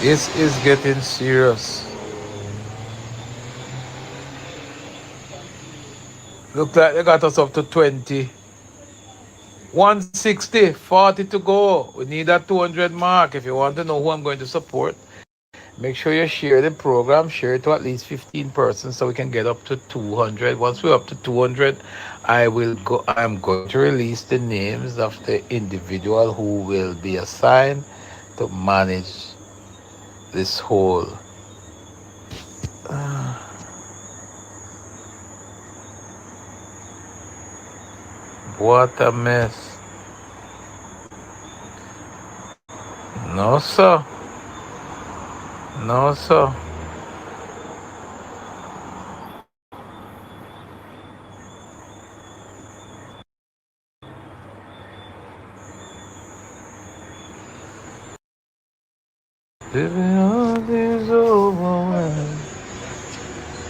This is getting serious. Look like they got us up to 20. 160, 40 to go. We need that 200 mark. If you want to know who I'm going to support, make sure you share the program. Share it to at least 15 persons so we can get up to 200. Once we're up to 200, I'm going to release the names of the individual who will be assigned to manage this whole. What a mess. No, sir. No, sir.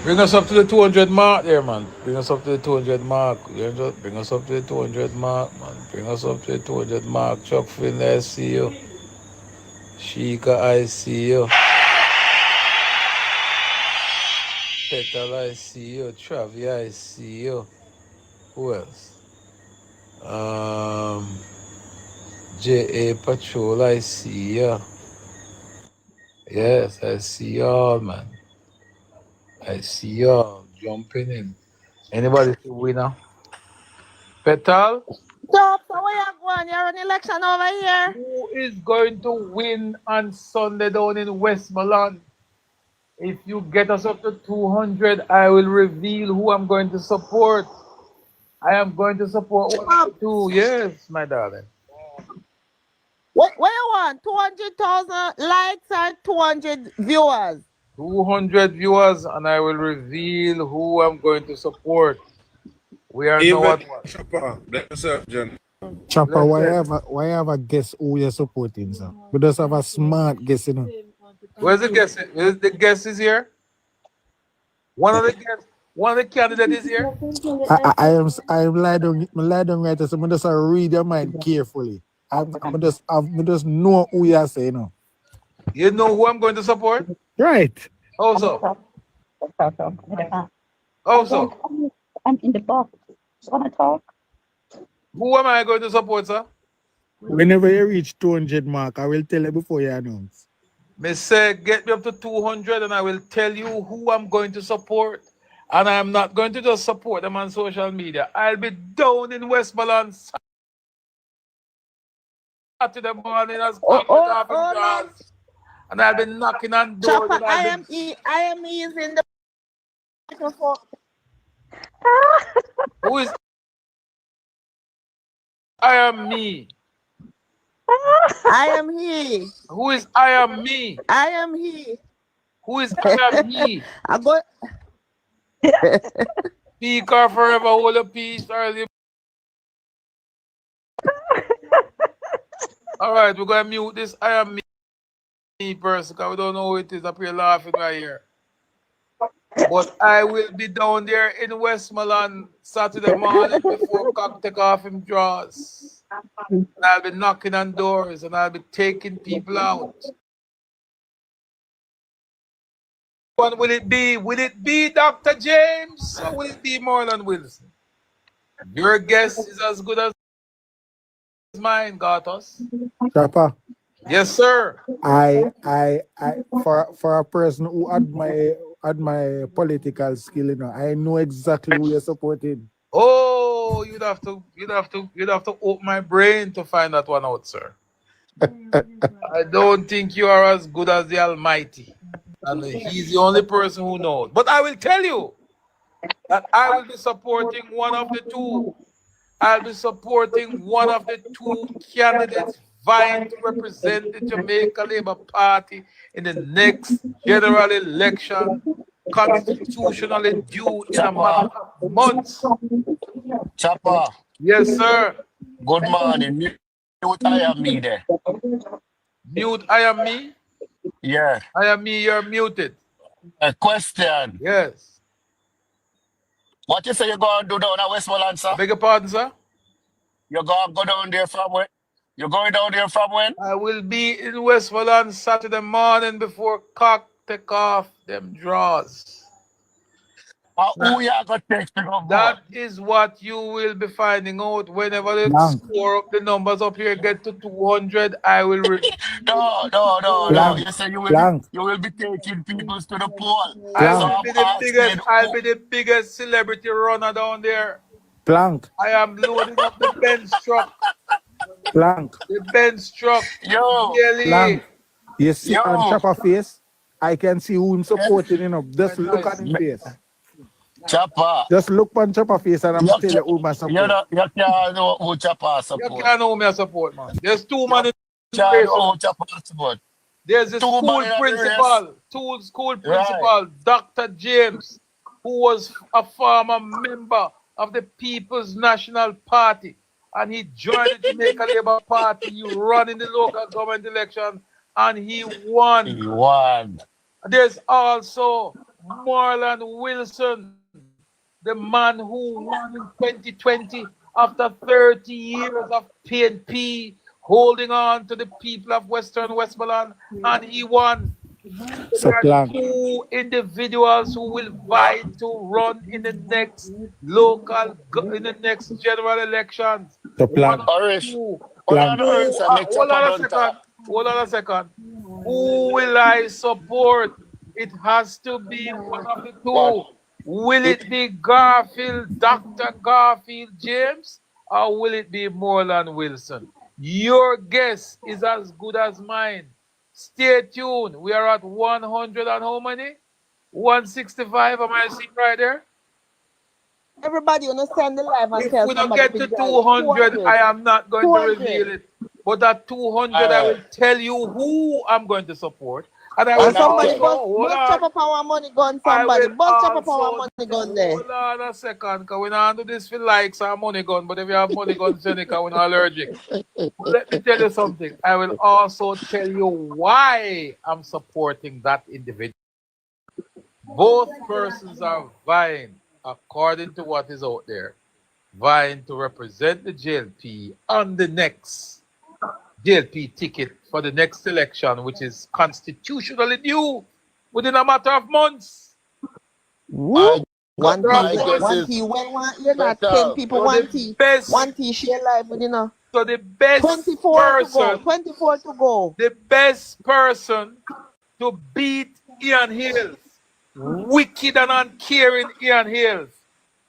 Bring us up to the 200 mark there, man. Bring us up to the 200 mark. Bring us up to the 200 mark, man. Bring us up to the 200 mark. Chuck Finn, I see you. Sheikah, I see you. Petal, I see you. Travi, I see you. Who else? J.A. Patrol, I see you. Yes, I see y'all, man. I see y'all jumping in. Anybody see winner? Petal? So where you going? You're an election over here. Who is going to win on Sunday down in West Milan? If you get us up to 200, I will reveal who I'm going to support. I am going to support one of the two. Yes, my darling. What you want? 200,000 likes and 200 viewers. 200 viewers, and I will reveal who I'm going to support. We are now at what? Chopper, bless yourself, John. Chopper, why have a guess who you're supporting, sir? We just have a smart guess, you know. Where's the guest? The guest is here. One of the candidates is here. I'm lying right there, so I just read your mind carefully. I just know who you're saying now. You know who I'm going to support? Right. Also. Also. I'm in the box. Just want to talk. Who am I going to support, sir? Whenever you reach 200 mark, I will tell you before you announce. Me say, get me up to 200 and I will tell you who I'm going to support. And I'm not going to just support them on social media. I'll be down in West Milan Saturday morning as and I'll be knocking on doors. Chopper, I am using the microphone. Who is I am me? I am he. Who is I am me? I am he. Who is I am he? I go. Speaker forever, hold a peace. Early. All right, we're going to mute this I am me person because we don't know who it is up here laughing right here. But I will be down there in West Milan Saturday morning before Cock take off him draws. And I'll be knocking on doors and I'll be taking people out. What will it be? Will it be Dr. James or will it be Morland Wilson? Your guess is as good as mine, Gatos. Chopper. Yes, sir. For a person who admire political skill, you know, I know exactly who you're supporting. Oh, you'd have to open my brain to find that one out, sir. I don't think you are as good as the Almighty. And he's the only person who knows. But I will tell you that I will be supporting one of the two. I'll be supporting one of the two candidates vying to represent the Jamaica Labour Party in the next general election, constitutionally due in a matter of months. Chopper. Yes, sir. Good morning. Mute I am me there. Mute I am me? Yeah. I am me, you're muted. A question. Yes. What you say you're going to do down at Westmoreland, sir? Beg your pardon, sir? You're going to go down there from where? You're going down there from when? I will be in Westmoreland Saturday morning before cock take off them draws. Who you are going to take to go vote? That is what you will be finding out whenever they Blank. score up the numbers up here, get to 200. I will. No. Blank. You say you will Blank. be taking people to the poll. I So will I'm be the biggest. asking I'll be the biggest celebrity runner down there. Blank. I am loading up the Benz truck. Blank. The Benz truck. Yo, Daily. Blank. You see Yo. on Chopper face, I can see who I'm supporting, you know. Just look at his face. Chopper. Just look on Chopper face and I'm You tell you who my support. You can't know who Chopper You support. can't know who me support, man. There's two men in You the can't race. know who Chopper support. There's a Two school man in the principal, school principal, Dr. James, who was a former member of the People's National Party, and he joined the Jamaica Labour Party. He ran in the local government election, and he won. He won. There's also Morland Wilson, the man who won in 2020 after 30 years of PNP, holding on to the people of Western Westmoreland, and he won. So There are Blank. two individuals who will vie to run in the next in the next general elections. So Blank. Orish. Blank. Hold on a second. Who will I support? It has to be one of the two. Will it be Garfield, Dr. Garfield James, or will it be Morland Wilson? Your guess is as good as mine. Stay tuned. We are at 100 and how many? 165. Am I seeing right there? Everybody understand the live and If tell we don't somebody get to to join. 200, I am not going to 200. reveal it. But at 200, I will tell you who I'm going to support. And I will And somebody also, bust chop up our money gun, I somebody. will Bust chop up also- our money gun there. Hold on a second, because we don't do this for likes or money gun, but if you have money gun, Seneca, we're not allergic. Let me tell you something. I will also tell you why I'm supporting that individual. Both persons are vying, according to what is out there, vying to represent the JLP on the next JLP ticket for the next election, which is constitutionally due within a matter of months. Woo. One my T, guess one is T. Well, you're not better. 10 people, So one the T. best, One T share life, you know. so the best 24 to go. person, 24 to go. the best person to beat Ian Hills, wicked and uncaring Ian Hills,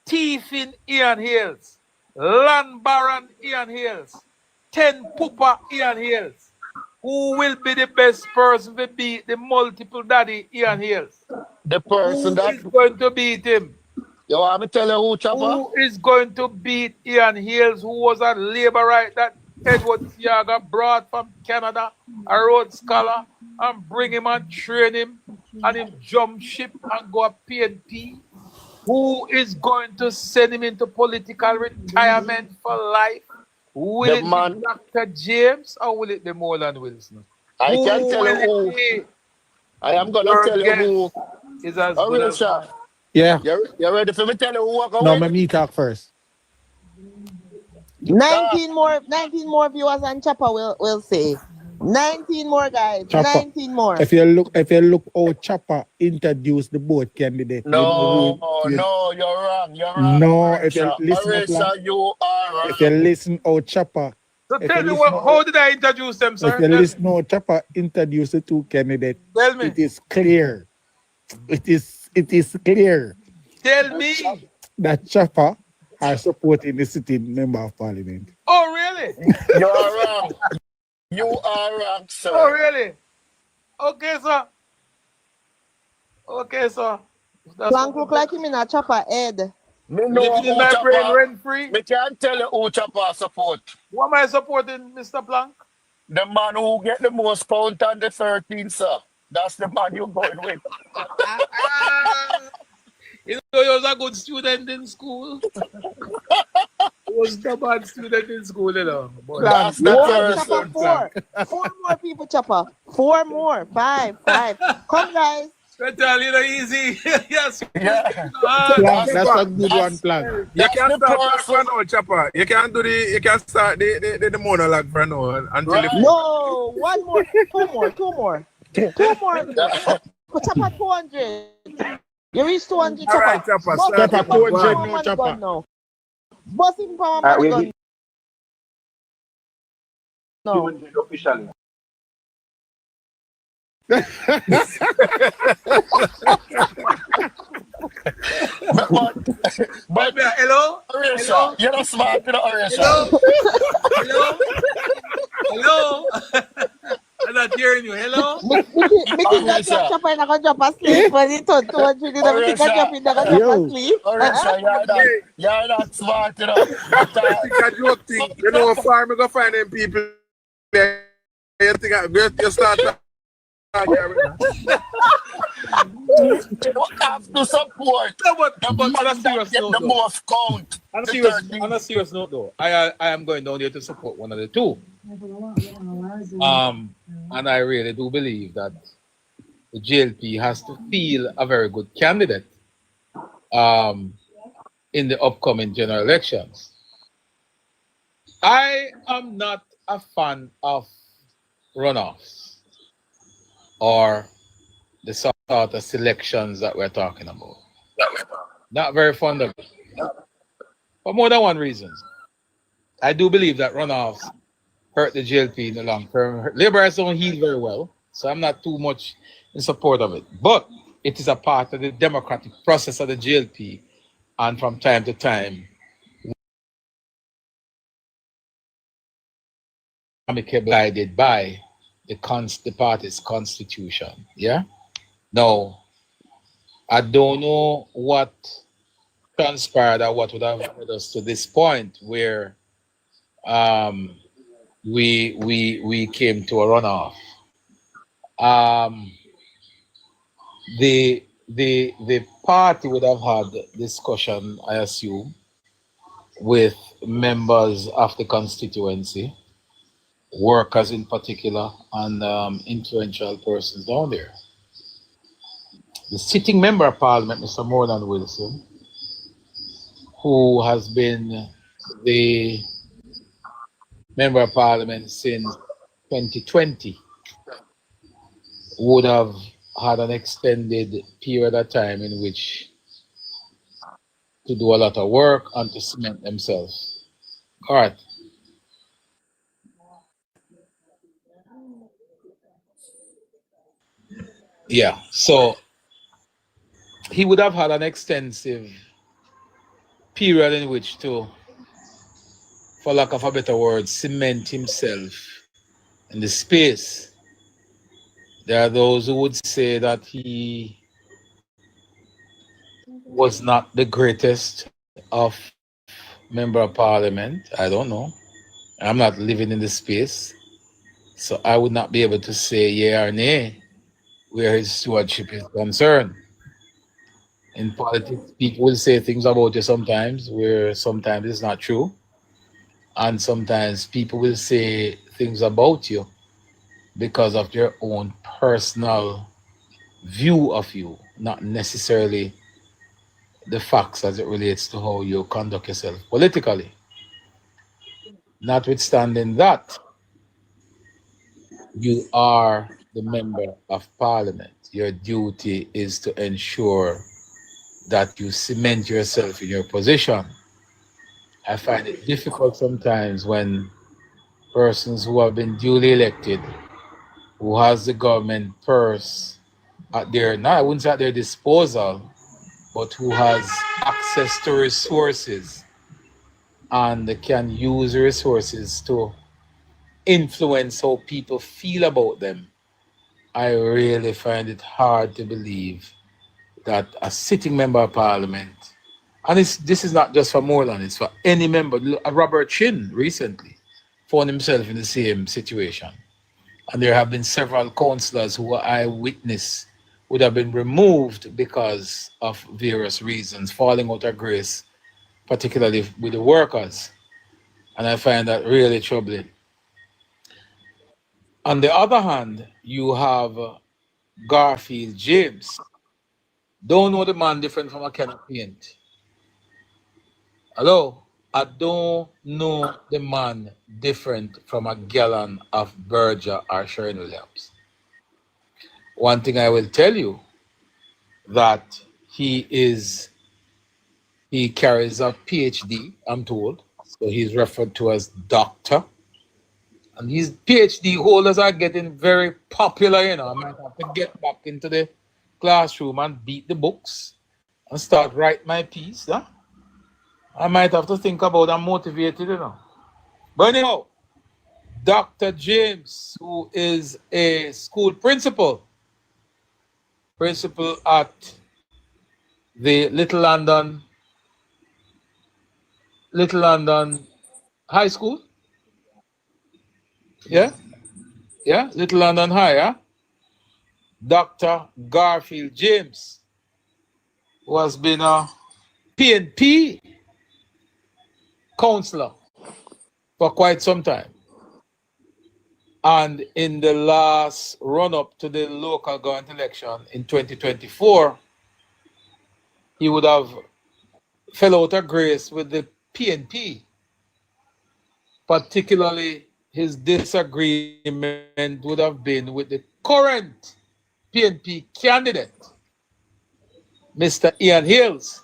thieving Ian Hills, land baron Ian Hills, 10 pooper Ian Hills. Who will be the best person to beat the multiple daddy Ian Hills? The person Who that is going to beat him? you want me to tell you who Chopper? Who is going to beat Ian Hills, who was a labor right that Edward Siaga brought from Canada, a Rhodes Scholar, and bring him and train him, and him jump ship and go up PNP? Who is going to send him into political retirement for life? Will The it man- be Dr. James or will it be Morland Wilson? I Who can tell will you it who. be? I am gonna Your tell you guess who. is as Oh, good real as shot. mine. Yeah. You ready for me to tell you who I go No, with? let me talk first. 19 more viewers and Chopper will say. 19 more guys. Chopper. 19 more. If you look how Chopper introduced the both candidates. No, you- no, you're wrong. You're wrong. No, if you Orisha. listen to Orisha, Blank, you are wrong. if you listen how Chopper, So if tell you me listen how did I introduce them, sir? if you listen how Chopper introduced the two candidates, Tell me. it is clear. It is clear Tell me. that Chopper are supporting the sitting member of parliament. Oh, really? You are wrong. You are wrong, sir. Oh, really? Okay, sir. Okay, sir. That's Plank look like him in a Chopper head. Me know living in who my brain Chopper. rent free. Me can't tell you who Chopper support. Who am I supporting, Mr. Plank? The man who get the most pound on the 13th, sir. That's the man you're going with. You know, he was a good student in school. He was the bad student in school, you know. But That's the More, person. Chopper, 4. 4 more people, Chopper. 4 more. 5. Come, guys. Tell you know easy. Yes. Yeah. Hard. Yeah, That's that's the, a good one, that's, plan. You that's can the start talk for person. now, Chopper. You can start the monologue for now until the Right. No, one more, two more. Two more. Chopper 200. You reach 200, all right, Chopper. Chopper, Boss him start Chopper it from now. Go 200 on. a no man gun chopper. now. Boss him from a man We'll gun give now. 200 officially. But, but, Hello? Orisha, Hello? you're not smart, you know, Orisha. Hello? Hello? Hello? I'm not hearing you. Hello? Me think I drop Orisha, Chopper and I can drop asleep. When he turn 200, I think I Orisha, drop in, I can drop Yo, asleep. Orisha, you're not smart, you know. I think I joke thing. You know, how far me go find them people. You think you start talking. You have to support No, the but on a man that serious get note, the though. most count. On a The serious, 13. note, though, I am going down there to support one of the two. And I really do believe that the JLP has to feel a very good candidate in the upcoming general elections. I am not a fan of runoffs or the sort of selections that we're talking about. Not very fond of it. For more than one reason. I do believe that runoffs hurt the JLP in the long term. Labourites don't heal very well, so I'm not too much in support of it. But it is a part of the democratic process of the JLP, and from time to time, amicably guided by the party's constitution. Yeah. Now, I don't know what transpired or what would have led us to this point where um, we came to a runoff. Um, the party would have had discussion, I assume, with members of the constituency, workers in particular, and influential persons down there. The sitting member of parliament, Mr. Morland Wilson, who has been the member of parliament since 2020, would have had an extended period of time in which to do a lot of work and to cement themselves. All right. Yeah. So he would have had an extensive period in which to, for lack of a better word, cement himself in the space. There are those who would say that he was not the greatest of member of parliament. I don't know. I'm not living in the space. So I would not be able to say yea or nay where his stewardship is concerned. In politics, people will say things about you sometimes where sometimes it's not true. And sometimes people will say things about you because of their own personal view of you, not necessarily the facts as it relates to how you conduct yourself politically. Notwithstanding that, you are the member of parliament. Your duty is to ensure that you cement yourself in your position. I find it difficult sometimes when persons who have been duly elected, who has the government purse at their, not I wouldn't say at their disposal, but who has access to resources and can use the resources to influence how people feel about them. I really find it hard to believe that a sitting member of parliament, and this is not just for Moreland, it's for any member. Robert Chin recently found himself in the same situation. And there have been several councillors who I witness would have been removed because of various reasons, falling out of grace, particularly with the workers. And I find that really troubling. On the other hand, you have Garfield James. Don't know the man different from a can of paint. Hello? I don't know the man different from a gallon of Berger or Sherwin Williams. One thing I will tell you, that he carries a PhD, I'm told. So he's referred to as doctor. And these PhD holders are getting very popular, you know. I might have to get back into the classroom and beat the books and start write my piece. Huh? I might have to think about and motivated, you know. But anyhow, Dr. James, who is a school principal at the Little London High School. Yeah? Yeah, Little London High, yeah? Dr. Garfield James, who has been a PNP councillor for quite some time. And in the last run-up to the local government election in 2024, he would have fell out of grace with the PNP, particularly his disagreement would have been with the current PNP candidate, Mr. Ian Hills.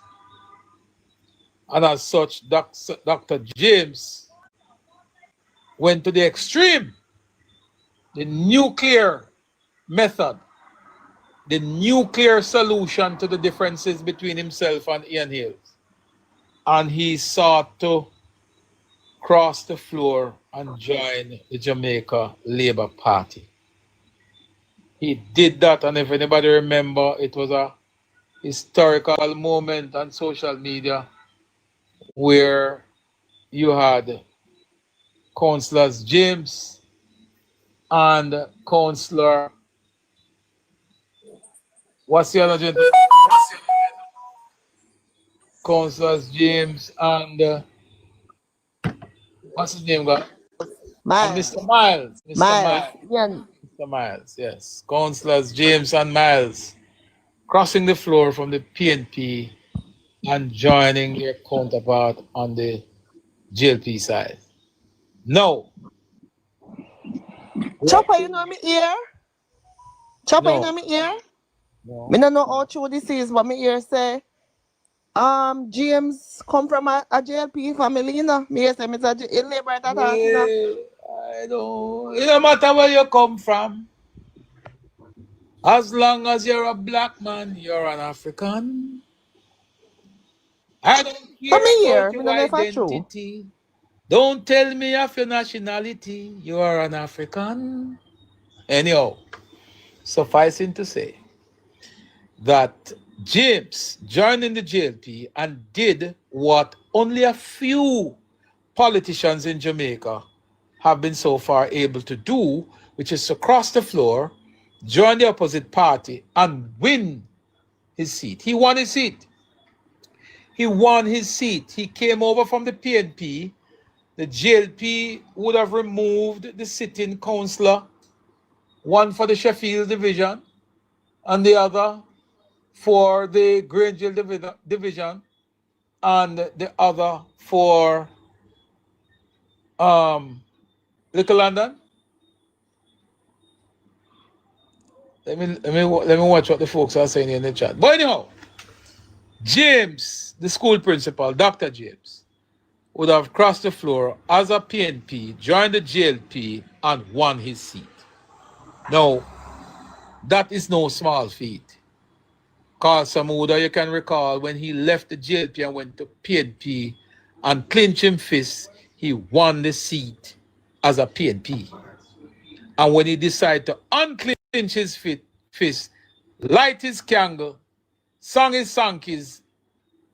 And as such, Dr. James went to the extreme, the nuclear method, the nuclear solution to the differences between himself and Ian Hills. And he sought to cross the floor and join the Jamaica Labour Party. He did that, and if anybody remember, it was a historical moment on social media where you had Councillors James and Councillor, what's the other gentleman? Councillors James and what's his name, guy? Miles. Mr. Miles. Miles. Yeah. Mr. Miles, yes. Councillors James and Miles crossing the floor from the PNP and joining their counterpart on the JLP side. No. Chopper, you know me here? Chopper, No. you know me here? No. Me don't know how true this is, but me here say, James come from a JLP family, you know. Me here say, Mr. Labor at that, you know. I don't. It don't matter where you come from. As long as you're a black man, you're an African. I don't care me here, about me your don't know if that's true. identity. Don't tell me of your nationality. You are an African. Anyhow, sufficing to say that James joined in the JLP and did what only a few politicians in Jamaica have been so far able to do, which is to cross the floor, join the opposite party, and win his seat. He won his seat. He won his seat. He came over from the PNP. The JLP would have removed the sitting councillor, one for the Sheffield division and the other for the Grangeville division and the other for Little London. Let me watch what the folks are saying in the chat. But anyhow, James, the school principal, Dr. James, would have crossed the floor as a PNP, joined the JLP, and won his seat. Now, that is no small feat. Carl Samuda, you can recall when he left the JLP and went to PNP and clinching fists, he won the seat as a PNP. And when he decided to unclinch his fist, light his candle, sung his sankies,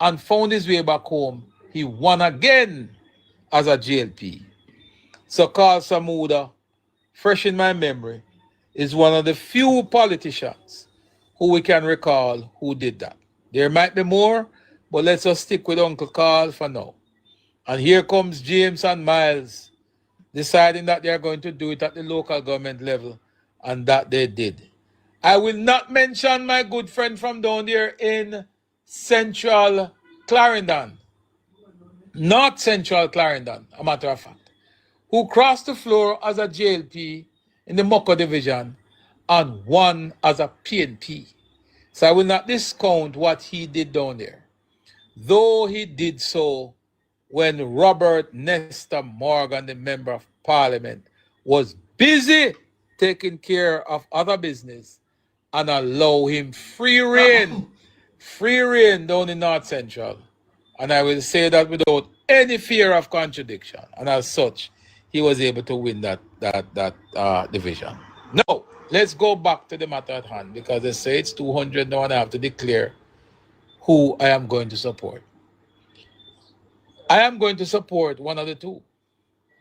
and found his way back home, he won again as a JLP. So Carl Samuda, fresh in my memory, is one of the few politicians who we can recall who did that. There might be more, but let's just stick with Uncle Carl for now. And here comes James and Miles deciding that they're going to do it at the local government level, and that they did. I will not mention my good friend from down there in Central Clarendon, North Central Clarendon, a matter of fact, who crossed the floor as a JLP in the Moko division and won as a PNP. So I will not discount what he did down there, though he did so when Robert Nestor Morgan, the Member of Parliament, was busy taking care of other business and allow him free reign down in North Central. And I will say that without any fear of contradiction. And as such, he was able to win that division. Now, let's go back to the matter at hand, because they say it's 200 now and I have to declare who I am going to support. I am going to support one of the two.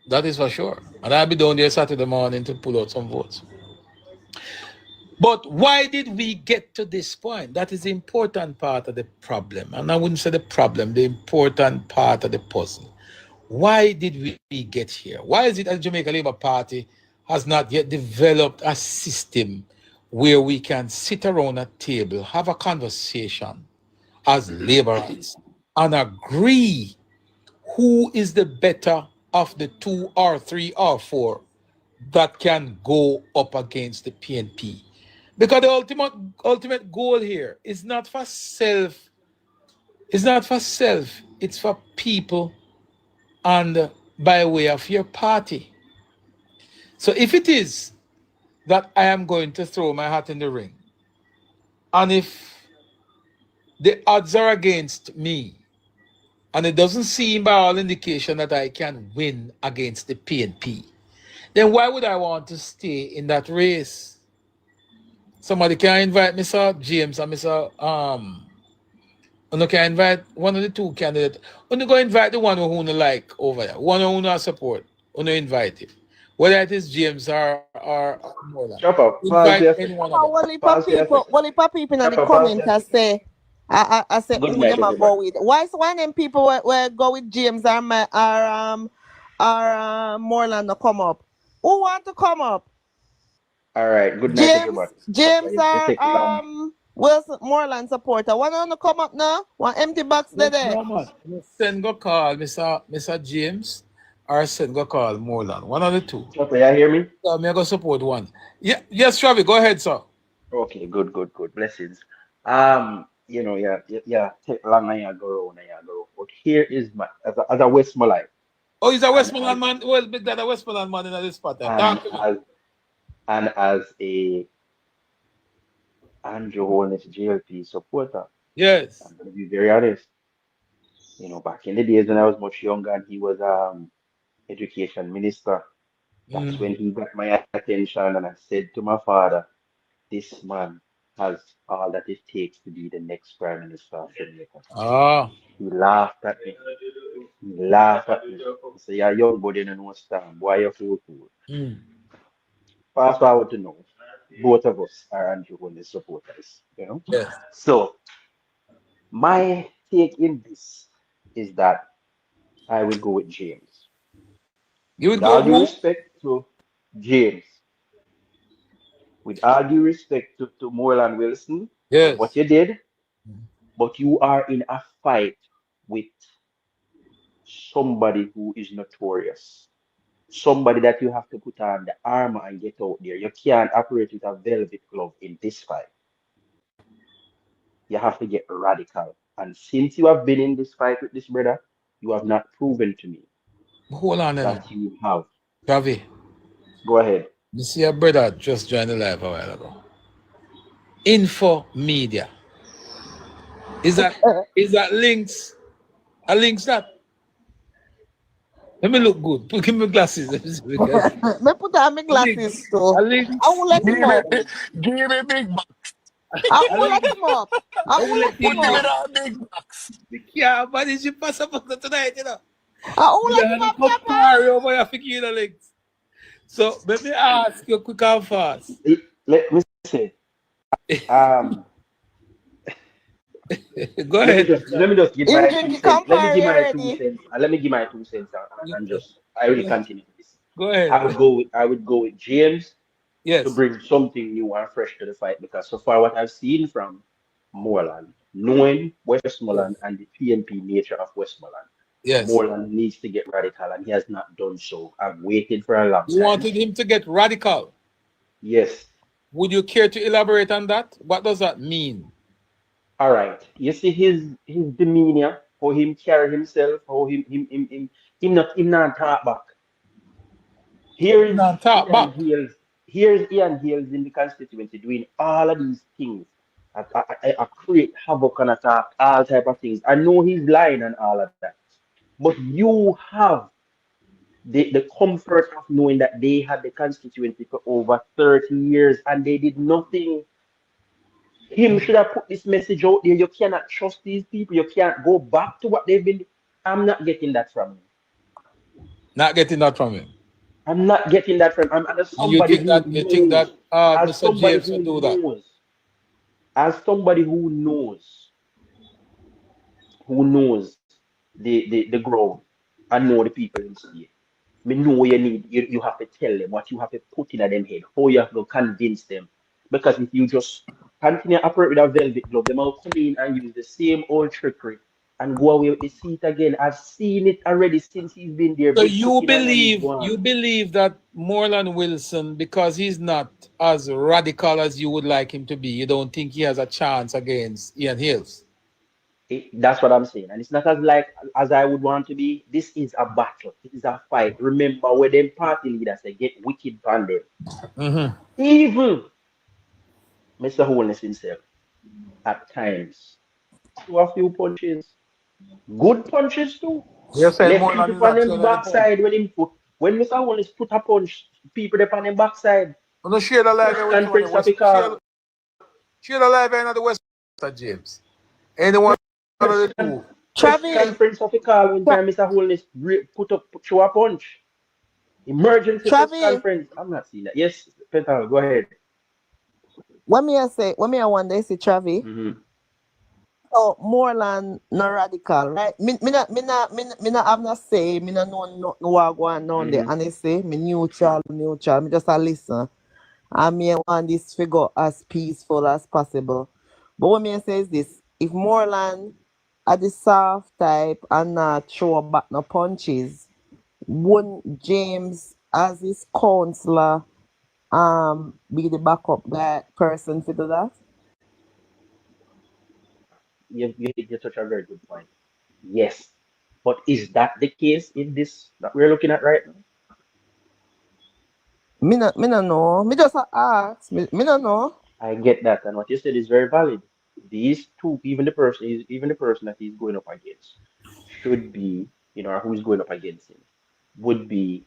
That is for sure. And I'll be down there Saturday morning to pull out some votes. But why did we get to this point? That is the important part of the problem. And I wouldn't say the problem, the important part of the puzzle. Why did we get here? Why is it that the Jamaica Labour Party has not yet developed a system where we can sit around a table, have a conversation as laborers, and agree who is the better of the 2 or 3 or 4 that can go up against the PNP? Because the ultimate goal here is not for self. It's not for self. It's for people and by way of your party. So if it is that I am going to throw my hat in the ring, and if the odds are against me, and it doesn't seem by all indication that I can win against the PNP, then why would I want to stay in that race? Somebody can invite Mr. James and Mr. You can invite one of the two candidates. You go invite the one who you like over there. One who you support. You invite him. Whether it is James or Moreland. Chop up. Invite anyone of them. What if people in the comments say, I say, Good who night, them a everybody. go with? Why is one of them people will go with James or Morland to come up? Who want to come up? All right. Good night, everybody. James You take it long. Wilson Moreland supporter. One want to come up now? One empty box there. No, man. Send go call Mr. James or send go call Moreland. One of the two. Okay, you hear me? So I'm going to support one. Yeah, yes, Travis, go ahead, sir. Okay, good. Blessings. Take long and you go round. But here is my as a Westmoreland Oh, he's a Westmoreland man. Well, big that a Westmoreland man in this spot. and as a Andrew Holness JLP supporter. Yes. I'm gonna be very honest. Back in the days when I was much younger and he was education minister, that's when he got my attention, and I said to my father, this man has all that it takes to be the next prime minister of Jamaica. Ah. He laughed at me. He said, you're young, but you don't understand. Why you feel cool? Fast forward to know, both of us are Andrew Holness supporters, Yes. So, my take in this is that I will go with James. You would With go all due who? respect to James, with all due respect to Morland Wilson, Yes. what you did, but you are in a fight with somebody who is notorious, somebody that you have to put on the armor and get out there. You can't operate with a velvet glove in this fight. You have to get radical. And since you have been in this fight with this brother, you have not proven to me Hold on then. that you have. Travi, Go ahead. you see your brother just joined the live a while ago. Info media. Is that links? A links that? Let me look good. Give me glasses. Me put on my glasses too. A link. I will let him up. Give me big box. I will let him up. I will let Put him him in up. a big box. Yeah, but it's your passport tonight, I will let him up, Papa. Carry over your figure the links. So let me ask you quick and fast. Let me say, Go ahead. let me just give You my drink 2 your cents. Let me Campari give my already. 2 cents. Let me give my 2 cents and I will continue this. Go ahead. I would go with James to Yes. bring something new and fresh to the fight. Because so far, what I've seen from Moreland, knowing Yes. Westmoreland and the PNP nature of Westmoreland, Yes. Moreland needs to get radical, and he has not done so. I've waited for a long You time. wanted him to get radical. Yes. Would you care to elaborate on that? What does that mean? All right. You see his demeanor, how him carry himself, how him not talk back. Here's Now talk Ian back. Hales. Here's Ian Hales in the constituency doing all of these things. I create havoc and attack, all type of things. I know he's lying and all of that. But you have the comfort of knowing that they had the constituency for over 30 years and they did nothing. Him should have put this message out there. You cannot trust these people. You can't go back to what they've been. I'm not getting that from him. Not getting that from him. I'm not getting that from him. And as And you somebody think who that knows, as Mr. somebody James who will do that? knows, as somebody who knows the ground and know the people in state. Me know you have to tell them what you have to put in them head, how you have to convince them. Because if you just continue to operate with a velvet glove, them will come in and use the same old trickery and go away with the seat again. I've seen it already since he's been there. So Big cooking and then he's you gone. believe that Morland Wilson, because he's not as radical as you would like him to be, you don't think he has a chance against Ian Hills? That's what I'm saying. And it's not as like as I would want to be. This is a battle. This is a fight. Remember where them party leaders they get wicked on them. Mm-hmm. Even Mr. Holness himself at times threw a few punches. Good punches too. You're saying Left Morland people is on not them showing any punch? backside when Mr. Holness put a punch, people there on them backside. I'm not share the live Press with someone in conference of West. the call. Share the live in the West, Mr. James. Anyone out of Press, the two? press Travis, conference of the call when time Mr. Holness show a punch. Emergency press Travis, conference. I'm not seeing that. Yes, Petal, go ahead. what me I wonder is Travis. Mm-hmm. So Moreland no radical, right? Me not have no say, me not know nothing what go on down there. Mm-hmm. And they say me neutral. Me just a listen. And me want this figure as peaceful as possible. But what me say is this: if Moreland are the soft type and not throw back no punches, wouldn't James as his counselor be the backup guy person to do that? You touch a very good point. Yes. But is that the case in this that we're looking at right now? Me no know. Me just a ask. Me no know. I get that, and what you said is very valid. These two, even the person that he's going up against, should be, or who's going up against him, would be,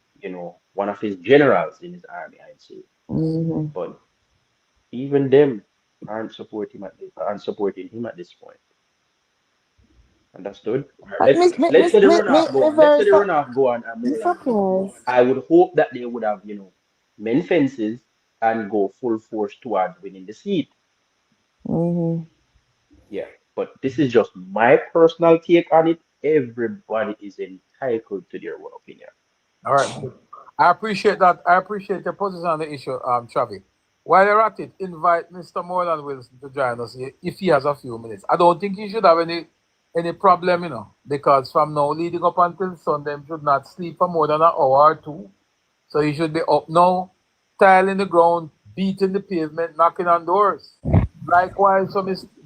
one of his generals in his army, I'd say. Mm-hmm. But even them aren't supporting him at this point. Understood? All right, let's say the runoff go on. Let's say the runoff go on and Moreland win. Surprised. I would hope that they would have, mend fences and go full force towards winning the seat. Mm-hmm. Yeah, but this is just my personal take on it. Everybody is entitled to their own opinion. All right. I appreciate that. I appreciate your position on the issue, Travi. While you're at it, invite Mr. Morland Wilson to join us if he has a few minutes. I don't think he should have any problem, because from now leading up until Sunday, he should not sleep for more than an hour or two. So he should be up now, tiling the ground, beating the pavement, knocking on doors. Likewise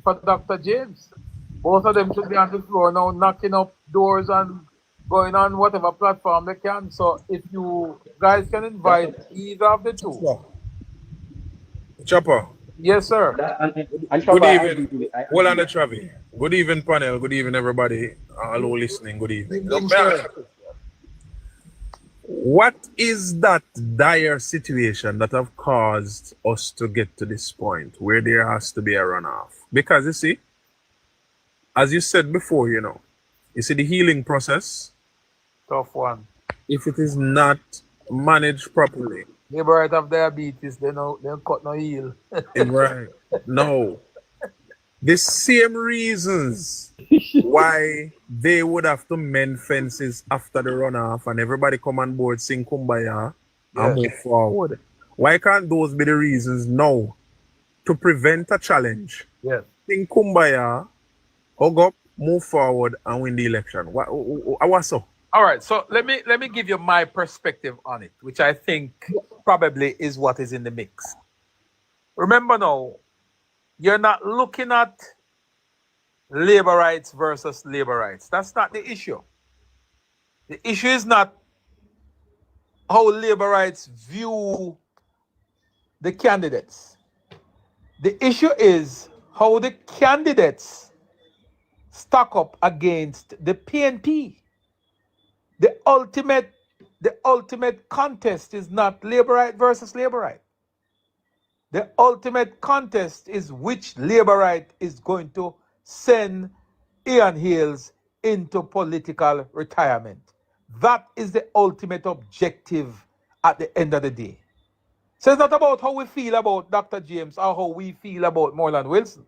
for Dr. James. Both of them should be on the floor now, knocking up doors and going on whatever platform they can. So if you guys can invite either of the two. Chopper. Yes, sir. Good evening. Well, on the Travi. Good evening, panel. Good evening, everybody. Hello, listening. Good evening. Good evening, sir. What is that dire situation that have caused us to get to this point where there has to be a runoff? Because you see, as you said before, you see the healing process. Tough one. If it is not managed properly. Neighbor have diabetes, they cut no heel. Right. No. The same reasons why they would have to mend fences after the runoff and everybody come on board, sing kumbaya, and move forward. Why can't those be the reasons now to prevent a challenge? Yes. Think Kumbaya, hug up, move forward, and win the election. What's up? All right. So let me give you my perspective on it, which I think probably is what is in the mix. Remember now, you're not looking at labor rights versus labor rights. That's not the issue. The issue is not how labor rights view the candidates. The issue is how the candidates stack up against the PNP. The ultimate contest is not labor right versus labor right. The ultimate contest is which labor right is going to send Ian Hills into political retirement. That is the ultimate objective at the end of the day. So it's not about how we feel about Dr. James or how we feel about Morland Wilson.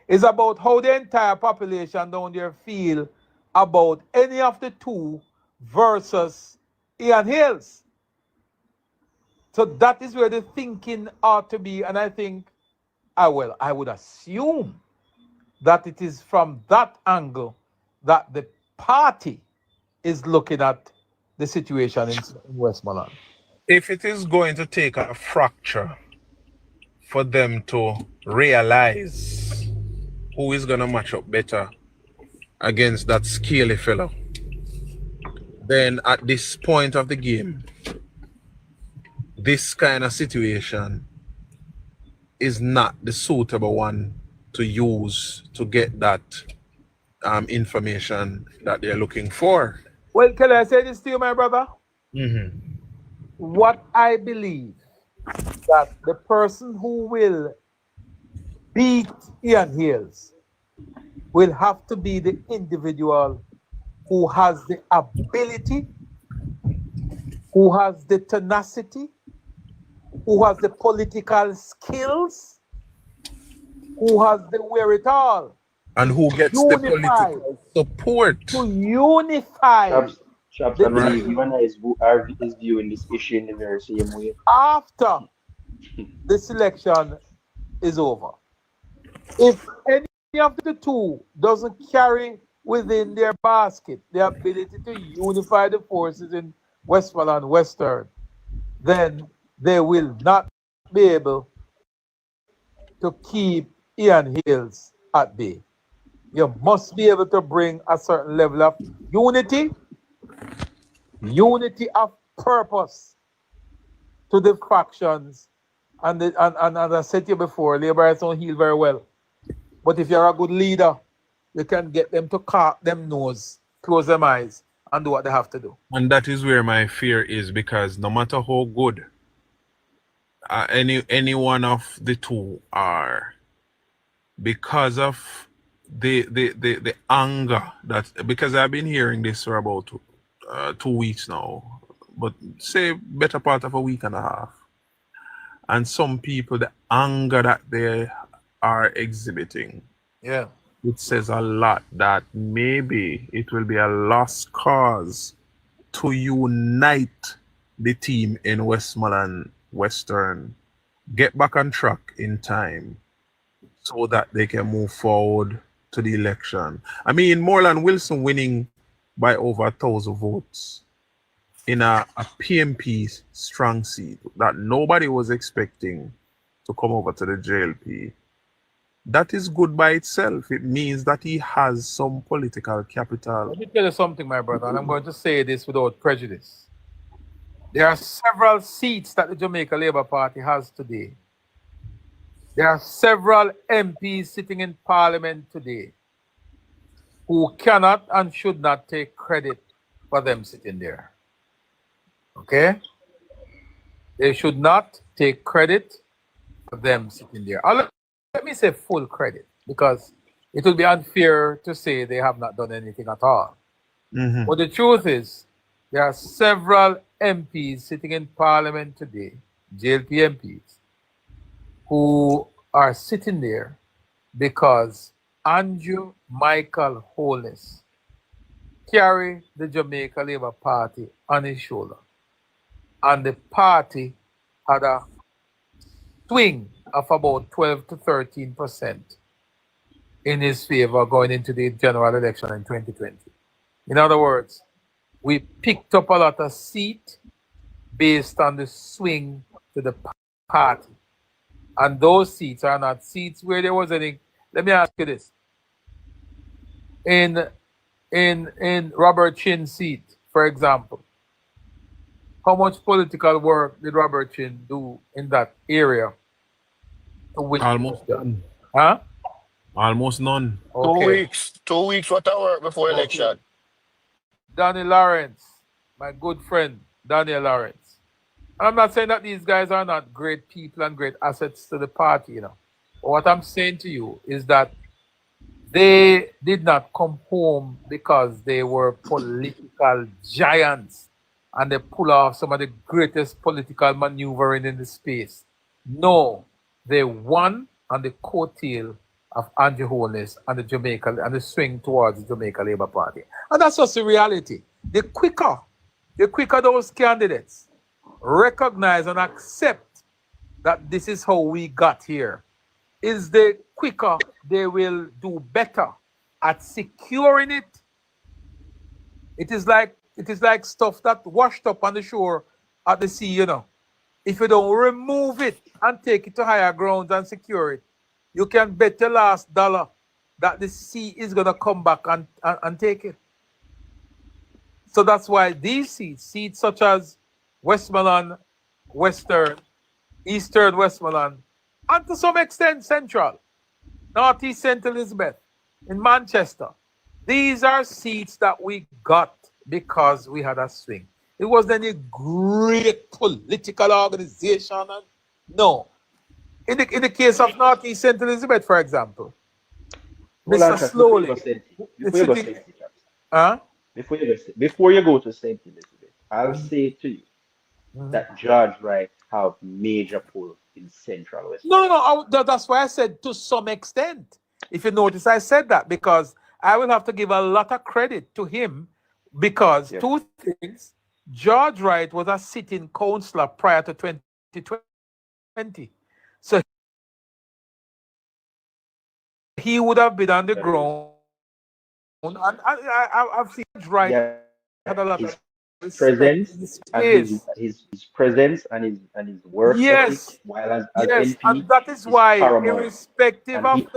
It's about how the entire population down there feel about any of the two versus Ian Hills. So that is where the thinking ought to be, and I think, I would assume that it is from that angle that the party is looking at the situation in Westmoreland. If it is going to take a fracture for them to realize who is going to match up better against that scaly fellow, then at this point of the game, this kind of situation is not the suitable one to use to get that information that they're looking for. Well, can I say this to you, my brother? Mm-hmm. What I believe that the person who will beat Ian Hills will have to be the individual who has the ability, who has the tenacity, who has the political skills, who has the wherewithal, and who gets the political support to unify Chops, the I believe team you and I is viewing this issue in the very same way. after the selection is over. If any of the two doesn't carry within their basket the ability to unify the forces in Westmoreland Western, then they will not be able to keep Ian Hills at bay. You must be able to bring a certain level of unity of purpose to the factions. And as I said to you before, Labourites don't heal very well. But if you're a good leader, you can get them to cock them nose, close them eyes, and do what they have to do. And that is where my fear is, because no matter how good any one of the two are, because of the anger that, because I've been hearing this for about 2 weeks now, but say better part of a week and a half, and some people, the anger that they are exhibiting, Yeah. it says a lot that maybe it will be a lost cause to unite the team in Westmoreland Western, get back on track in time so that they can move forward to the election. I mean, Morland Wilson winning by over 1,000 votes in a PMP strong seat that nobody was expecting to come over to the JLP. That is good by itself. It means that he has some political capital. Let me tell you something, my brother, and I'm going to say this without prejudice. There are several seats that the Jamaica Labour Party has today. There are several MPs sitting in Parliament today who cannot and should not take credit for them sitting there. Okay? They should not take credit for them sitting there. Let me say full credit, because it would be unfair to say they have not done anything at all. Mm-hmm. But the truth is, there are several MPs sitting in Parliament today, JLPNPs, who are sitting there because Andrew Michael Holness carried the Jamaica Labour Party on his shoulder. And the party had a swing of about 12 to 13% in his favor going into the general election in 2020. In other words, we picked up a lot of seats based on the swing to the party. And those seats are not seats where there was any. Let me ask you this. In Robert Chin's seat, for example, how much political work did Robert Chin do in that area to win? Almost none. Huh? Almost none. Okay. 2 weeks worth of work before election. Danny Lawrence, my good friend, Daniel Lawrence. I'm not saying that these guys are not great people and great assets to the party, you know. But what I'm saying to you is that they did not come home because they were political giants and they pull off some of the greatest political maneuvering in the space. No, they won on the coattail of Andrew Holness and the Jamaica and the swing towards the Jamaica Labour Party. And that's just the reality. The quicker those candidates recognize and accept that this is how we got here, is the quicker they will do better at securing it. It is like stuff that washed up on the shore at the sea, you know. If you don't remove it and take it to higher grounds and secure it, you can bet your last dollar that the sea is going to come back and take it. So that's why these seats such as Westmoreland, Western, Eastern Westmoreland, and to some extent Central, Northeast St. Elizabeth, in Manchester, these are seats that we got because we had a swing. It wasn't any great political organization. No. In the case of Northeast St. Elizabeth, for example, Mr. Slowly. Before you go to St. Elizabeth, I'll say to you that George Wright have major pull in Central West. No. That's why I said to some extent. If you notice, I said that because I will have to give a lot of credit to him because two things. George Wright was a sitting councillor prior to 2020. So he would have been on the ground. And I've seen George Wright had a lot of presence and his presence and his work ethic while as MP, and that is why paramount. Irrespective of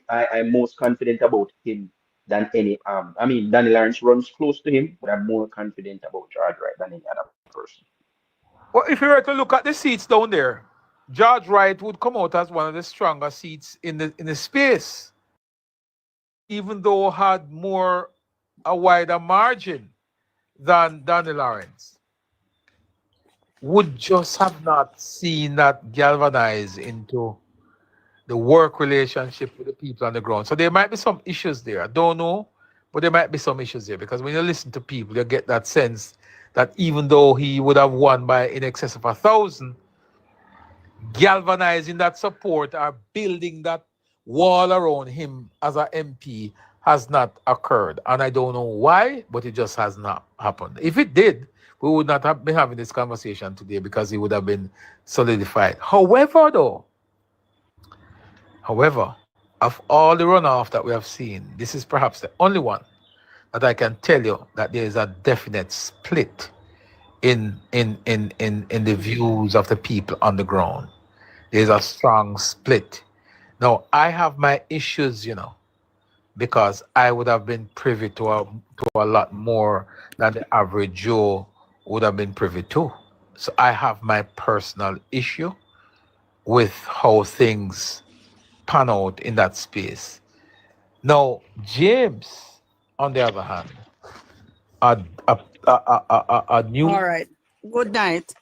I'm most confident about him than any I mean Danny Lawrence runs close to him, but I'm more confident about George Wright than any other person. Well, if you were to look at the seats down there, George Wright would come out as one of the stronger seats in the space, even though had a wider margin than Danny Lawrence. Would just have not seen that galvanize into the work relationship with the people on the ground. So there might be some issues there. I don't know, but there might be some issues there because when you listen to people, you get that sense that even though he would have won by in excess of 1,000, galvanizing that support or building that wall around him as an MP has not occurred. And I don't know why, but it just has not happened. If it did, we would not have been having this conversation today because he would have been solidified. However, of all the runoff that we have seen, this is perhaps the only one that I can tell you that there is a definite split in the views of the people on the ground. There's a strong split. Now, I have my issues, you know, because I would have been privy to a lot more than the average Joe would have been privy to. So I have my personal issue with how things pan out in that space. Now, James, on the other hand, a new... All right. Good night.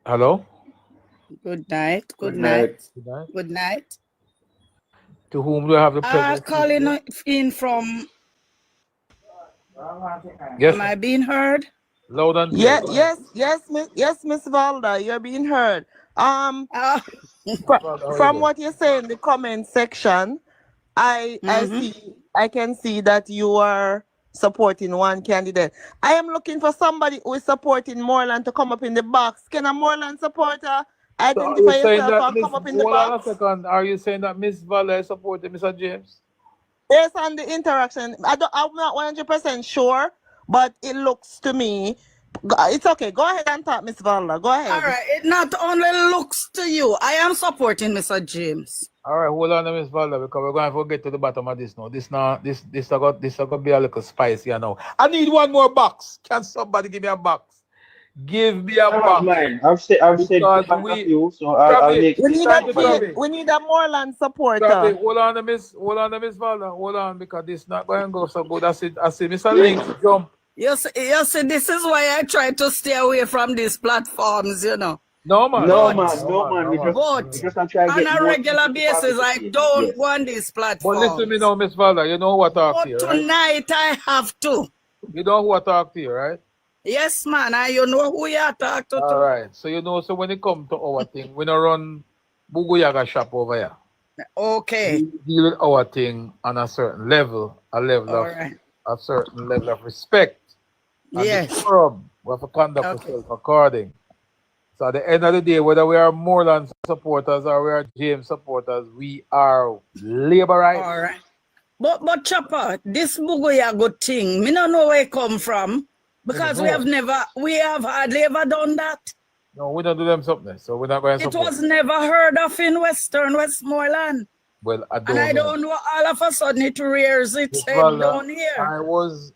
Hello? Good night. Good night. Good night. To whom do I have the pleasure? Calling in from... Yes. Am I being heard? Loud and clear. Yes, Miss Valda, you're being heard. From what you say in the comment section, I can see that you are supporting one candidate. I am looking for somebody who is supporting Moreland to come up in the box. Can a Moreland supporter So are you Identify saying yourself that and Miss? come up in the Hold on a box. second. Are you saying that Miss Valle supported Mr. James? Based on the interaction, I'm not 100% sure, but it looks to me. It's okay. Go ahead and talk, Miss Valla. Go All ahead. right. It not only looks to you. I am supporting Mr. James. All right, hold on, Miss Valle, because we're going to get to the bottom of this now. This I got be a little spicy now. I need one more box. Can somebody give me a box? Give me a I have box. mine. I've said Because quite a we few, so I'll Travi, make We need a Travi, we need a Morland Travi, supporter. hold on, Miss Valda, hold on, because this not going to go so good. I see Mr. Link jump. You see, this is why I try to stay away from these platforms, you know. No man, no no But, man, man, no no man, man. no man. but We just gonna try to on get a more regular people to basis, I participate. don't Yes. want these But listen to me platforms. now, Miss Valda, you know who I talk to But you, right? tonight I have to. You know who I talk to you, right? Yes, man. You know who you are talking to. All right. So you know, so when it comes to our thing, we don't run Buguyaga shop over here. Okay. We deal with our thing on a certain level, All right. a certain level of respect. And Yes. the forum, we have to conduct Okay. ourselves according. So at the end of the day, whether we are Moreland supporters or we are James supporters, we are laborites. All right. But Chopper, this Bugoyago thing, me don't know where it come from because we have hardly ever done that. No, we don't do them something. So we're not going to It support. was never heard of in Western Westmoreland. Well, I And don't I know. don't know, all of a sudden it rears its head Well, down here.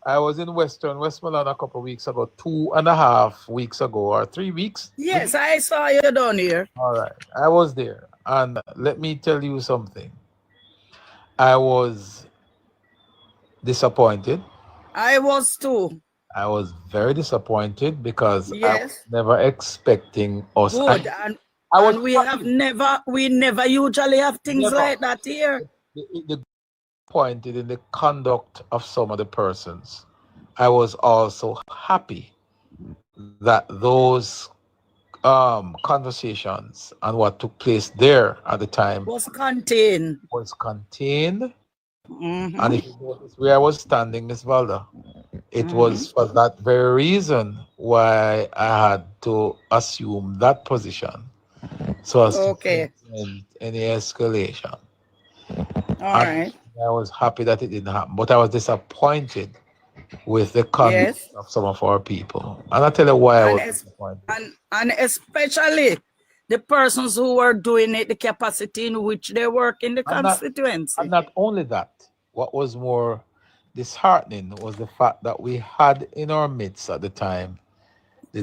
I was in Western Westmoreland a couple of weeks ago, 2.5 weeks ago, or 3 weeks. Yes, I saw you down here. All right, I was there, and let me tell you something. I was disappointed. I was too. I was very disappointed because I was Yes. never expecting us. Good. I was And we never usually have things Never. like that here. the disappointed in the conduct of some of the persons. I was also happy that those conversations and what took place there at the time Was contained. was contained. Mhm. And if you notice where I was standing, Miss Valda, it was for that very reason why I had to assume that position. So as to Okay. prevent any escalation. All And right. I was happy that it didn't happen, but I was disappointed with the conduct Yes. of some of our people. And I'll tell you why I And was es- disappointed. And especially the persons who were doing it, the capacity in which they work in the And not, constituency. and not only that, what was more disheartening was the fact that we had in our midst at the time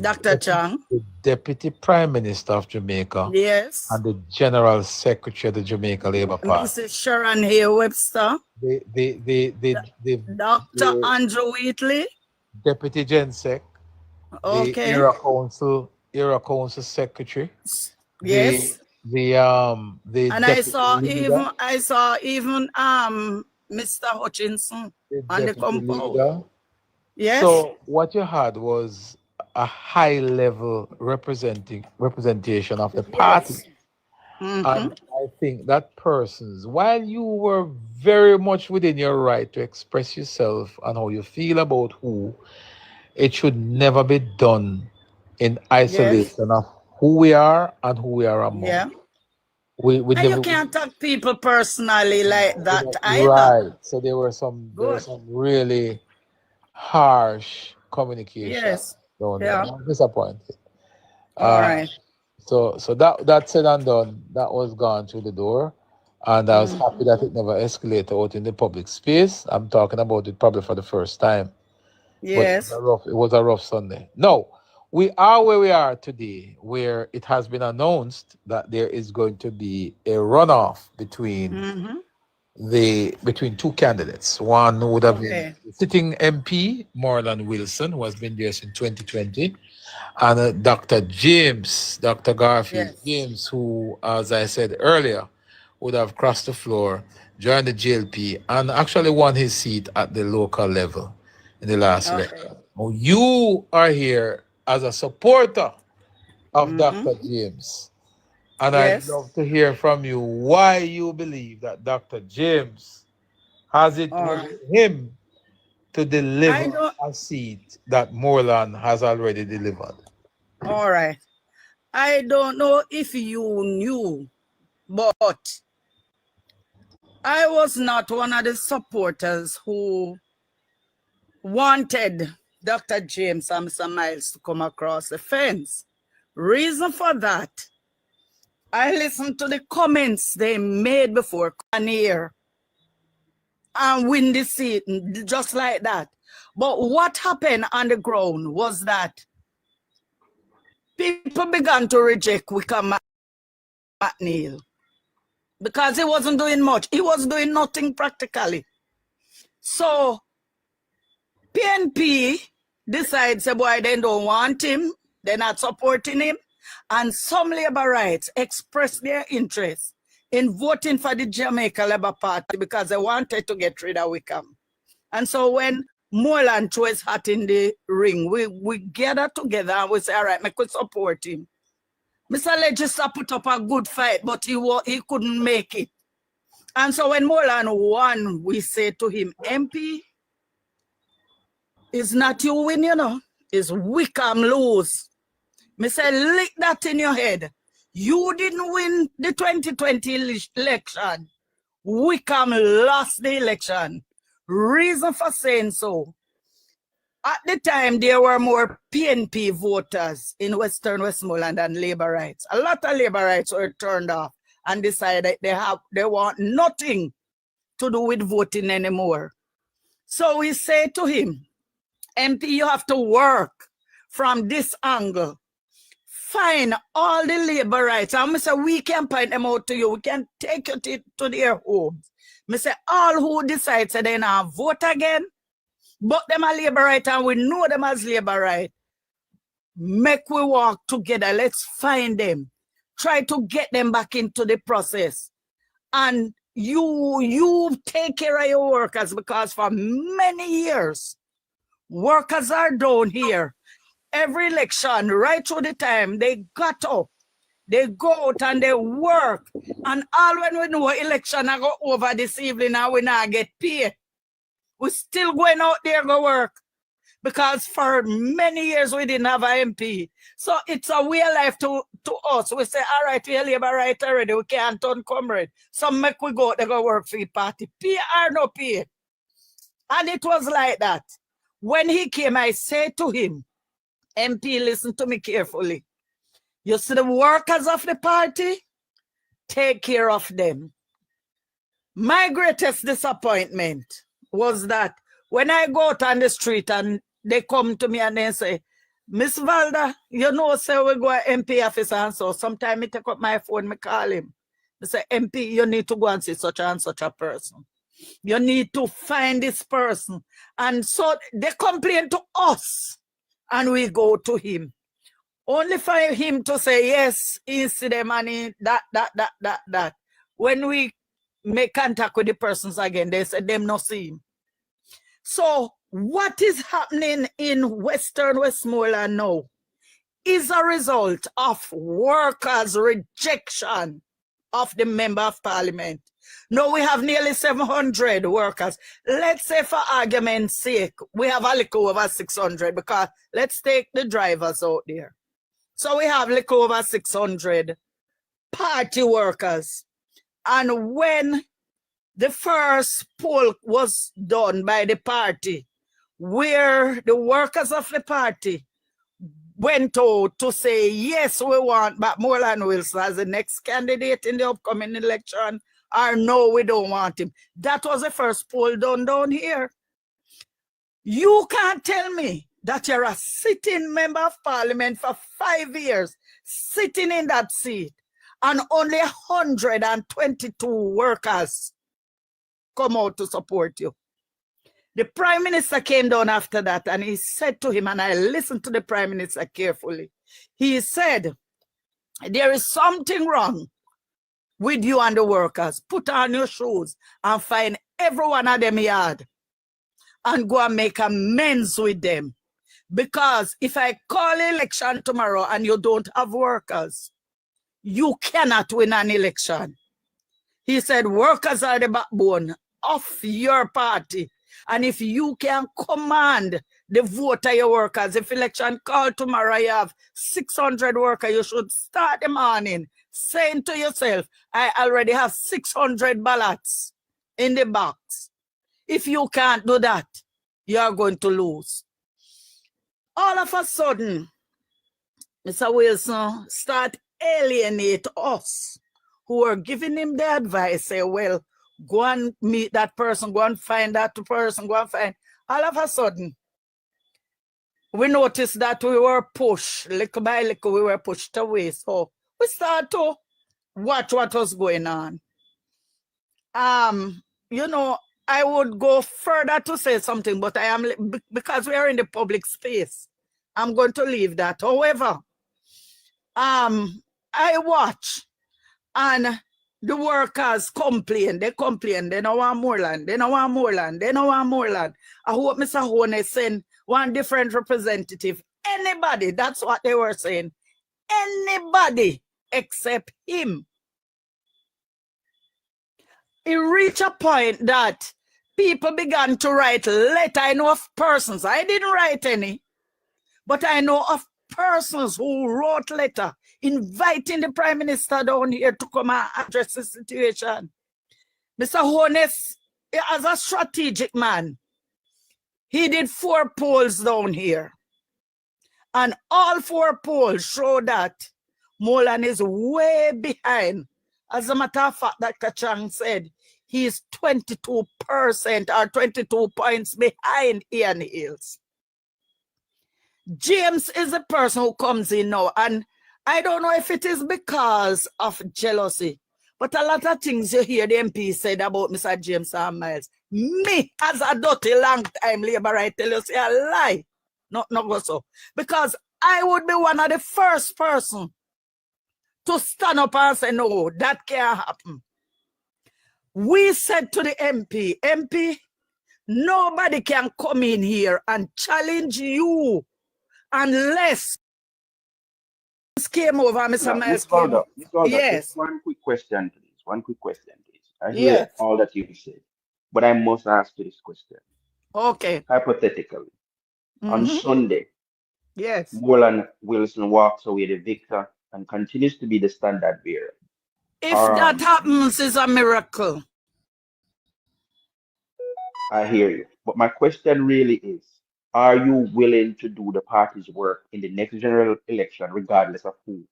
Dr. Chang. the Deputy Prime Minister of Jamaica Yes. and the General Secretary of the Jamaica Labour Party. Mrs. Sharon Hay Webster. The Dr. Andrew Wheatley. Deputy Gensec, Okay. the Era Council Secretary, Yes. the And I deputy saw leader, even Mr. Hutchinson the on the deputy compound. leader. Yes. So what you had was a high level representation of the party. Yes. Mhm. And I think that persons, while you were very much within your right to express yourself and how you feel about who, it should never be done in isolation of who we are and who we are among. Yeah. We And never you can't talk people personally like that either. right. So there were some really harsh communication. Yes. down there. Yeah. I'm disappointed. All right. So that said and done, that was gone through the door. And I was happy that it never escalated out in the public space. I'm talking about it probably for the first time. Yes. But it was a rough Sunday. No, we are where we are today, where it has been announced that there is going to be a runoff between between two candidates. One would have been sitting MP, Morland Wilson, who has been there since 2020, and Dr. Garfield James, who, as I said earlier, would have crossed the floor, joined the JLP, and actually won his seat at the local level in the last election. Now, you are here as a supporter of Dr. James. And I'd love to hear from you why you believe that Dr. James has it with him to deliver a seat that Moreland has already delivered. All right. I don't know if you knew, but I was not one of the supporters who wanted Dr. James and Mr. Miles to come across the fence. Reason for that, I listened to the comments they made before here and win the seat, just like that. But what happened on the ground was that people began to reject Wickham McNeil because he wasn't doing much. He was doing nothing practically. So PNP decides, boy, they don't want him, they're not supporting him, and some Labour rights expressed their interest in voting for the Jamaica Labour Party because they wanted to get rid of Wickham. And so when Moreland threw his hat in the ring, we gathered together and we said, all right, we could support him. Mr. Legislator put up a good fight, but he couldn't make it. And so when Moreland won, we said to him, MP, it's not you win, you know, it's Wickham lose. Me say, lick that in your head. You didn't win the 2020 election. Wickham lost the election. Reason for saying so, at the time, there were more PNP voters in Western Westmoreland than Labour rights. A lot of Labour rights were turned off and decided they want nothing to do with voting anymore. So we say to him, MP, you have to work from this angle. Find all the Labour rights. And I say, we can point them out to you. We can take you to their homes. I say, all who decide to they now vote again, but them are Labour right and we know them as Labour right. Make we work together. Let's find them. Try to get them back into the process. And you take care of your workers because for many years, workers are down here. Every election, right through the time, they got up. They go out and they work. And all when we know election I go over this evening and we not get paid. We're still going out there go work because for many years we didn't have an MP. So it's a way of life to us. We say, all right, we are Labour right already. We can't turn comrade. So make we go out there go work for the party. Pay or no pay. And it was like that. When he came, I said to him, MP, listen to me carefully. You see the workers of the party? Take care of them. My greatest disappointment was that when I go out on the street and they come to me and they say, Miss Valda, you know, say we go to MP office and so sometimes I take up my phone, I call him. I say, MP, you need to go and see such and such a person. You need to find this person. And so they complain to us and we go to him. Only for him to say, yes, he see them and that. When we make contact with the persons again, they say them not see him. So what is happening in Western Westmoreland now is a result of workers' rejection of the Member of Parliament. Now we have nearly 700 workers. Let's say for argument's sake, we have a little over 600 because let's take the drivers out there. So we have like over 600 party workers. And when the first poll was done by the party, where the workers of the party went out to say, yes, we want but Morland Wilson as the next candidate in the upcoming election, or no, we don't want him. That was the first poll done down here. You can't tell me that you're a sitting Member of Parliament for 5 years, sitting in that seat, and only 122 workers come out to support you. The Prime Minister came down after that and he said to him, and I listened to the Prime Minister carefully, he said, there is something wrong with you and the workers. Put on your shoes and find every one of them yard and go and make amends with them. Because if I call election tomorrow and you don't have workers, you cannot win an election. He said, workers are the backbone of your party. And if you can command the vote of your workers. If election call tomorrow, you have 600 workers, you should start the morning saying to yourself, I already have 600 ballots in the box. If you can't do that, you are going to lose. All of a sudden, Mr. Wilson start alienate us who are giving him the advice, say, well, go and meet that person, go and find that person, go and find. All of a sudden, we noticed that we were pushed, little by little, we were pushed away. So we start to watch what was going on. You know, I would go further to say something, but I am, because we are in the public space, I'm going to leave that. However, I watch and the workers complain, they don't want Moreland, they don't want Moreland, they don't want Moreland. I hope Mr. Hone send one different representative. Anybody, that's what they were saying. Anybody except him. It reached a point that people began to write letters. I know of persons, I didn't write any, but I know of persons who wrote letter inviting the Prime Minister down here to come and address the situation. Mr. Hones, as a strategic man, he did 4 polls down here. And all 4 polls show that Moreland is way behind. As a matter of fact, that Kachang said, he is 22% or 22 points behind Ian Hills. James is the person who comes in now, and I don't know if it is because of jealousy, but a lot of things you hear the MP said about Mr. James and Miles. Me, as a dirty long-time labor, I tell you, say a lie. Not go so. Because I would be one of the first person to stand up and say, no, that can't happen. We said to the MP, nobody can come in here and challenge you unless came over, Mr. Miles. Yes. Just one quick question, please. I hear all that you said, but I must ask you this question. Okay. Hypothetically, on Sunday, yes, Morland Wilson walks away the victor and continues to be the standard bearer. If that happens, it's a miracle. I hear you. But my question really is, are you willing to do the party's work in the next general election, regardless of who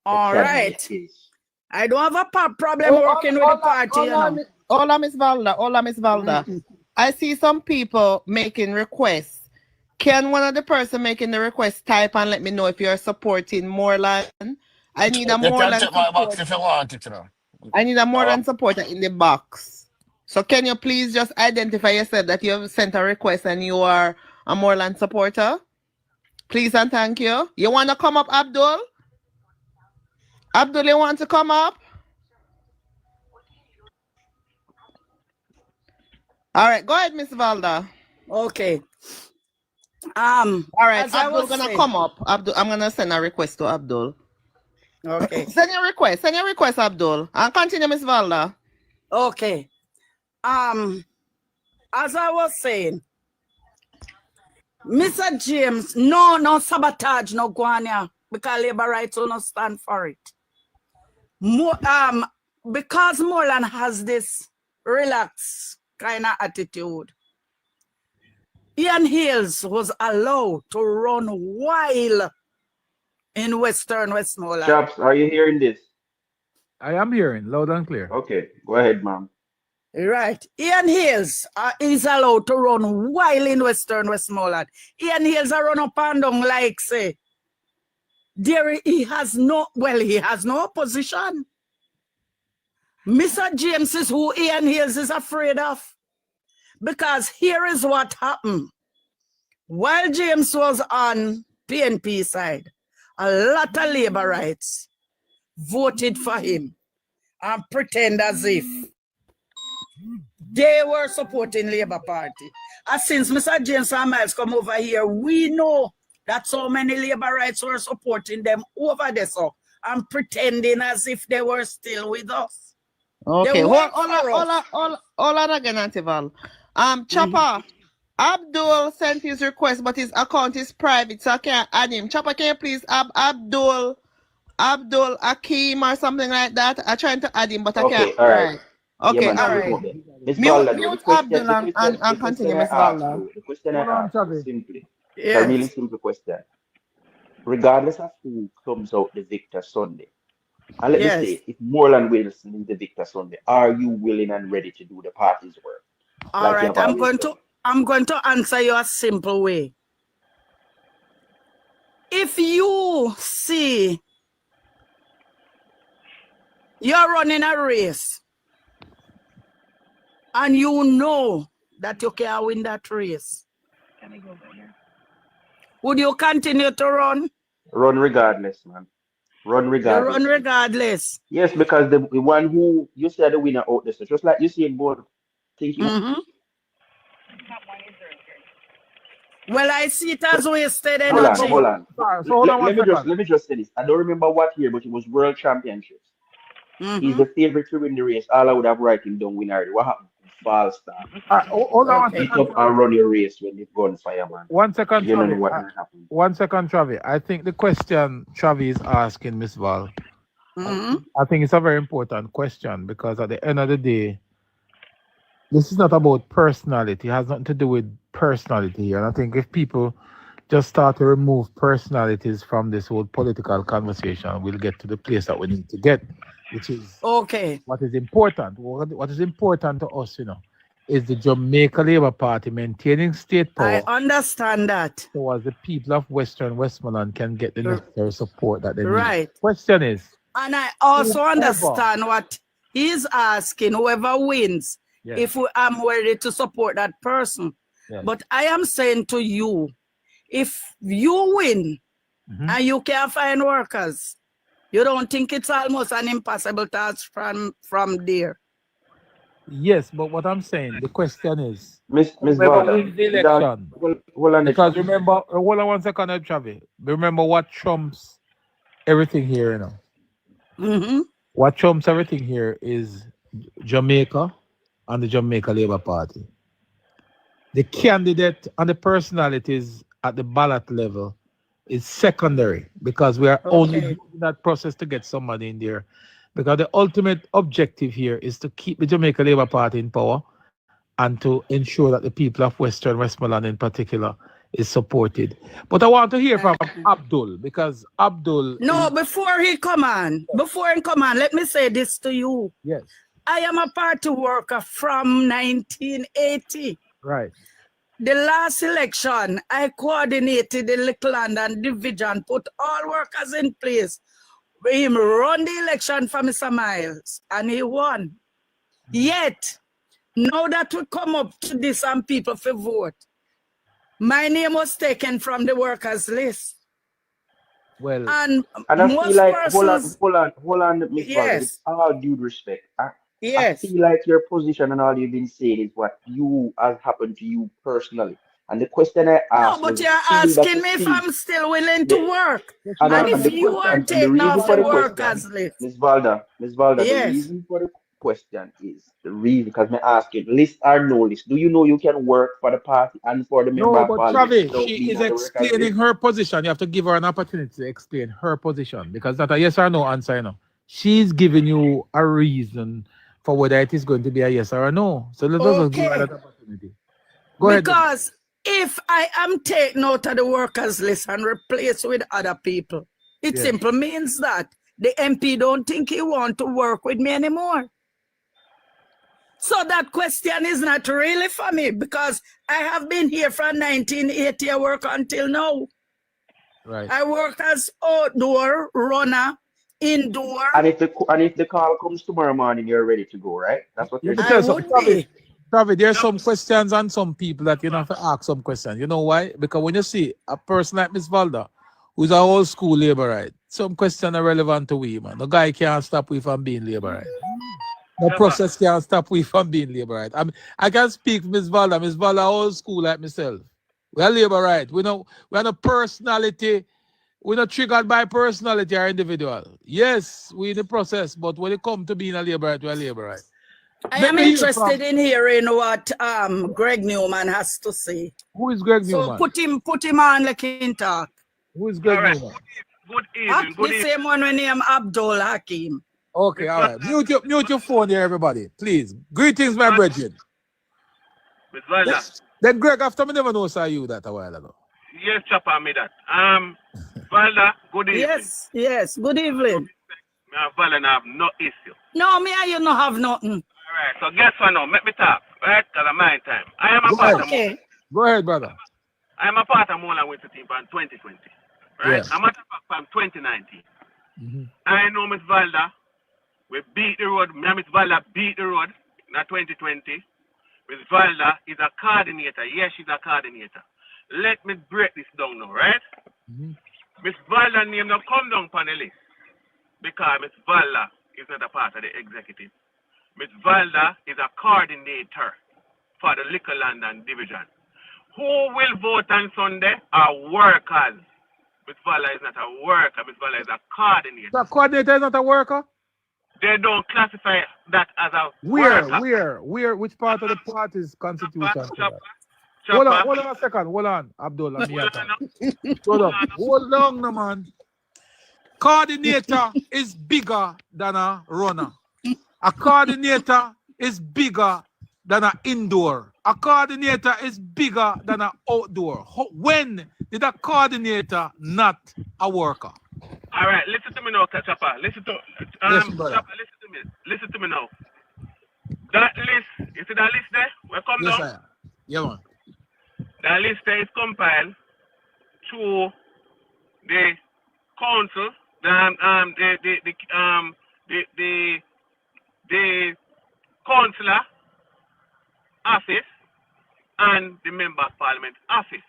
the candidate is? I don't have a problem working with the party. Hola, Miss Valda. I see some people making requests. Can one of the person making the request type and let me know if you're supporting Moreland? I need a Moreland supporter. My box if you want it, you know. I need a Moreland supporter in the box. So can you please just identify yourself that you have sent a request and you are a Moreland supporter? Please and thank you. You want to come up, Abdul? Abdul, you want to come up? All right, go ahead, Miss Valda. Okay. All right, Abdul gonna come up. Abdul, I'm gonna send a request to Abdul. Okay. Send your request, Abdul. And continue, Miss Valda. Okay. As I was saying, Mr. James, no sabotage, no guania, because labor rights will not stand for it. Because Moreland has this relaxed kind of attitude, Ian Hills was allowed to run wild in Western Westmoreland. Chaps, are you hearing this? I am hearing loud and clear. Okay, go ahead, ma'am. Right. Ian Hills is allowed to run wild in Western Westmoreland. Ian Hills are run up and down like, say, he has no opposition. Mr. James is who Ian Hills is afraid of. Because here is what happened. While James was on PNP side, a lot of labor rights voted for him and pretend as if they were supporting Labour Party. And since Mr. James and Miles come over here, we know that so many labor rights were supporting them over there, so and pretending as if they were still with us. Okay, hold on again, Antival. Chopper, Abdul sent his request, but his account is private, so I can't add him. Chopper, can you please Abdul Akim or something like that? I'm trying to add him, but I can't. Okay, all right. Right. Yeah, Okay, man, all take right. note there. Miss Mute, Valda, though, mute Abdul and the continue, question I Miss asked Valda. you, the question I Hold on, asked you Chavi. simply, it's a really Yes. simple question. Regardless of who comes out the victor Sunday, and let me say, Yes. if Morland Wilson is the victor Sunday, are you willing and ready to do the party's work? All Like you right. have always done? I'm going to answer you a simple way. If you see you're running a race and you know that you can win that race, would you continue to run? Run regardless, man. Run You regardless. run regardless. Yes, because the one who you say the winner out there, so just like you see in board, think you Well, I see it as wasted hold on, energy. hold on. Sorry, so hold on one second. Let me just say this. I don't remember what year, but it was World Championships. He's the favorite to win the race. All I would have right him don't win already. What happened? False start. Hold on one Okay. Get second. up and run your race when they've gone fire, man. One second, You don't know Travi. what might happen. One second, Travi. I think the question Travi is asking, Miss Val, I think it's a very important question because at the end of the day, this is not about personality. It has nothing to do with personality here. And I think if people just start to remove personalities from this whole political conversation, we'll get to the place that we need to get, which is Okay. what is important. What is important to us, is the Jamaica Labour Party maintaining state I power understand that. so as the people of Western Westmoreland can get the necessary support that they need. Right. Question is, And I also Whoever. understand what he's asking, whoever wins, yes, if I'm ready to support that person. yes, But I am saying to you, if you win and you can't find workers, you don't think it's almost an impossible task from there? yes, but what I'm saying, the question is, Miss whoever Valda, wins the election, hold on, because remember, hold on one second, Travi. Remember what trumps everything here, What trumps everything here is Jamaica and the Jamaica Labour Party. The candidate and the personalities at the ballot level is secondary because we are only doing that process to get somebody in there. Because the ultimate objective here is to keep the Jamaica Labour Party in power and to ensure that the people of Western Westmoreland in particular is supported. But I want to hear from Abdul because Abdul... No, before he come on, let me say this to you. Yes. I am a party worker from 1980. Right. The last election, I coordinated the Little London division, put all workers in place. We him run the election for Mr. Miles, and he won. Yet, now that we come up to this and people for vote, my name was taken from the workers list. Well, and I most feel like, persons, hold on, Miss Valda, with yes, all due respect. I yes. feel like your position and all you've been saying is what you has happened to you personally. And the question I No, asked but was you're still that asking me if still I'm still willing the to work. and, And and if the you are question and the taken reason off for the the question, workers list, Miss Valda, the yes. reason for the question is the reason because me asking list or no list. Do you know you can work for the party and for the member no, of but parliament Travi, without she being is on the workers explaining list? her position. You have to give her an opportunity to explain her position because that's a yes or no answer, She's giving you a reason for whether it is going to be a yes or a no. So let's just give her that opportunity. Go ahead. Because if I am taken out of the workers list and replaced with other people, it simply means that the MP don't think he want to work with me anymore. So that question is not really for me because I have been here from 1980. I work until now. Right. I work as outdoor runner, indoor. And if the call comes tomorrow morning, you're ready to go, right? That's what you're Let me saying. tell you something. Travi, there's some questions and some people that you have to ask some questions. You know why? Because when you see a person like Miss Valda, who's an old school labourite, some questions are relevant to we, man. The guy can't stop we from being labourite. The process can't stop we from being labourite. I can speak for Miss Valda. Miss Valda old school like myself. We are labourite. We're not personality. We're not triggered by personality or individual. Yes, we in the process, but when it comes to being a labourite, we're labourite. I Let am me hear interested from in hearing what Greg Newman has to say. who is Greg So Newman? put him on like in talk. Who is All Greg right. Newman? Good Ah, evening. Good the evening. same one when name Abdul Hakim. Okay, Miss all right. Mute your phone there, everybody. Please. Greetings, my Valda. brethren. Miss Valda. Then Greg, after me never know saw you that a while ago. Yes, Chopper, me that. Valda, good evening. Yes. Good evening. Me and Valda have no issue. No, me and you no have nothing. All right. So guess what now? Let me talk. Right? Because I'm my time. I am a Go part ahead. of Okay. Go ahead, brother. I am a part of Moreland Wilson team from 2020. Right? Yeah. I'm a part from 2019. Mm-hmm. I know Miss Valda. We beat the road. Me and Miss Valda beat the road in 2020. Miss Valda is a coordinator. Yes, she's a coordinator. Let me break this down now, right? Mm-hmm. Miss Valda name now come down on the list because Miss Valda is not a part of the executive. Miss Valda is a coordinator for the Liquor London division. Who will vote on Sunday are workers. Miss Valda is not a worker. Miss Valda is a coordinator. The coordinator is not a worker? They don't classify that as a worker. Where? Which part of the party's constitution? Chopper. Hold on a second. Hold on, Abdul. Hold on, no man. Coordinator is bigger than a runner. A coordinator is bigger than an indoor. A coordinator is bigger than an outdoor. When did a coordinator not a worker? All right, listen to me now, Chopper. Listen to Chopper, listen to me now. That list, you see that list there? Where come Yes, down? sir. Yeah, man. That list there is compiled to the council, the councillor office and the member of parliament office,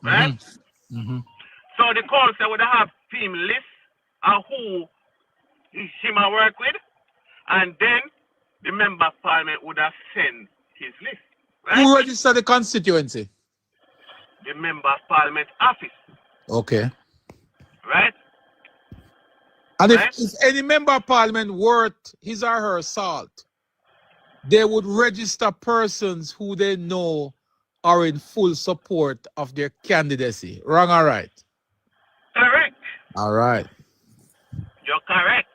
right? Mm-hmm. Mm-hmm. So the councillor would have team list of who he might work with, and then the member of parliament would have sent his list. Right? Who registered the constituency? The member of parliament office, Okay. right? And Right. if any member of parliament worth his or her salt, they would register persons who they know are in full support of their candidacy. Wrong or right? Correct. All right. You're correct.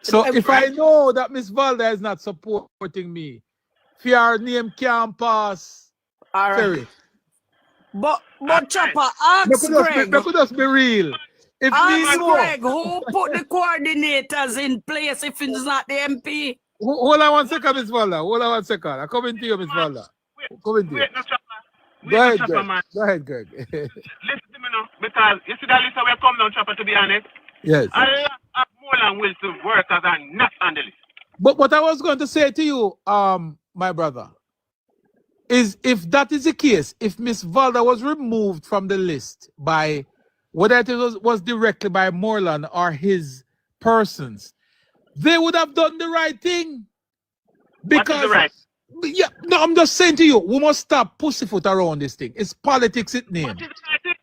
So if I know that Miss Valda is not supporting me, if your name can't pass, All right. Ferry. But Chopper, ask Greg. Could just be real. If Ask me know, Greg who put the coordinators in place if it's not the MP. hold on 1 second, Miss Valda. Hold on 1 second. I'm coming to you, Miss Valda. Coming to you. Wait, no, Chopper. Go ahead, no, Chopper, Greg. man. Go ahead, Greg. Listen to me now, because you see that list where come down, Chopper, to be honest. Yes. A lot of Morland Wilson workers are not on the list. But what I was going to say to you, my brother, is if that is the case, if Miss Valda was removed from the list by, whether it was directly by Moreland or his persons, they would have done the right thing. Because, what is the right? Yeah, no, I'm just saying to you, we must stop pussyfoot around this thing. It's politics it name. What is the right thing?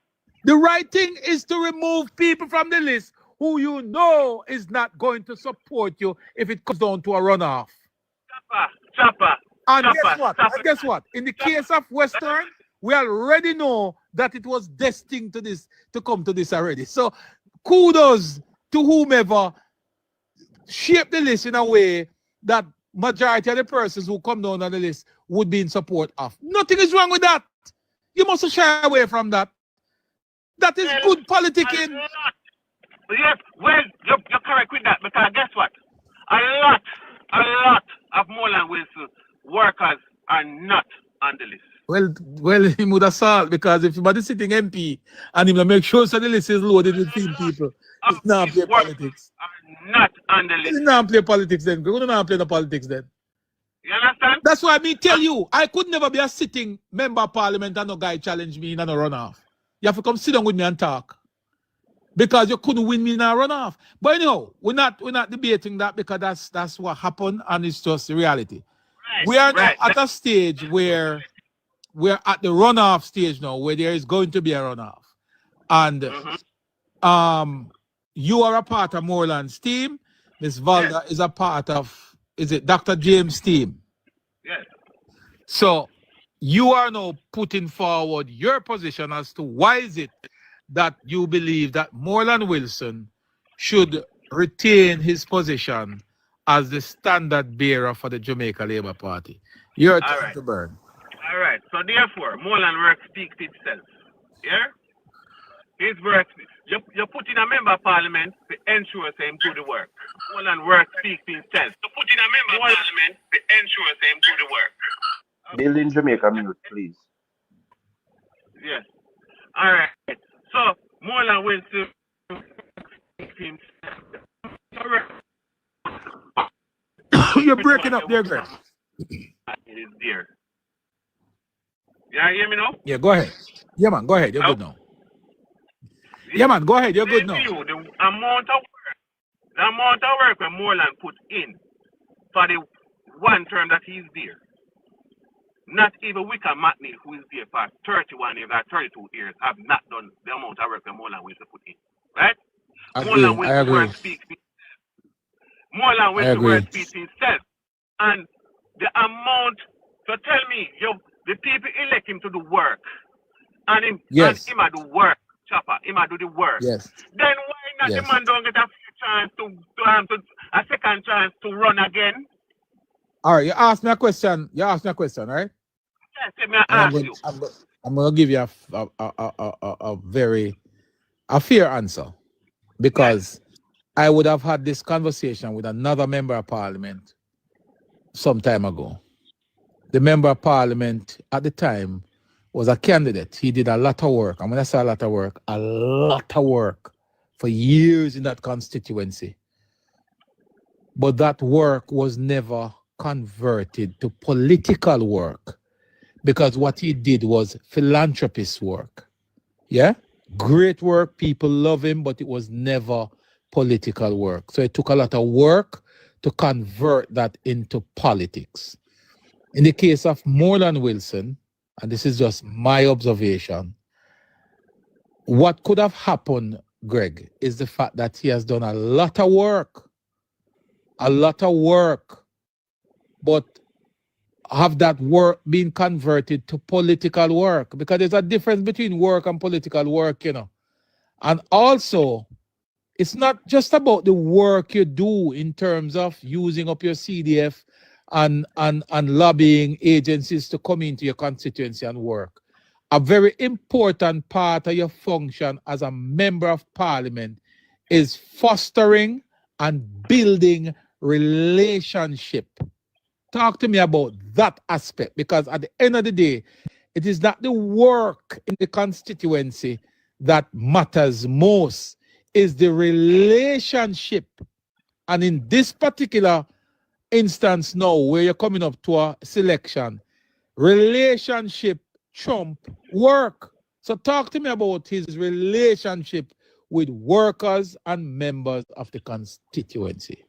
The right thing is to remove people from the list who you know is not going to support you if it comes down to a runoff. Chopper. And Chopper, guess what? Chopper. And guess what? In the case of Western, we already know that it was destined to come to this already. So kudos to whomever shaped the list in a way that majority of the persons who come down on the list would be in support of. Nothing is wrong with that. You must shy away from that. That is good politicking. Yes, well, you're correct with that, because guess what? A lot of Morland Wilson workers are not on the list. Well, he would have solved, because if somebody sitting MP and him make sure so the list is loaded with same people, it's not play politics. Are not on the list. It's not play politics then. We're going to not play the politics then. You understand? That's why I tell you, I could never be a sitting member of parliament and no guy challenge me in a runoff. You have to come sit down with me and talk. Because you couldn't win me in a runoff. But anyhow, we're not debating that, because that's what happened and it's just the reality. Right, We are now at a stage where we're at the runoff stage now, where there is going to be a runoff. And you are a part of Moreland's team. Miss Valda is a part of, is it Dr. James' team? Yes. So you are now putting forward your position as to why is it that you believe that Morland Wilson should retain his position as the standard bearer for the Jamaica Labour Party. Your All time right. to burn. All right. So therefore, Moreland work speaks itself. Yeah? His work, you put in a member of parliament to ensure him do the work. Moreland work speaks itself. You put in a member of parliament to ensure him do the work. Building Jamaica mute, please. Yes. All right. So Moreland will speak himself. You're breaking up there, Greg. It is there. Yeah, you hear me now? Yeah, go ahead. Yeah, man, go ahead. You're good now. Yeah, man, go ahead. You're good now. The amount of work that Moreland put in for the one term that he's there. Not even Wickham Matney, who is there for 31 years or 32 years, have not done the amount of work that Moreland Wilson put in. Right? Moreland Wilson work speaks. Moreland Wilson work speaks himself. And the amount, so tell me, the people elect him to do work. And him do work, chopper. Him do the work. Yes. Then why not the man don't get a chance a second chance to run again? All right, you asked me a question. Right? Yes, me ask you. I'm going to give you a very fair answer, because I would have had this conversation with another member of parliament some time ago. The member of parliament at the time was a candidate. He did a lot of work. And when I say a lot of work for years in that constituency. But that work was never converted to political work, because what he did was philanthropist work. Yeah? Great work. People love him, but it was never political work. So it took a lot of work to convert that into politics. In the case of Morland Wilson, and this is just my observation, what could have happened, Greg, is the fact that he has done a lot of work, but have that work been converted to political work? Because there's a difference between work and political work, you know. And also, it's not just about the work you do in terms of using up your CDF and lobbying agencies to come into your constituency and work. A very important part of your function as a member of parliament is fostering and building relationship. Talk to me about that aspect, because at the end of the day, it is not the work in the constituency that matters most, is the relationship. And in this particular instance now, where you're coming up to a selection, relationship trump work. So talk to me about his relationship with workers and members of the constituency.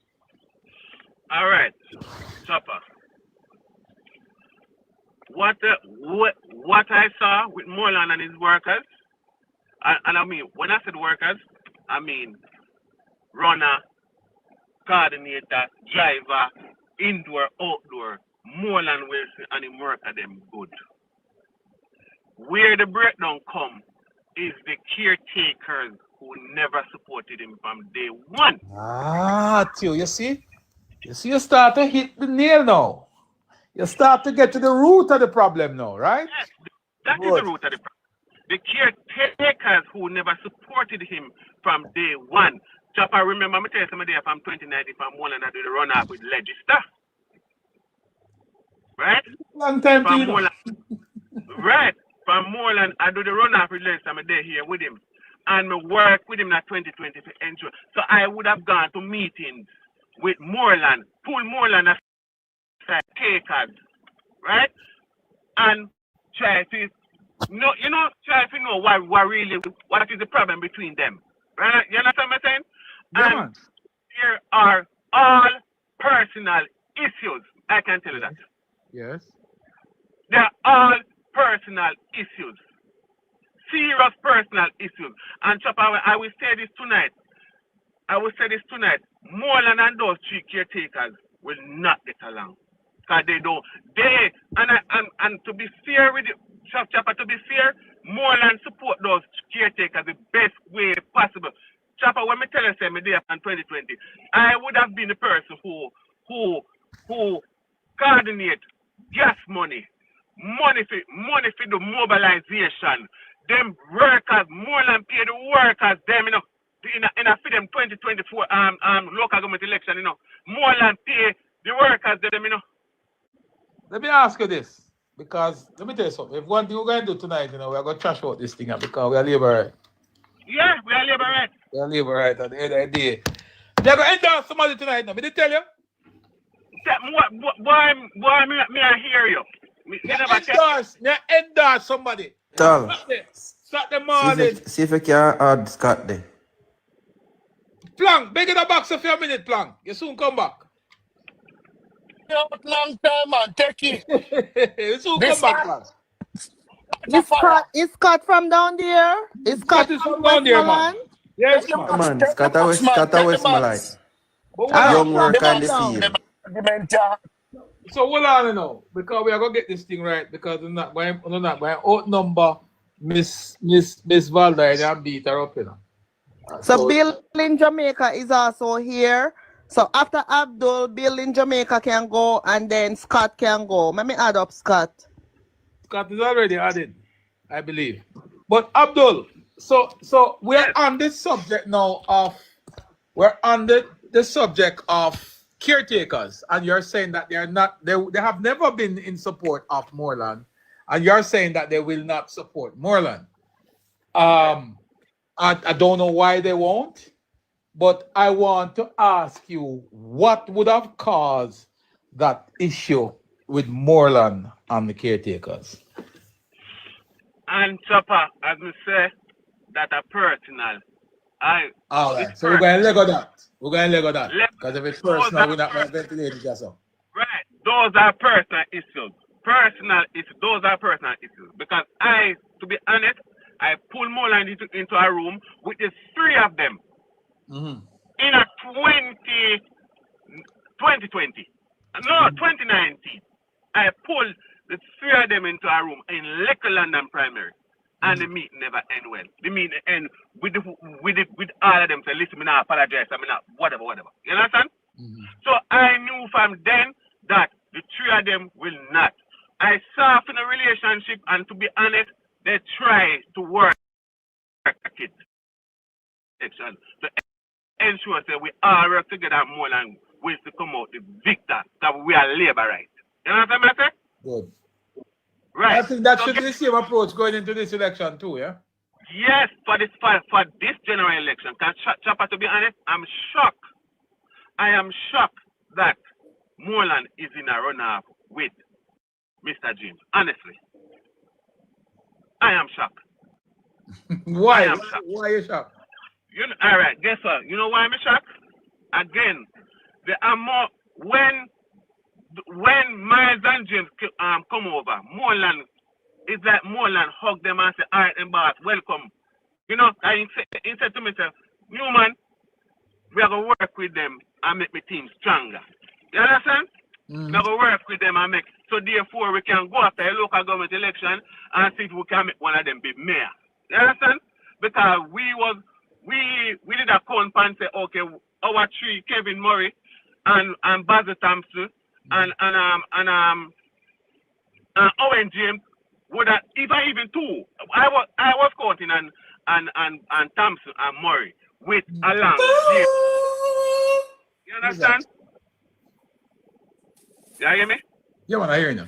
All right, Chopper. What I saw with Moreland and his workers, and I mean, when I said workers, I mean runner, coordinator, driver, indoor, outdoor. Moreland Wilson and him work at them good. Where the breakdown come is the caretakers who never supported him from day one. Theo, you see? You start to hit the nail now. You start to get to the root of the problem now, right? Yes, that is the root of the problem. The caretakers who never supported him from day one. Chop, I remember me tell you somebody from 2019 from Moreland I do the run up with Legister. Right? Long time from to you Moreland. Right. From Moreland I do the run up with Legister. I'm there here with him. And me work with him in 2020 to ensure. So I would have gone to meetings with Moreland, pull Moreland aside, takers, right? And try to try to know what is the problem between them. Right? You understand what I'm saying? Yeah, and there are all personal issues. I can tell you that. Yes. They are all personal issues. Serious personal issues. And Chop, I will say this tonight. Moreland and those three caretakers will not get along. Because they don't. They, and to be fair with you, Chopper, to be fair, Moreland support those caretakers the best way possible. Chopper, when me tell you, say, me there in 2020, I would have been the person who coordinate gas money for the mobilization. Them workers, Moreland pay the workers, them, you know, in a for them 2024 local government election, you know. Moreland pay the workers, them, you know. Let me ask you this, because let me tell you something. If one thing we're going to do tonight, you know, we're going to trash out this thing because we are labor right. Yeah, we are labor right. We are labor right at the end of the day. They're going to endorse somebody tonight now. Did they tell you? Boy, me I hear you. Endorse somebody. Tal. Start the morning. See if you can add Scott there. Plank, beg in the box for a minute, Plank. You soon come back. Long time, man. Take it. You soon come back, Plank. Is Scott from down there? Is Scott from down there, man? Yes, man. Scott Westmoreland. Young worker in the field. So hold on, you know, because we are gonna get this thing right, because we're not going outnumber Miss Valda and beat her up, you know. So Bill in Jamaica is also here. So after Abdul, Bill in Jamaica can go, and then Scott can go. Let me add up Scott. Scott is already added, I believe. But Abdul, so we're on this subject now of the subject of caretakers, and you're saying that they have never been in support of Moreland, and you're saying that they will not support Moreland. I don't know why they won't, but I want to ask you what would have caused that issue with Moreland and the caretakers. And Chopper, as we say, that are personal. All right, so we're going to let that. We're going to let that. Because if it's personal, we're not going to ventilate it yourself. Right. Those are personal issues. Those are personal issues. Because to be honest, I pulled Moreland into a room with the three of them in a 2020. No, 2019. I pulled the three of them into a room in Lecker London primary. And the meeting never end well. The meeting end with all of them say, listen, me not apologize, I mean not whatever. You understand? So I knew from then that the three of them will not. I saw in a relationship, and to be honest, they try to work it. To ensure that we all work together more and ways to come out the victor, that we are labor right. You know what I'm saying? Good. Right. I think that should be the same approach going into this election too, yeah? Yes, for this general election. Because Chopper, to be honest, I'm shocked. I am shocked that Moreland is in a runoff with Mr. James. Honestly. I am shocked. Why? I am shocked. Why are you shocked? All right, guess what? You know why I'm shocked? Again, there are more when Miles and James come over, Moreland, it's like Moreland hug them and say, all right, and boss, welcome. You know, he said to me, Newman, we are going to work with them and make my team stronger. You understand? We are going to work with them and make, so therefore we can go after a local government election and see if we can make one of them be mayor. You understand? Because we did a count and say, okay, our three, Kevin Murray and Basil Thompson, and Owen James would have even two. I was counting and Thompson and Murray with along James. You understand? You hear me? Yeah, man, I hear you now.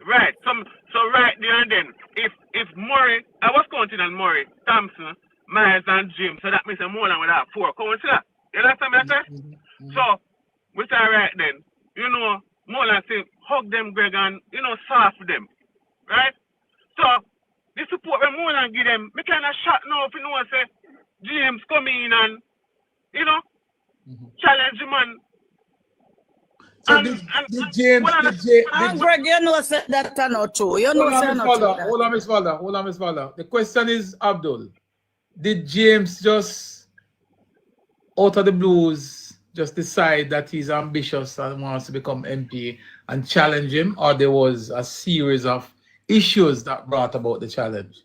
Right. So right there and then, if Murray, I was counting on Murray, Thompson, Miles and James, so that means Moreland would have four. Come on, see that? You understand what I say? So we say right then, you know, Moreland say, hug them, Greg, and, you know, soft them. Right? So, the support when Moreland give them, me kind of shock now if you know, say, James come in and, you know, challenge the man. So the James, Greg, you know that not true. You know that not true. Hold on, Miss Valda. The question is, Abdul, did James just out of the blues just decide that he's ambitious and wants to become MP and challenge him, or there was a series of issues that brought about the challenge?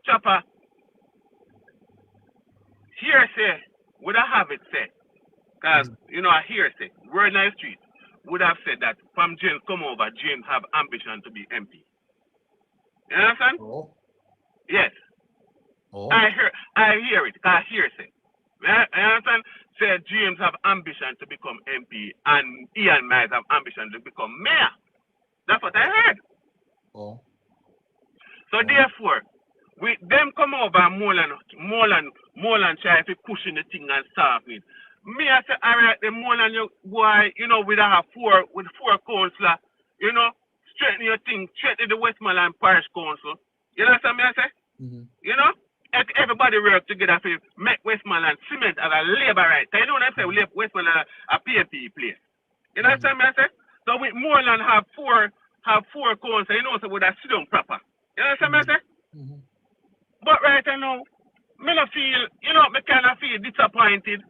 Chopper, hearsay would I have it said, because a hearsay, word in the street, would have said that from James come over, James have ambition to be MP. You understand? Oh. Yes. Oh. I hear it. I hearsay. You understand? Said James have ambition to become MP and Ian might have ambition to become mayor. That's what I heard. Oh. So therefore, with them come over Moreland try to cushion the thing and solve it. Me I say, all right, the Moreland boy, we have four councillors, straighten your thing, straighten the West Milan Parish Council. You know what I say? Mm-hmm. Everybody work together to make West Milan cement as a labor right. You know what I say? We West Milan a PMP place. You know what I say? So with Moreland have four councils, so with a sit down proper. You know what I say? Mm-hmm. But right now, me kind of feel disappointed.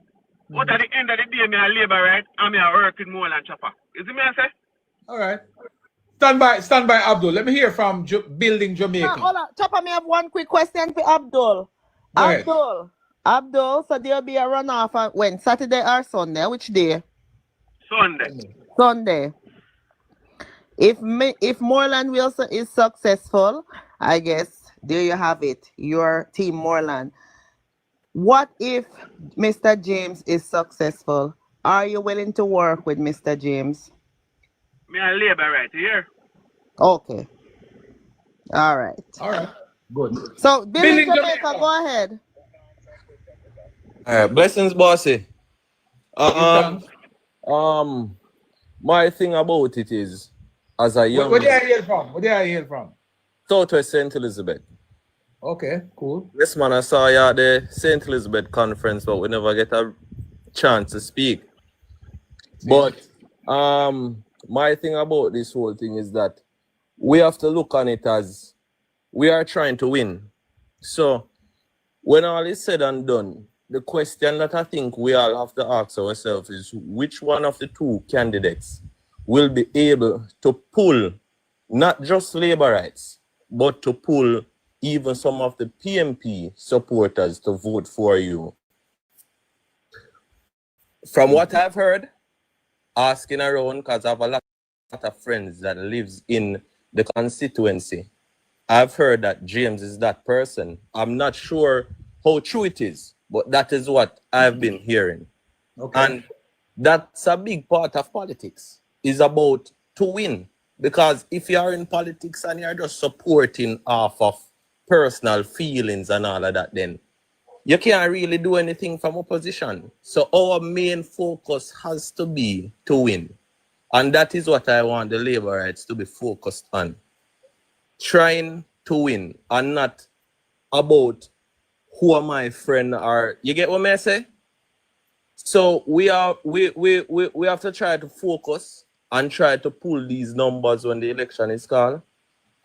But at the end of the day, me a labor right, and me a work in Moreland chopper. You see me I say? All right. Stand by, Abdul. Let me hear from Building Jamaica. Hold on. Chopper, me have one quick question for Abdul. Go ahead. Abdul, so there'll be a runoff on when? Saturday or Sunday? Which day? Sunday. If Morland Wilson is successful, I guess there you have it. Your team Moreland. What if Mr. James is successful? Are you willing to work with Mr. James? Me a labor right here. Okay. All right. Good. So, Building Jamaica, go ahead. All right, blessings, bossy. My thing about it is, as a young... Where are you hail from? Southwest St. Elizabeth. Okay, cool. Yes, man, I saw you at the St. Elizabeth conference, but we never get a chance to speak. But my thing about this whole thing is that we have to look on it as we are trying to win. So when all is said and done, the question that I think we all have to ask ourselves is which one of the two candidates will be able to pull not just labor rights, but to pull even some of the PMP supporters to vote for you. From what I've heard, asking around, because I have a lot of friends that lives in the constituency, I've heard that James is that person. I'm not sure how true it is, but that is what I've been hearing. Okay. And that's a big part of politics, is about to win. Because if you are in politics and you're just supporting off of personal feelings and all of that, then you can't really do anything from opposition. So our main focus has to be to win. And that is what I want the labor rights to be focused on. Trying to win and not about who are my friend or you get what I say? So we have to try to focus and try to pull these numbers when the election is called.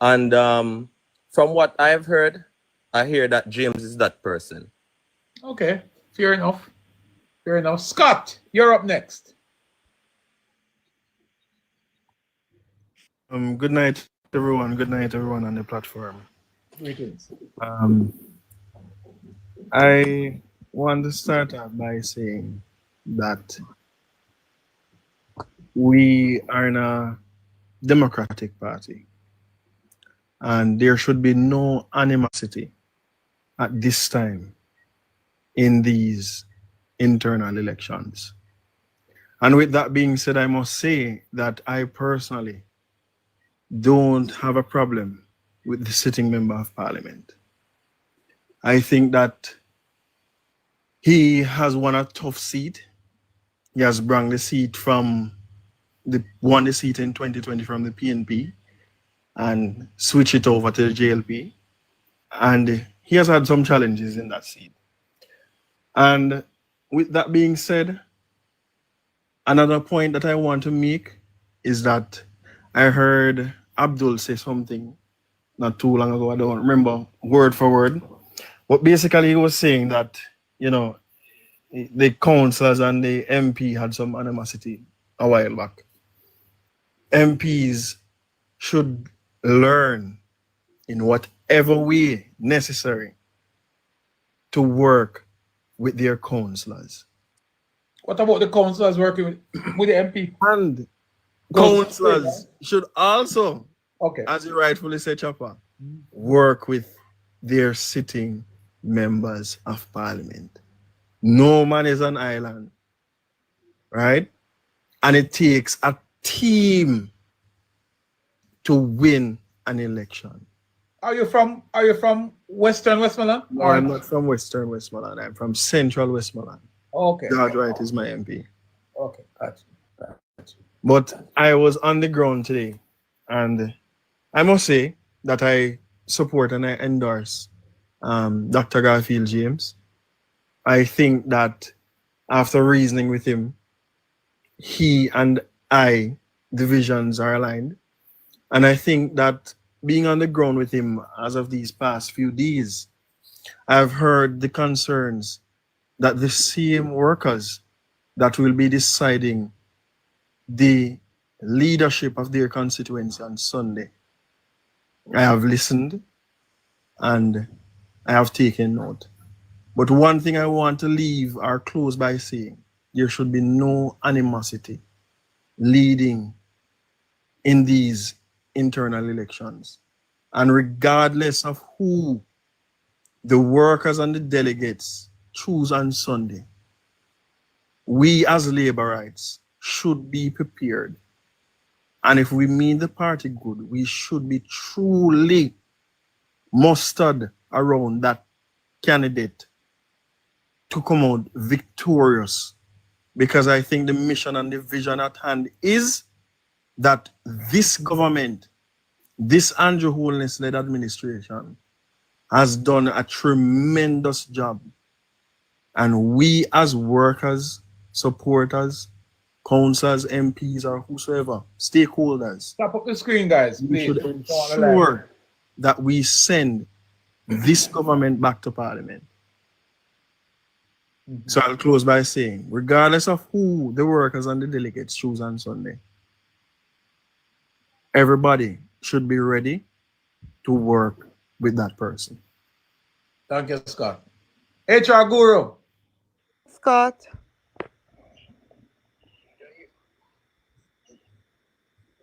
And from what I've heard, I hear that James is that person. Okay, fair enough. Scott, you're up next. Good night, everyone. Good night, everyone on the platform. Greetings. I want to start off by saying that we are in a democratic party, and there should be no animosity at this time in these internal elections. And with that being said, I must say that I personally don't have a problem with the sitting member of parliament. I think that he has won a tough seat. He has brought the seat won the seat in 2020 from the PNP and switch it over to the JLP. And he has had some challenges in that seat. And with that being said, another point that I want to make is that I heard Abdul say something not too long ago. I don't remember word for word. But basically he was saying that, the councillors and the MP had some animosity a while back. MPs should learn in whatever way necessary to work with their councillors. What about the councillors working with the MP? And councillors should also, as you rightfully said, Chopper, work with their sitting members of parliament. No man is an island, right? And it takes a team to win an election. Are you from Western Westmoreland? No, I'm not from Western Westmoreland. I'm from Central Westmoreland. Okay. George Wright is my MP. Okay, gotcha. But I was on the ground today, and I must say that I support and I endorse Dr. Garfield James. I think that after reasoning with him, he and I, the visions are aligned. And I think that being on the ground with him as of these past few days, I've heard the concerns that the same workers that will be deciding the leadership of their constituency on Sunday. I have listened and I have taken note. But one thing I want to leave or close by saying, there should be no animosity leading in these internal elections. And regardless of who the workers and the delegates choose on Sunday, we as Labourites should be prepared. And if we mean the party good, we should be truly mustered around that candidate to come out victorious. Because I think the mission and the vision at hand is that this government, this Andrew Holness-led administration, has done a tremendous job. And we as workers, supporters, councillors, MPs, or whosoever, stakeholders, stop up the screen, guys. We should ensure that we send this government back to Parliament. So I'll close by saying, regardless of who the workers and the delegates choose on Sunday, everybody should be ready to work with that person. Thank you, Scott. HR Guru. Scott.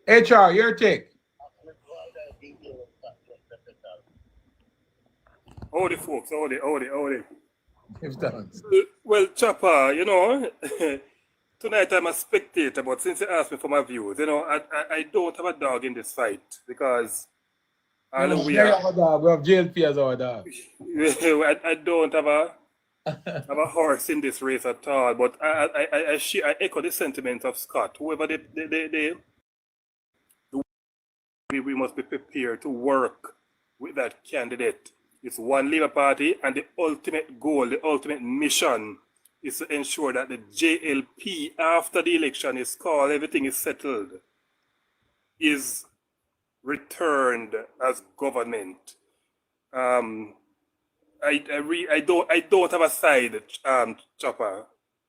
HR, your take. Howdy, folks. Howdy. Thanks. Well, Chopper, you know, tonight I'm a spectator, but since you asked me for my views, you know, I don't have a dog in this fight because I know we have a dog. We have JLP as our dog. I don't have a horse in this race at all, but I echo the sentiment of Scott. Whoever we must be prepared to work with that candidate. It's one Labour Party, and the ultimate goal, the ultimate mission is to ensure that the JLP, after the election is called, everything is settled, is returned as government. I don't have a side, Chopper.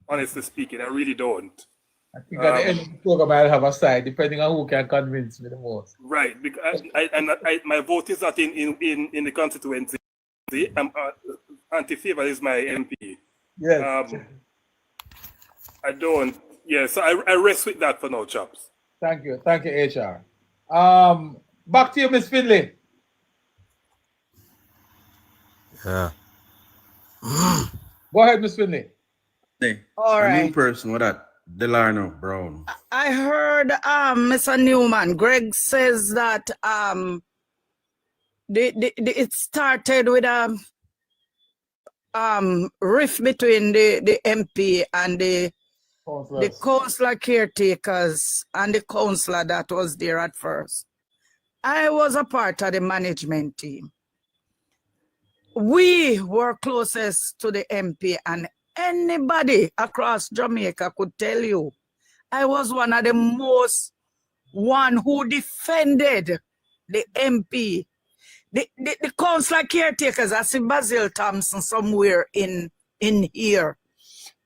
Honestly speaking, I really don't. I think at the end of the program, I'll have a side, depending on who can convince me the most. Right, because my vote is not in the constituency. I'm anti-favor is my MP. Yes. I don't. Yeah, so I rest with that for now, chaps. Thank you, HR. Back to you, Miss Finley. Yeah. Go ahead, Miss Finley. Hey, All a right. new person, what that? Delano Brown. I heard Mr. Newman, Greg says that it started with a rift between the MP and the councillor caretakers and the councillor that was there at first. I was a part of the management team. We were closest to the MP, and anybody across Jamaica could tell you I was one of the most who defended the MP. The councillor caretakers, I see Basil Thompson somewhere in here.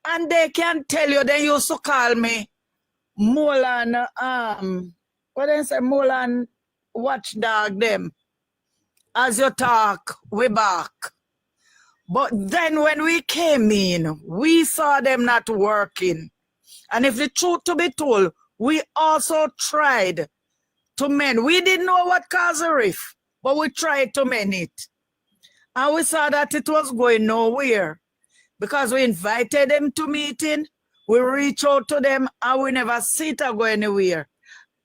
And they can tell you, they used to call me Moreland, what they say, Moreland watchdog them. As you talk, we back. But then when we came in, we saw them not working. And if the truth to be told, we also tried to mend. We didn't know what caused the rift, but we tried to mend it. And we saw that it was going nowhere because we invited them to meeting, we reached out to them, and we never see it go anywhere.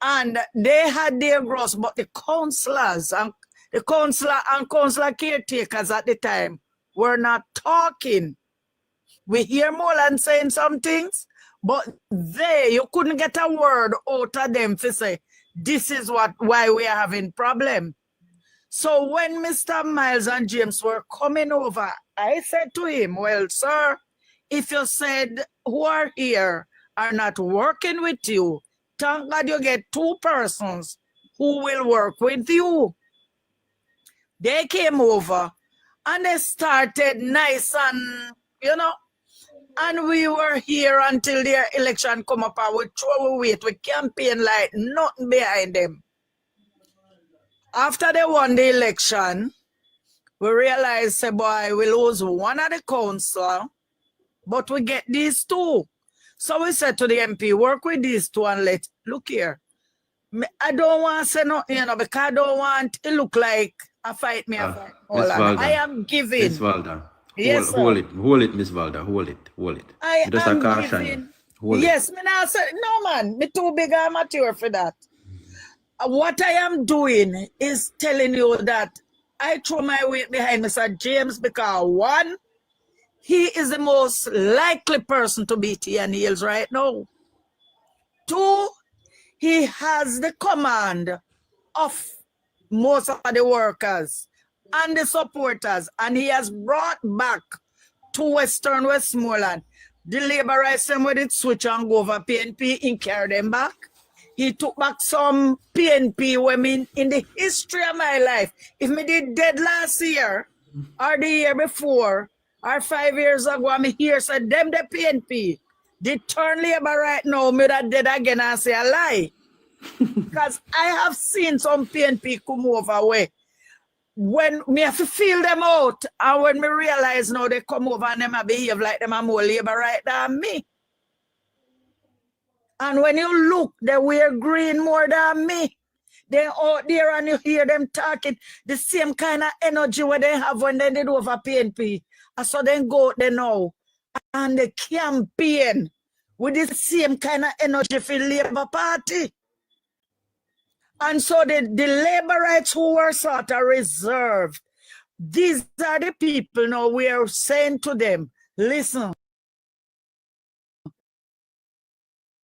And they had their growth, but the councillors and the councillor caretakers at the time were not talking. We hear Moreland saying some things, but you couldn't get a word out of them to say, this is why we are having problem. So when Mr. Miles and James were coming over, I said to him, well, sir, if you said who are here are not working with you, thank God you get 2 persons who will work with you. They came over and they started nice and, and we were here until their election come up and we throw away we campaign like nothing behind them. After they won the election, we realized, say, boy, we lose one of the councillor, but we get these 2. So we said to the MP, work with these 2 and look here. I don't want to say nothing, because I don't want it look like a fight me. I am giving. Miss Valda. Yes, hold it, Miss Valda. Hold it. I just am a caution. giving. Hold Yes, it. me now say, no man, me too big and mature for that. What I am doing is telling you that I throw my weight behind Mr. James because 1, he is the most likely person to beat Ian Hills right now. 2, he has the command of most of the workers and the supporters, and he has brought back to Western Westmoreland the labor rights them with it switch and go over PNP and carry them back. He took back some PNP women in the history of my life. If me did dead last year or the year before or 5 years ago, I'm here said them the PNP. They turn labor right now, me that dead again and say a lie. Because I have seen some PNP come over way. When me have to feel them out, and when me realize now they come over and them behave like them are more labor right than me. And when you look, they wear green more than me. They out there and you hear them talking the same kind of energy what they have when they did over PNP. And so then go out there now and they campaign with the same kind of energy for the Labour Party. And so the labor rights who were sort of reserved, these are the people now we are saying to them, listen,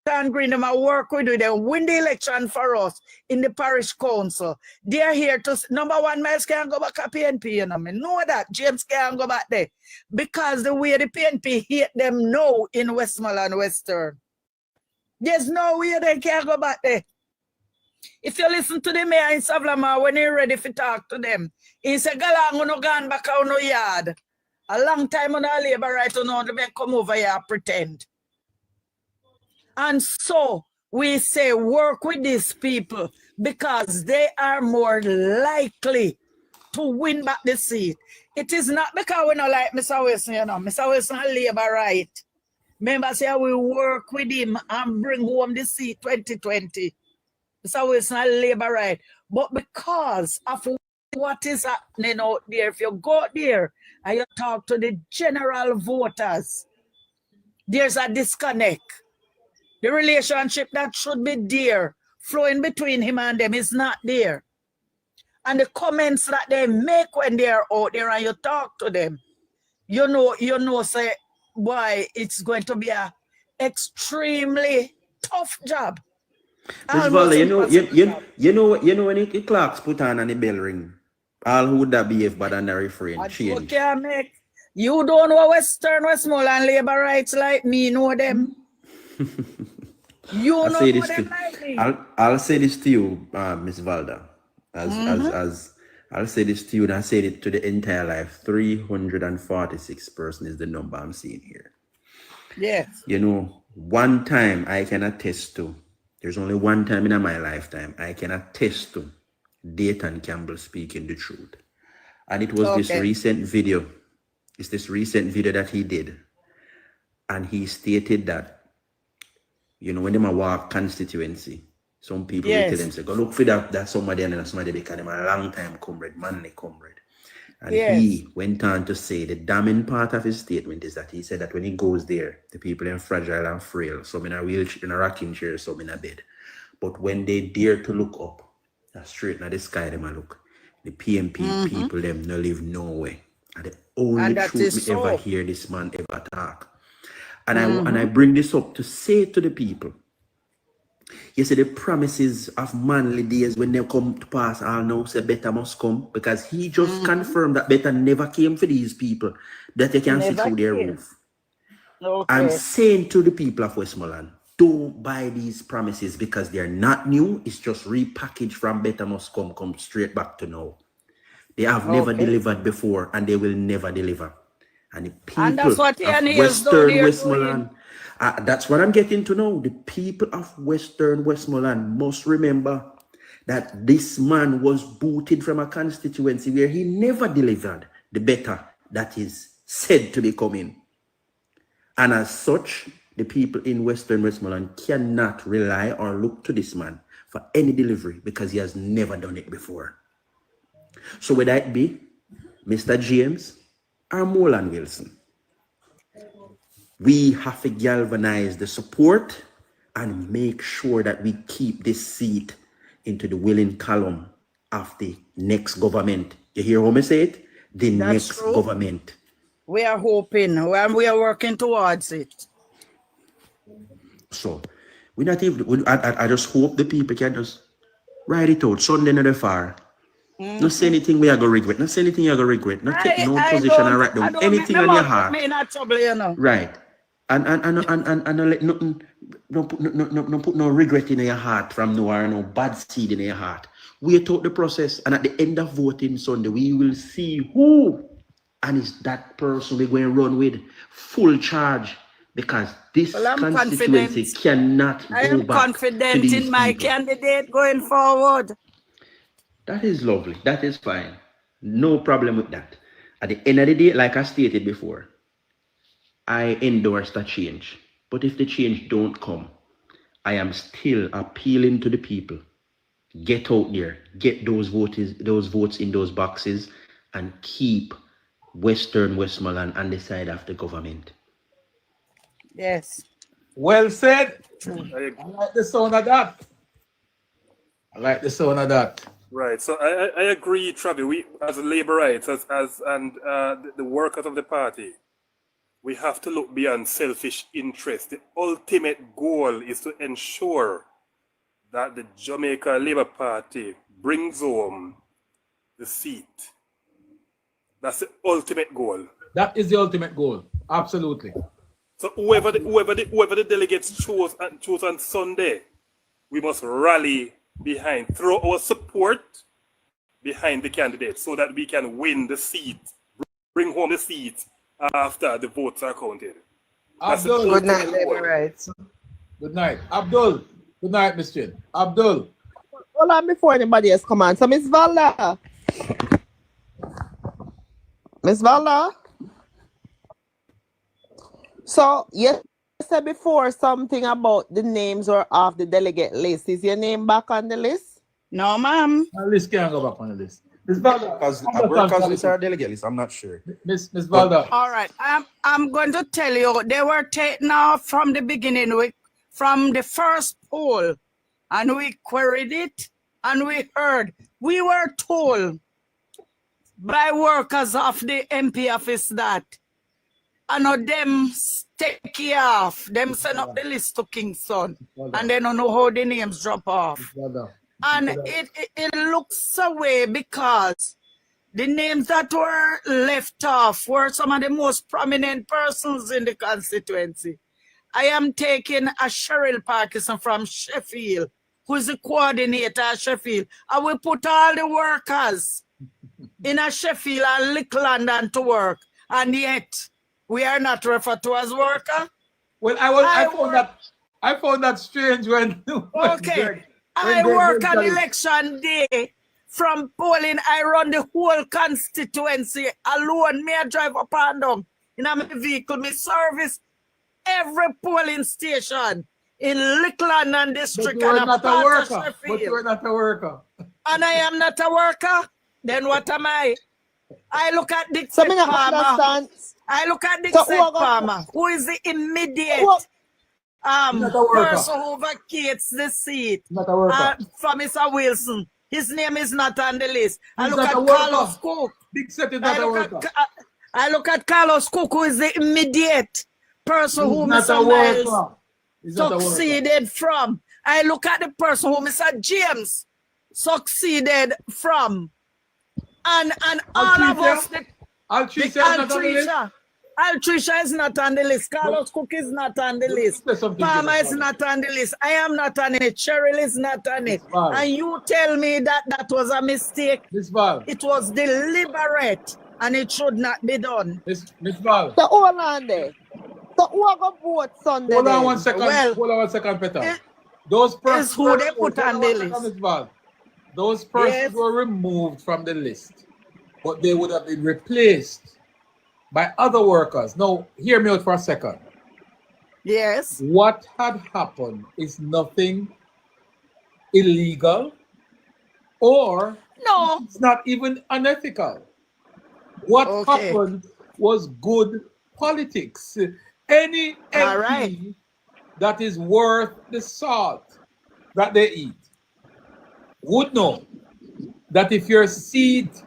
and Green, them work with you, they win the election for us in the parish council. They are here to, number 1, Miles can't go back to PNP, you know, I know that. James can't go back there. Because the way the PNP hate them now in Westmoreland Western. There's no way they can't go back there. If you listen to the mayor in Savlama when he's ready to talk to them, he said, Galang, no gone back on no yard. A long time on our labor right to know they come over here and pretend. And so we say work with these people because they are more likely to win back the seat. It is not because we don't like Mr. Wilson, you know. Mr. Wilson has labor right. Remember, say we work with him and bring home the seat 2020. Mr. Wilson has labor right. But because of what is happening out there, if you go there and you talk to the general voters, there's a disconnect. The relationship that should be there, flowing between him and them, is not there. And the comments that they make when they're out there and you talk to them, you know, say, boy, it's going to be a extremely tough job. Miss Valda, you know when the clocks put on and the bell ring, all who would that be if but on the refrain change? You don't know Western Westmoreland labor rights like me, know them. You know them like me. I'll say this to you, Miss Valda. As I'll say this to you, and I said it to the entire life. 346 person is the number I'm seeing here. Yes. You know, one time I can attest to, there's only one time in my lifetime I can attest to Dayton Campbell speaking the truth. And it was this recent video. It's this recent video that he did. And he stated that, you know, when they walk constituency, some people will tell them, say, go look for that somebody and somebody because them a long time comrade, manly comrade. And he went on to say the damning part of his statement is that he said that when he goes there, the people are fragile and frail, some in a wheelchair, in a rocking chair, some in a bed. But when they dare to look up, straight in the sky, them a look. The PMP people, them no live nowhere. And the only truth me ever hear this man ever talk. And I bring this up to say to the people, you see the promises of manly days when they come to pass, all now say better must come, because he just confirmed that better never came for these people, that they can see through their roof. I'm saying to the people of Westmoreland, don't buy these promises because they're not new. It's just repackaged from better must come straight back to now. They have never delivered before and they will never deliver. And the people of Western Westmoreland, that's what I'm getting to know. The people of Western Westmoreland must remember that this man was booted from a constituency where he never delivered the better that is said to be coming. And as such, the people in Western Westmoreland cannot rely or look to this man for any delivery because he has never done it before. So whether it be Mr. James or Morland Wilson, we have to galvanize the support and make sure that we keep this seat into the willing column of the next government. You hear how I say it? The next government. We are hoping and we are working towards it. So we're not even, I just hope the people can just write it out. Sunday not far. Not say anything we are going to regret. Not say anything you are going to regret. Not take no position and write down anything on your heart. Me not trouble, you know. Right. And let nothing, no put no regret in your heart from no or no bad seed in your heart. Wait out the process, and at the end of voting Sunday, we will see who, and it's that person we're going to run with full charge, because this constituency cannot go back. I am confident in my candidate going forward. That is lovely. That is fine. No problem with that. At the end of the day, like I stated before, I endorse that change. But if the change don't come, I am still appealing to the people. Get out there, get those votes in those boxes, and keep Western Westmoreland on the side of the government. Yes. Well said. I like the sound of that. I like the sound of that. Right. So I agree, Travi. We, as Labourites, the workers of the party, we have to look beyond selfish interest. The ultimate goal is to ensure that the Jamaica Labour Party brings home the seat. That's the ultimate goal. That is the ultimate goal. Absolutely. So whoever the delegates choose on Sunday, we must rally behind, throw our support behind the candidate so that we can win the seat, bring home the seat after the votes are counted. Abdul, good night, Labourites. Good night. Abdul, good night, Mr. Abdul. Hold on before anybody else come on. So, Miss Valda. Miss Valda. So, you said before something about the names are off the delegate list. Is your name back on the list? No, ma'am. The list can't go back on the list. Miss Valda. Because it's our delegate list, I'm not sure. Miss Valda. All right. I'm going to tell you, they were taken off from the beginning, from the first poll, and we queried it, and we heard. We were told by workers of the MP office that I know them take you off, them send up the list to Kingston, and they don't know how the names drop off. And it looks away because the names that were left off were some of the most prominent persons in the constituency. I am taking a Cheryl Parkinson from Sheffield, who is the coordinator at Sheffield. I will put all the workers in a Sheffield and Little London to work, and yet we are not referred to as worker. Well, I found that strange when Okay. I work on election day. From polling, I run the whole constituency alone. Me, I drive up and down in my vehicle. Me service every polling station in Little London district. But you are and not a worker. Sheffield. But you are not a worker. And I am not a worker. Then what am I? I look at Dixie Palmer. I look at Dixie Palmer, who is the immediate person who vacates the seat for Mr. Wilson. His name is not on the list. I look at Carlos Cook. I look at Carlos Cook, who is the immediate person who Mr. Miles succeeded from. I look at the person who Mr. James succeeded from. And all of us, Altrisha is not on the list. Carlos Cook is not on the list. Palmer is not on the list. I am not on it. Cheryl is not on it. And you tell me that that was a mistake. It was deliberate and it should not be done. Miss Val. So hold on there. So who are going to vote Sunday? Hold on 1 second. Hold on 1 second, Peter. Those persons who they put on the list. Those persons were removed from the list, but they would have been replaced by other workers. Now, hear me out for a second. Yes. What had happened is nothing illegal or it's not even unethical. What happened was good politics. Any MP that is worth the salt that they eat would know that if your seat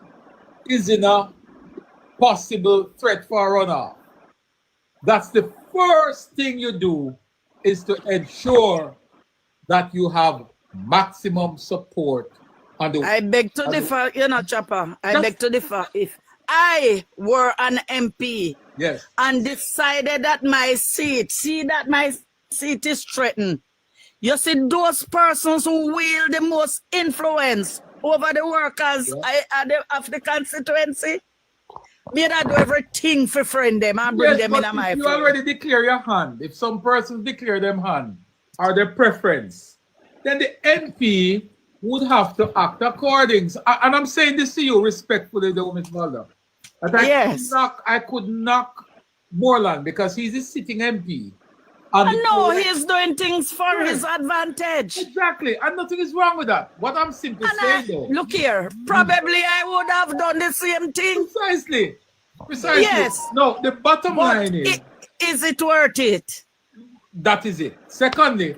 is in a possible threat for a runoff, that's the first thing you do, is to ensure that you have maximum support on the. I beg to differ, Chopper. I beg to differ. If I were an MP and decided that my seat, is threatened, you see those persons who wield the most influence over the workers of the constituency, me that do everything for friend them and bring them in my you already declare your hand. If some persons declare them hand or their preference, then the MP would have to act according. And I'm saying this to you respectfully, though, Ms. Mulder. I could knock Moreland because he's a sitting MP. And no, he's doing things for his advantage. Exactly, and nothing is wrong with that. What I'm simply saying, though. Look here, probably I would have done the same thing. Precisely. Yes. No, the bottom line is. Is it worth it? That is it. Secondly,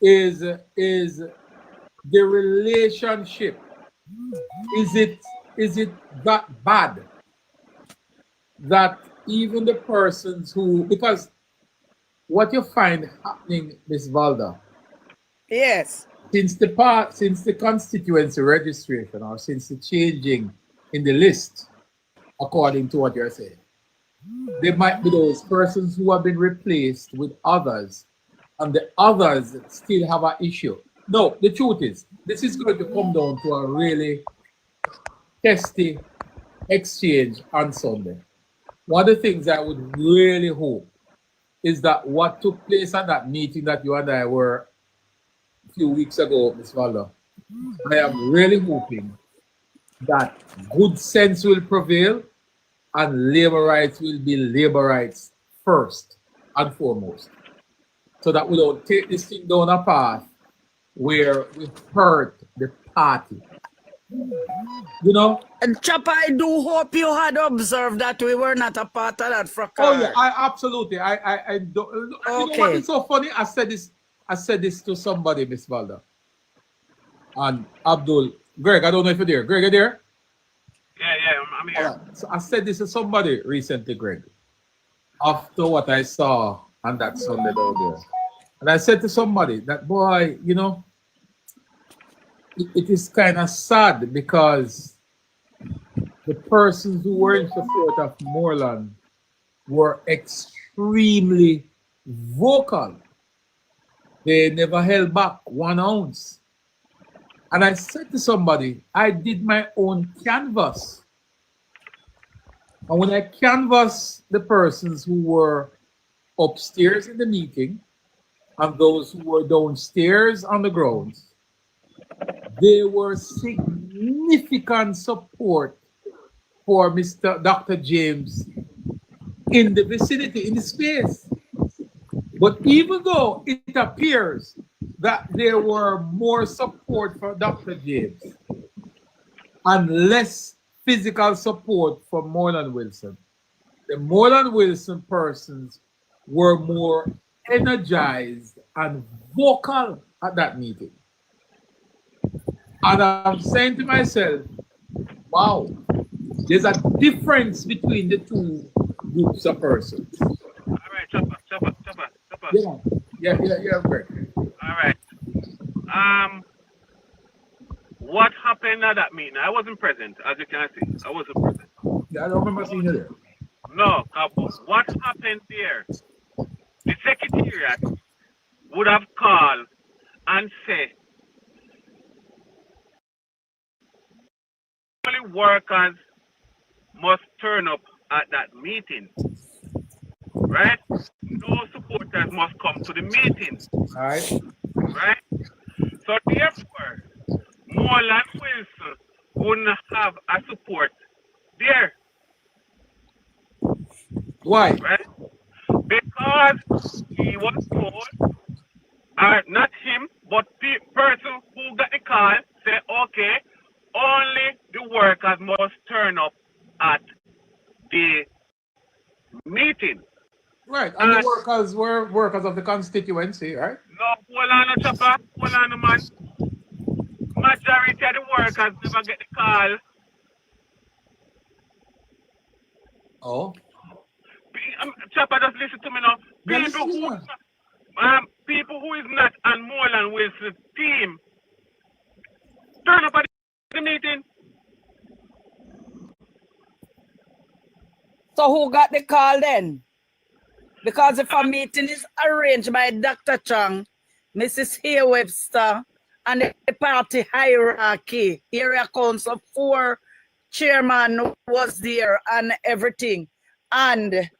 is the relationship. Is it that bad that even the persons who, because what you find happening, Ms. Valda, since the constituency registration or since the changing in the list, according to what you're saying, there might be those persons who have been replaced with others, and the others still have an issue. No, the truth is, this is going to come down to a really testy exchange on Sunday. One of the things I would really hope is that what took place at that meeting that you and I were a few weeks ago, Ms. Valda, I am really hoping that good sense will prevail and labor rights will be labor rights first and foremost, so that we don't take this thing down a path where we hurt the party. And Chopper, I do hope you had observed that we were not a part of that fracas. Oh yeah, absolutely. I don't. You know what is so funny? I said this to somebody, Miss Valda, and Abdul. Greg, I don't know if you're there. Greg, are you there? Yeah, I'm here. Right. So I said this to somebody recently, Greg, after what I saw on that Sunday down there, and I said to somebody that, boy, it is kind of sad because the persons who were in support of Moreland were extremely vocal. They never held back 1 ounce. And I said to somebody, I did my own canvas. And when I canvassed the persons who were upstairs in the meeting and those who were downstairs on the grounds, there were significant support for Mr. Dr. James in the vicinity, in the space. But even though it appears that there were more support for Dr. James and less physical support for Morland Wilson, the Morland Wilson persons were more energized and vocal at that meeting. And I'm saying to myself, wow, there's a difference between the two groups of persons. All right, Chopper. Yeah, great. All right. What happened at that meeting? I wasn't present, as you can see. I wasn't present. Yeah, I don't remember seeing you there. No, what happened there? The secretariat would have called and said, only workers must turn up at that meeting, right? No supporters must come to the meeting, right? So therefore, Moreland Wilson wouldn't have a support there. Why? Right? Because he was told, not him, but the person who got the call said, okay, only the workers must turn up at the meeting. Right, and the workers were workers of the constituency, right? No, hold on, Chopper, hold on, man. Majority of the workers never get the call. Oh. Chopper, just listen to me now. People who is not on Moreland Wilson's team turn up at the meeting. So who got the call then? Because if a meeting is arranged by Dr. Chang, Mrs. Hay Webster, and the party hierarchy, area council 4 chairman was there and everything, and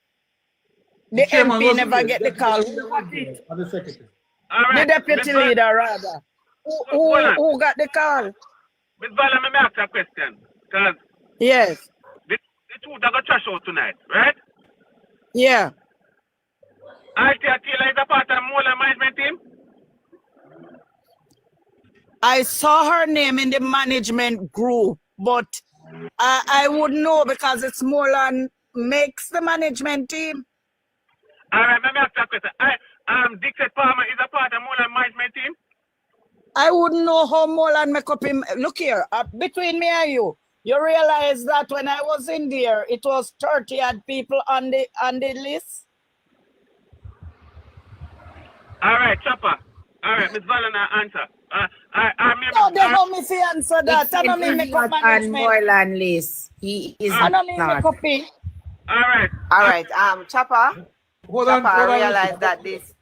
the MP never get the call. Who got it? The secretary. The deputy leader, rather. Who got the call? Ms. Vala, let me ask you a question. Because yes. The two that got trash out tonight, right? Yeah. Althea Taylor is a part of Moreland management team? I saw her name in the management group, but I wouldn't know because it's Moreland makes the management team. All right, let me ask you a question. Dixie Palmer is a part of Moreland management team? I wouldn't know how Moreland make up him. Look here, between me and you realize that when I was in there, it was 30 odd people on the list. All right, Chopper. All right, Ms. Valana, answer. No, they don't miss the answer that. I don't mean make up management. Moreland list. He is I don't mean not. make up it. All right. All right. Chopper. Hold on. I realize that this.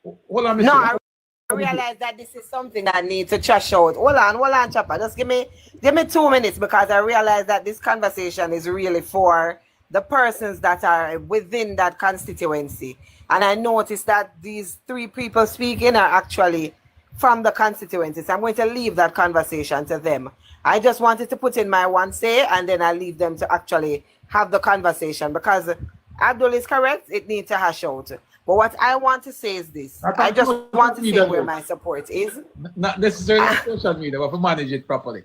Hold on, Mr. No, I realize that this is something that needs to trash out. Hold on, Chopper. Just give me 2 minutes because I realize that this conversation is really for the persons that are within that constituency. And I noticed that these 3 people speaking are actually from the constituency. So I'm going to leave that conversation to them. I just wanted to put in my one say and then I leave them to actually have the conversation because Abdul is correct. It needs to hash out. But what I want to say is this. I just want to say where my support is. Not necessarily on social media, but to manage it properly.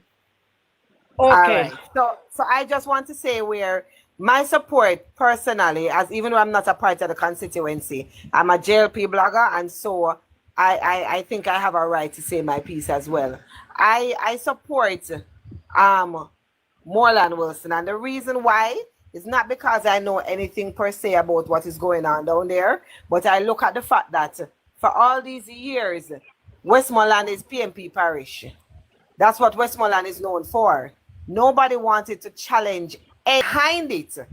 Okay. Right. So I just want to say where my support personally, as even though I'm not a part of the constituency, I'm a JLP blogger, and so I think I have a right to say my piece as well. I support Morland Wilson, and the reason why is not because I know anything per se about what is going on down there, but I look at the fact that for all these years, Westmoreland is PNP parish. That's what Westmoreland is known for. Nobody wanted to challenge behind it and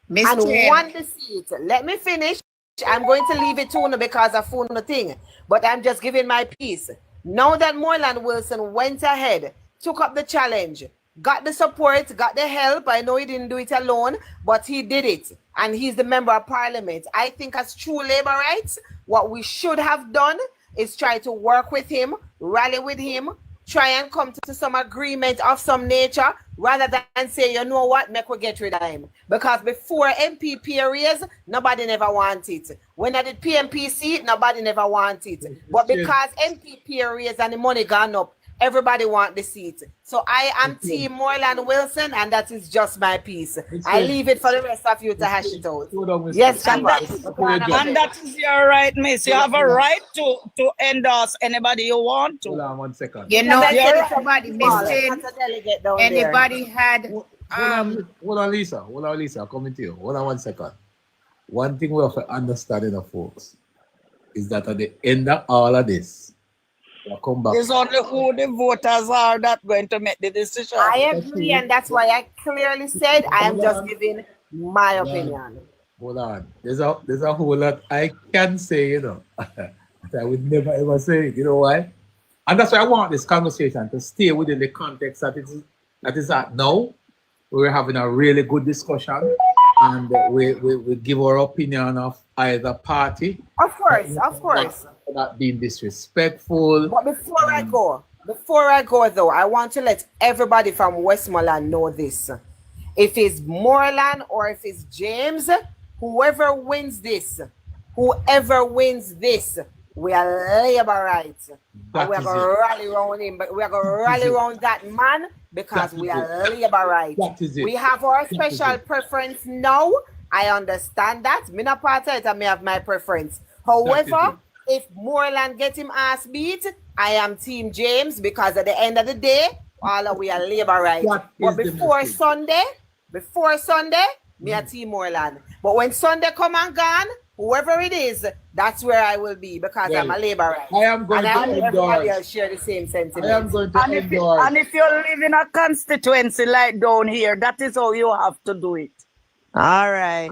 want to see it. Let me finish. I'm going to leave it to you because of phone thing, but I'm just giving my piece. Now that Moreland Wilson went ahead, took up the challenge, got the support, got the help. I know he didn't do it alone, but he did it. And he's the member of parliament. I think as true labor rights, what we should have done is try to work with him, rally with him, try and come to some agreement of some nature, rather than say, you know what, make we get rid of him. Because before MPP raise, nobody never wanted it. When I did PMP seat, nobody never wanted it. But because MPP raise and the money gone up, everybody want the seat. So I am Team Morland Wilson, and that is just my piece. I leave it for the rest of you to hash it out. Yes, and that is your right, miss. You have a right to endorse anybody you want to. Hold on 1 second. You know, You're somebody missing. Anybody had Hold on, Lisa. I'm coming to you. Hold on 1 second. One thing we have to understand, folks, is that at the end of all of this, we'll come back. It's only who the voters are that going to make the decision. I agree, and that's why I clearly said I am just giving my opinion. Hold on. There's a whole lot I can say, that I would never ever say. You know why? And that's why I want this conversation to stay within the context that it is at now. We're having a really good discussion, and we give our opinion of either party. Of course. Not being disrespectful. But before I go though, I want to let everybody from Westmoreland know this. If it's Moreland or if it's James, whoever wins this, we are labor rights. And we are going to rally around him, but we are going to rally around that man because we are labor rights. We have our special preference now. I understand that. Me not part of it, I may have my preference. However, if Moreland get him ass beat, I am Team James, because at the end of the day, all of we are labor rights. But before Sunday, me a Team Moreland. But when Sunday come and gone, whoever it is, that's where I will be, because I'm a labor right. I am going to everybody else share the same sentiment. I am going to endorse. And if you live in a constituency like down here, that is how you have to do it. All right.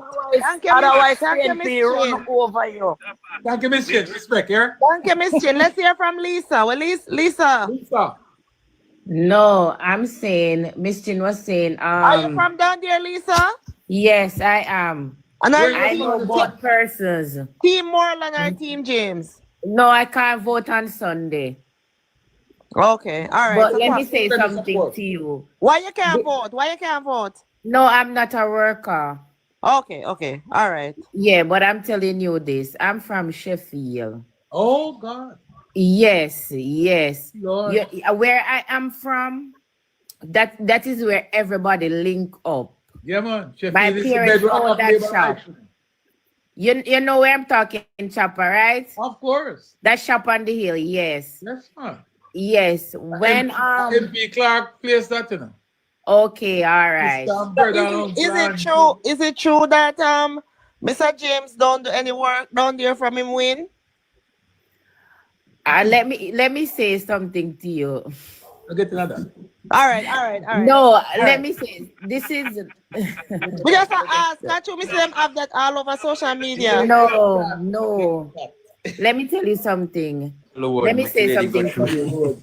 Otherwise, PNP run over you. Thank you, Miss Chin. Respect, here. Thank you, Miss Chin. Let's hear from Lisa. Well, Lisa. No, I'm saying, Miss Chin was saying. Are you from down there, Lisa? Yes, I am. And I know both persons. Team Moreland or Team James? No, I can't vote on Sunday. Okay, all right. But let me say something to you. Why you can't vote? No, I'm not a worker. Okay, all right. Yeah, but I'm telling you this. I'm from Sheffield. Oh, God. Yes. Lord. Where I am from, that is where everybody link up. Yeah, man. Sheffield, my parents own that shop. You know where I'm talking, Chopper, right? Of course. That shop on the hill, yes. Yes, man. Yes. When MP Clark placed that, you know. Okay, all right. Is it true that Mr. James don't do any work down there from him win? Let me say something to you. I'll get to that. All right. No, let me say this is. We just ask. Can't you miss them have that all over social media? No. Let me tell you something. Let me say something to you.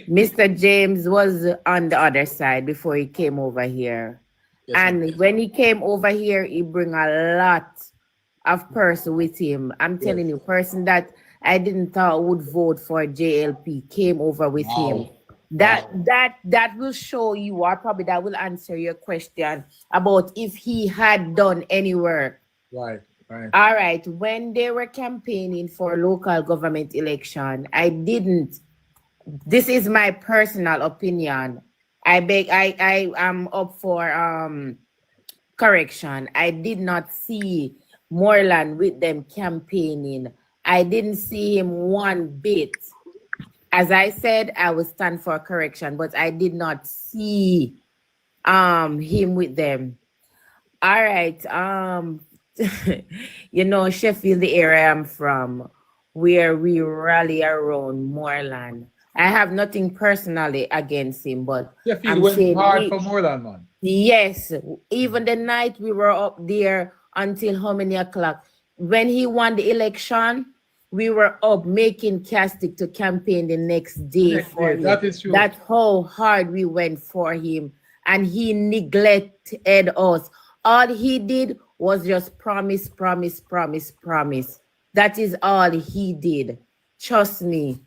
Mr. James was on the other side before he came over here. Yes, and when he came over here, he bring a lot of person with him. I'm telling you, person that I didn't thought would vote for JLP came over with him. That will show you, or probably that will answer your question about if he had done any work. Right. All right. When they were campaigning for local government election, I didn't. This is my personal opinion. I am up for correction. I did not see Moreland with them campaigning. I didn't see him one bit. As I said, I would stand for correction, but I did not see him with them. All right. You know, Sheffield, the area I'm from, where we rally around Moreland. I have nothing personally against him, but Sheffield went hard for Moreland, man. Yes, even the night we were up there until how many o'clock? When he won the election, we were up making castic to campaign the next day for him. That is true. That's how hard we went for him. And he neglected us. All he did was just promise, promise, promise, promise. That is all he did. Trust me.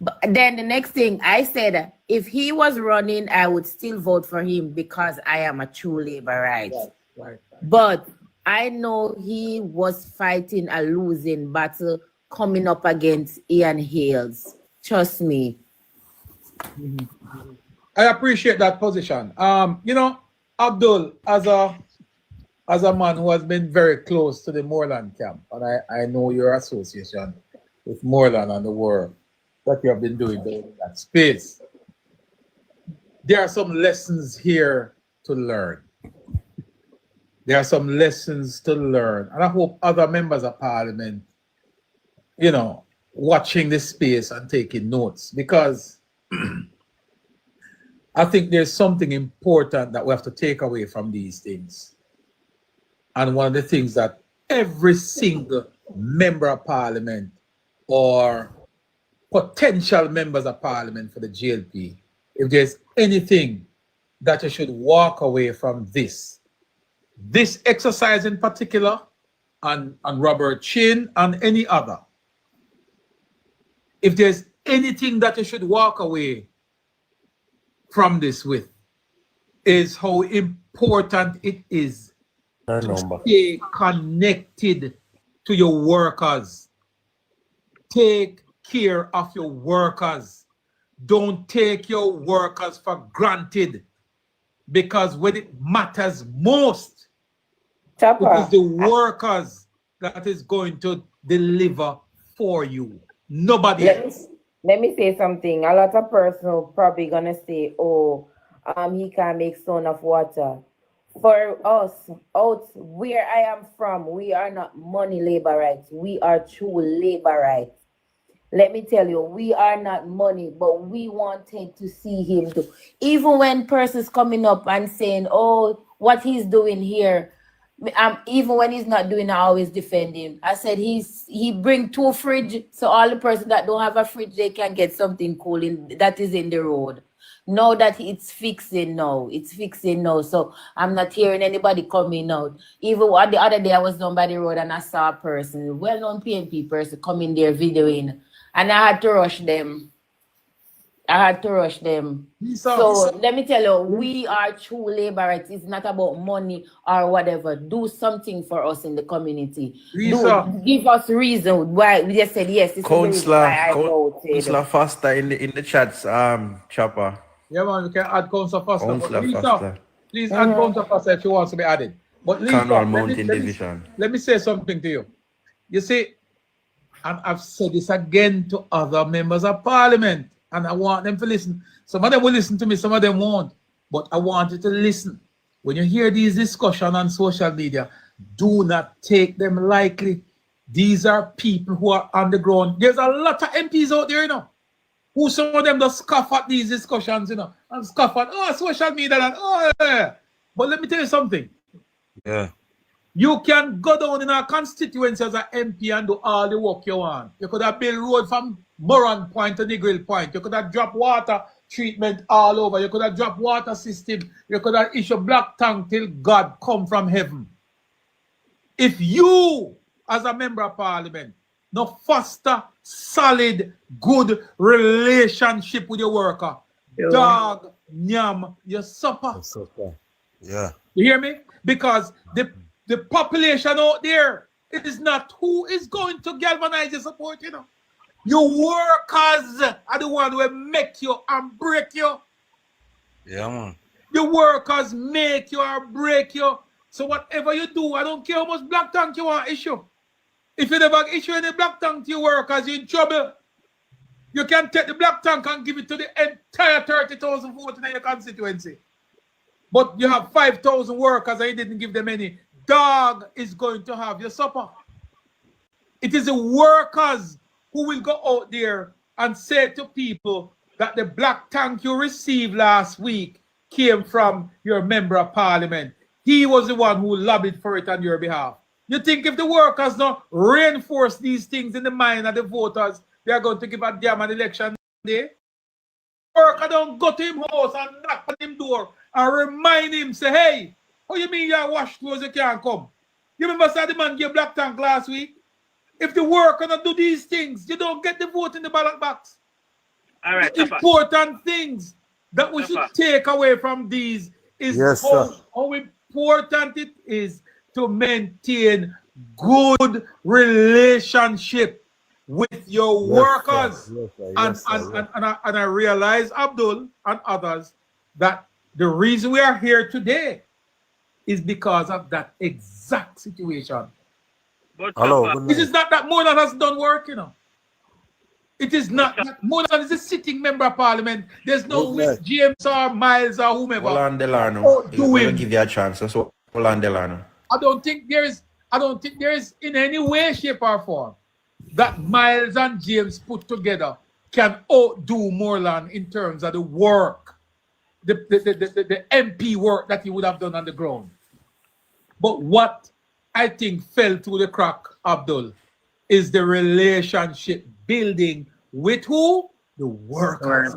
But then the next thing I said, if he was running, I would still vote for him because I am a true Labourite. Right. But I know he was fighting a losing battle coming up against Ian Hales. Trust me. I appreciate that position. You know, Abdul, as a man who has been very close to the Moreland camp, and I know your association with Moreland and the work that you have been doing in that space. There are some lessons here to learn. There are some lessons to learn. And I hope other members of parliament, you know, watching this space and taking notes, because I think there's something important that we have to take away from these things. And one of the things that every single member of parliament or potential members of parliament for the JLP, if there's anything that you should walk away from this exercise in particular, and Robert Chin and any other, if there's anything that you should walk away from this with, is how important it is to stay connected to your workers. Take care of your workers. Don't take your workers for granted, because when it matters most, it is the workers that is going to deliver for you. Nobody else. Let me say something. A lot of persons probably gonna say, "Oh, he can't make stone of water." For us, out where I am from, we are not money Labourites. We are true Labourites. Let me tell you, we are not money, but we wanted to see him do. Even when persons coming up and saying, "Oh, what he's doing here," even when he's not doing, I always defend him. I said he bring 2 fridge, so all the person that don't have a fridge, they can get something cool that is in the road. Know that it's fixing now. It's fixing now. So I'm not hearing anybody coming out. Even the other day I was down by the road and I saw a person, well-known PNP person, coming there videoing, and I had to rush them. So let me tell you, we are true Labourites. It's not about money or whatever. Do something for us in the community. Give us reason why we just said yes. This Councillor Foster in the chats, Chopper. Yeah, man, we can add Councillor Foster. Lisa, please add Councillor Foster if she wants to be added. But Lisa, let me say something to you. You see, and I've said this again to other members of parliament, and I want them to listen. Some of them will listen to me, some of them won't. But I want you to listen. When you hear these discussions on social media, do not take them lightly. These are people who are on the ground. There's a lot of MPs out there, you know, who some of them just scoff at these discussions, you know, and scoff at, oh, social media, and oh, yeah. But let me tell you something. Yeah. You can go down in our constituency as an MP and do all the work you want. You could have built road from Moran Point to Negril Point. You could have dropped water treatment all over. You could have dropped water system. You could have issued black tank till God come from heaven. If you, as a member of parliament, no foster solid, good relationship with your worker, dog, nyam, your supper. Yeah. You hear me? Because the population out there, it is not who is going to galvanize your support, you know. Your workers are the one who make you and break you. Yeah, man. Your workers make you or break you. So whatever you do, I don't care how much black tank you want to issue. If you never issue any black tank to your workers, you're in trouble. You can take the black tank and give it to the entire 30,000 votes in your constituency. But you have 5,000 workers and you didn't give them any. Dog is going to have your supper. It is the workers who will go out there and say to people that the black tank you received last week came from your member of parliament. He was the one who lobbied for it on your behalf. You think if the workers don't reinforce these things in the mind of the voters, they are going to give a damn an election day? Worker don't go to him house and knock on him door and remind him, say, hey, how you mean you wash clothes, you can't come? You remember the man gave black tank last week? If the worker don't do these things, you don't get the vote in the ballot box. All right, the important things that we should take away from these is how important it is to maintain good relationship with your workers. And I realize, Abdul and others, that the reason we are here today is because of that exact situation. But This is not that Moreland has done work, you know. It is not that Moreland is a sitting member of parliament. There's no James or Miles or whomever. Moreland Delano. We'll give you a chance. So Moreland Delano. I don't think there is in any way, shape, or form that Miles and James put together can outdo Moreland in terms of the work, the MP work that he would have done on the ground. But what I think fell through the crack, Abdul, is the relationship building with who? The workers.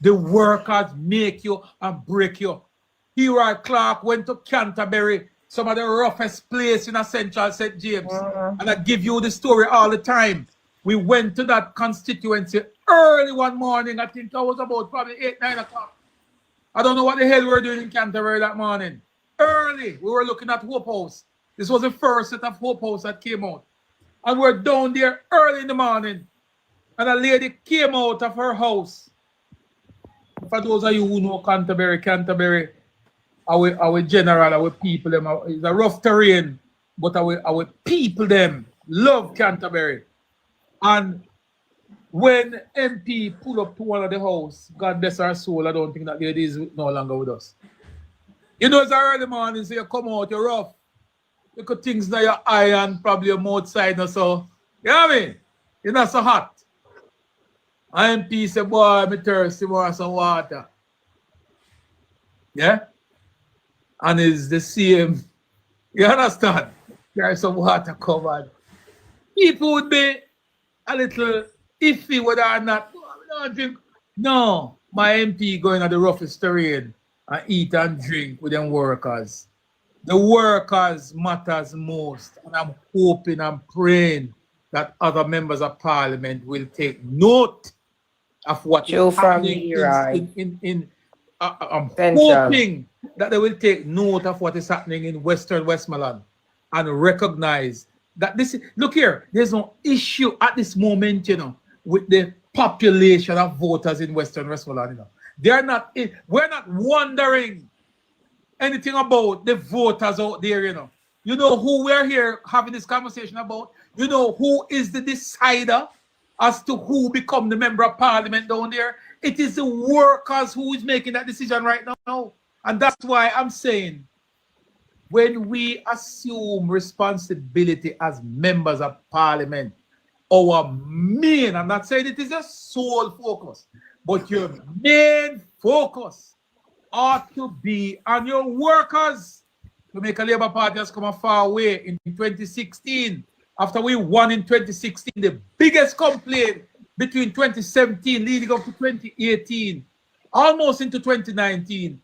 The workers make you and break you. Hero Clark went to Canterbury, some of the roughest place in a central St. James. And I give you the story all the time. We went to that constituency early one morning. I think I was about probably 8, 9 o'clock. I don't know what the hell we were doing in Canterbury that morning. Early, we were looking at Hope House. This was the first set of Hope House that came out. And we're down there early in the morning. And a lady came out of her house. For those of you who know Canterbury, our general, our people, them, it's a rough terrain, but our people, them, love Canterbury. And when MP pulled up to one of the house, God bless her soul, I don't think that lady is no longer with us. You know, it's early morning, so you come out, you're rough. You could things now your eye and probably your mouth side or so. You know what I mean? You're not so hot. MP say, boy, I'm thirsty, want some water. Yeah? And it's the same. You understand? There's some water covered. People would be a little iffy whether or not. No, my MP going at the roughest terrain and eat and drink with them workers. The workers matters most. And I'm hoping and praying that other members of parliament will take note of what is happening I'm hoping that they will take note of what is happening in Western Westmoreland and recognize that this is, look here, there's no issue at this moment, you know, with the population of voters in Western Westmoreland, you know. We're not wondering anything about the voters out there, you know. You know who we're here having this conversation about? You know who is the decider as to who become the member of parliament down there? It is the workers who is making that decision right now. And that's why I'm saying, when we assume responsibility as members of parliament, our main, I'm not saying it is a sole focus, but your main focus ought to be on your workers. Jamaica Labour Party has come a far way in 2016. After we won in 2016, the biggest complaint between 2017 leading up to 2018, almost into 2019,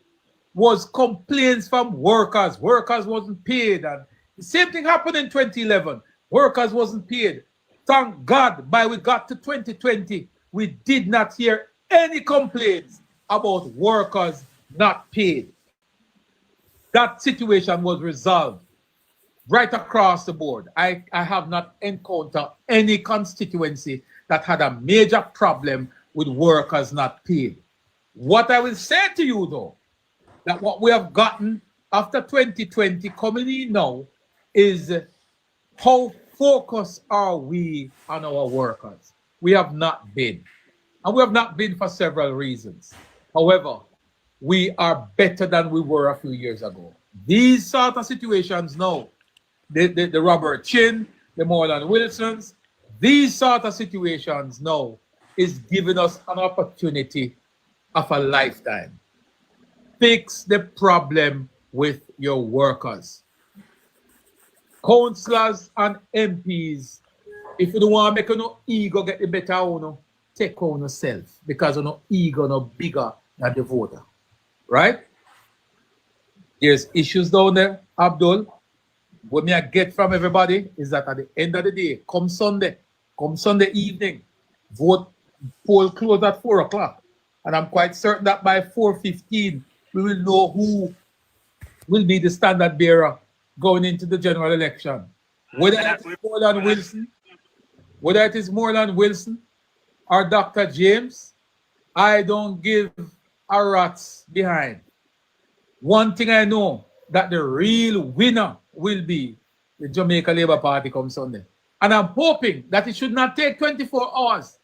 was complaints from workers. Workers wasn't paid. And the same thing happened in 2011. Workers wasn't paid. Thank God, by we got to 2020, we did not hear any complaints about workers not paid. That situation was resolved right across the board. I have not encountered any constituency that had a major problem with workers not paid. What I will say to you, though, that what we have gotten after 2020 coming in now is how focused are we on our workers? We have not been. And we have not been for several reasons. However, we are better than we were a few years ago. These sort of situations now, the Robert Chin, the Morland Wilsons, these sort of situations now is giving us an opportunity of a lifetime. Fix the problem with your workers. councillors and MPs, if you don't want to make no ego get the better owner, take on yourself because no ego no bigger than the voter. Right? There's issues down there, Abdul. What me I get from everybody is that at the end of the day, come Sunday evening, poll close at 4 o'clock. And I'm quite certain that by 4:15, we will know who will be the standard bearer going into the general election. Whether it is Morland Wilson or Dr. James, I don't give a rat's behind. One thing I know, that the real winner will be the Jamaica Labour Party come Sunday. And I'm hoping that it should not take 24 hours.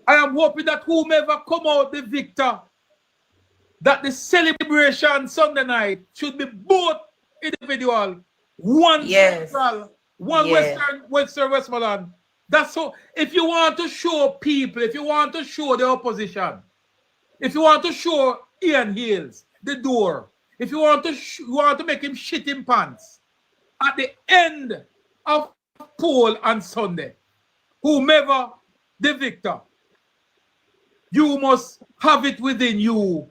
I am hoping that whomever come out the victor, that the celebration Sunday night should be both individual, one central, one Western Westmoreland. That's so. If you want to show people, if you want to show the opposition, if you want to show Ian Hills the door, if you want to make him shit in pants at the end of poll on Sunday, whomever the victor, you must have it within you,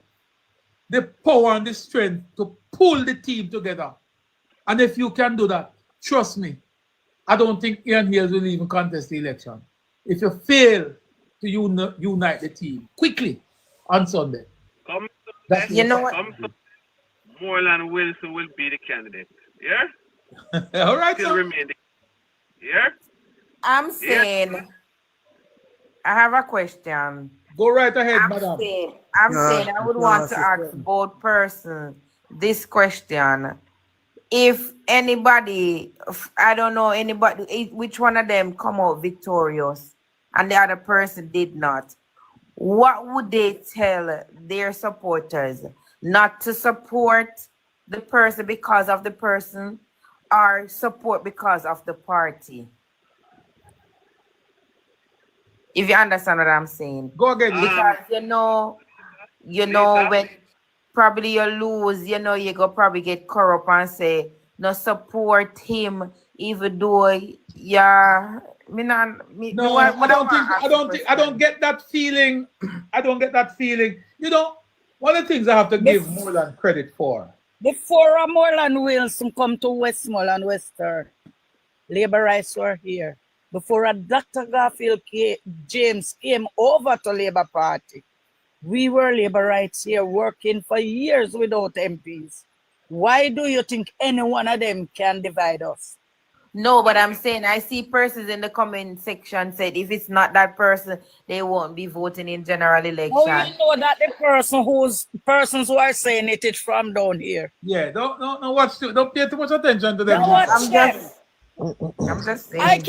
the power and the strength to pull the team together. And if you can do that, trust me, I don't think Ian Hills will even contest the election. If you fail to unite the team quickly on Sunday. You know what? Moreland Wilson will be the candidate. Yeah? All right, still remain. Yeah? I'm saying, I have a question. Go right ahead, madam. I'm saying I would want to ask both persons this question. If anybody, I don't know anybody, which one of them come out victorious and the other person did not, what would they tell their supporters? Not to support the person because of the person, or support because of the party? If you understand what I'm saying. Go again. Because you know when probably you lose, you go probably get corrupt and say, no, support him, even though I don't get that feeling. I don't get that feeling. One of the things I have to give Moreland credit for. Before Morland Wilson come to Westmoreland, Western, Labour rights were here. Before Dr. Garfield James came over to Labour Party, we were Labour rights here working for years without MPs. Why do you think any one of them can divide us? No, but I'm saying I see persons in the comment section said if it's not that person, they won't be voting in general election. Oh, you know that the persons who are saying it is from down here. Yeah, don't pay too much attention to them. I'm just saying.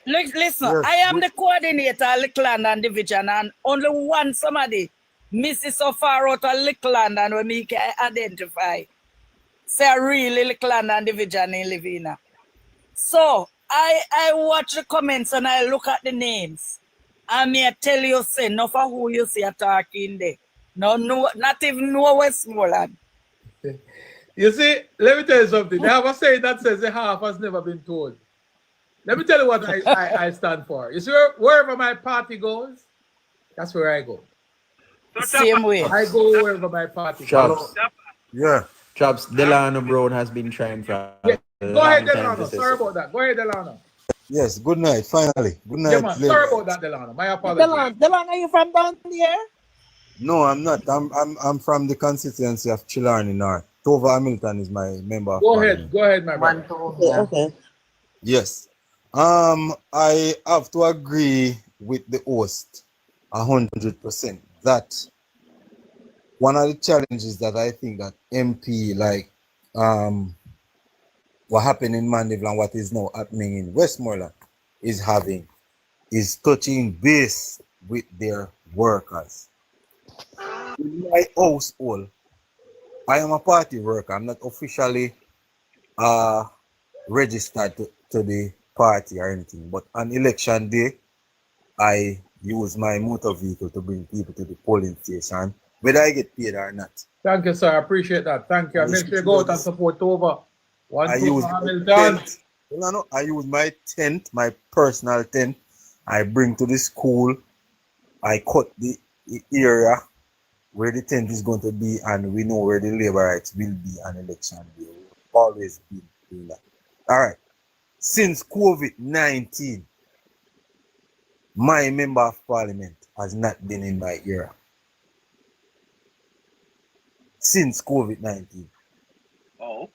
Listen, yes. I am the coordinator of Little London Division, and only one somebody misses so far out of Little London when me can identify. Say really Little London Division in Livina. So I watch the comments and I look at the names. I may tell you, say, not for who you see talking there. No, not even no Westmoreland. You see, let me tell you something. They have a saying that says the half has never been told. Let me tell you what I stand for. You see, wherever my party goes, that's where I go. Same way. I go wherever my party goes. Yeah. Chops, Delano Brown has been trying for. Yeah. Go ahead, Delano. Sorry about that. Go ahead, Delano. Yes, good night, finally. Good night. Yeah, man. Sorry about that, Delano. My apologies. Delano, are you from down here? No, I'm not. I'm from the constituency of Chillarney North. Tova Hamilton is my member. Go ahead, my brother. Okay. Yes. I have to agree with the host 100% that one of the challenges that I think that MP, like what happened in Mandeville and what is now happening in Westmoreland is touching base with their workers. In my household, I am a party worker. I'm not officially registered to the party or anything, but on election day, I use my motor vehicle to bring people to the polling station, whether I get paid or not. Thank you, sir. I appreciate that. Thank you. Make sure you go out and support Tova. I use my tent. No, I use my tent, my personal tent. I bring to the school. I cut the area where the tent is going to be, and we know where the labor rights will be on election day. We've always been doing that. All right. Since COVID-19, my member of parliament has not been in my era. Since COVID-19. Oh.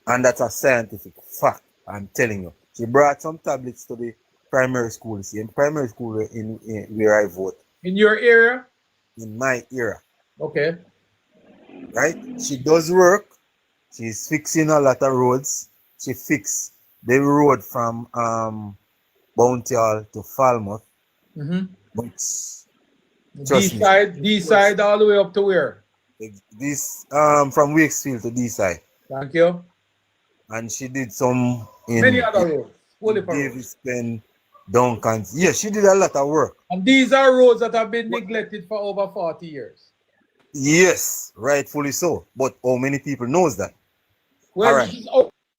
And that's a scientific fact, I'm telling you. She brought some tablets to the primary school. See, in primary school in where I vote. In your area? In my era. Okay. Right? She does work. She's fixing a lot of roads. She fixed the road from Bounty Hall to Falmouth. Mm-hmm. But D side all the way up to where? This from Wakefield to D side. Thank you. And she did some in many other roads. Davis Pen, Duncan. Yeah, she did a lot of work. And these are roads that have been neglected for over 40 years. Yes, rightfully so. But how many people knows that? Well, right. It's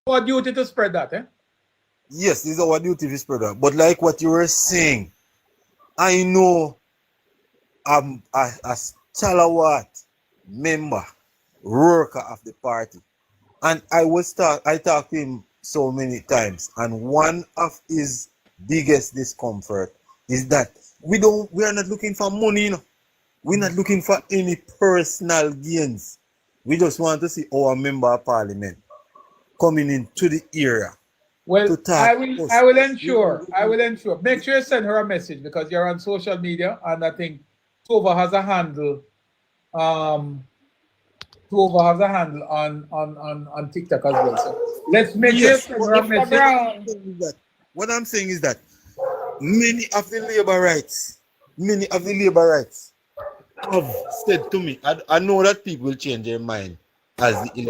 our duty to spread that, eh? Yes, it's our duty to spread that. But like what you were saying, I know I'm a stalwart member, worker of the party. And I talked to him so many times. And one of his biggest discomfort is that we are not looking for money, you know. We're not looking for any personal gains. We just want to see our member of parliament coming into the area. Well, I will ensure. Make sure you send her a message because you're on social media, and I think Tova has a handle. Tova has a handle on TikTok as well. So let's make sure you send her a message. What I'm saying is that many of the labor rights have said to me, I know that people will change their mind as we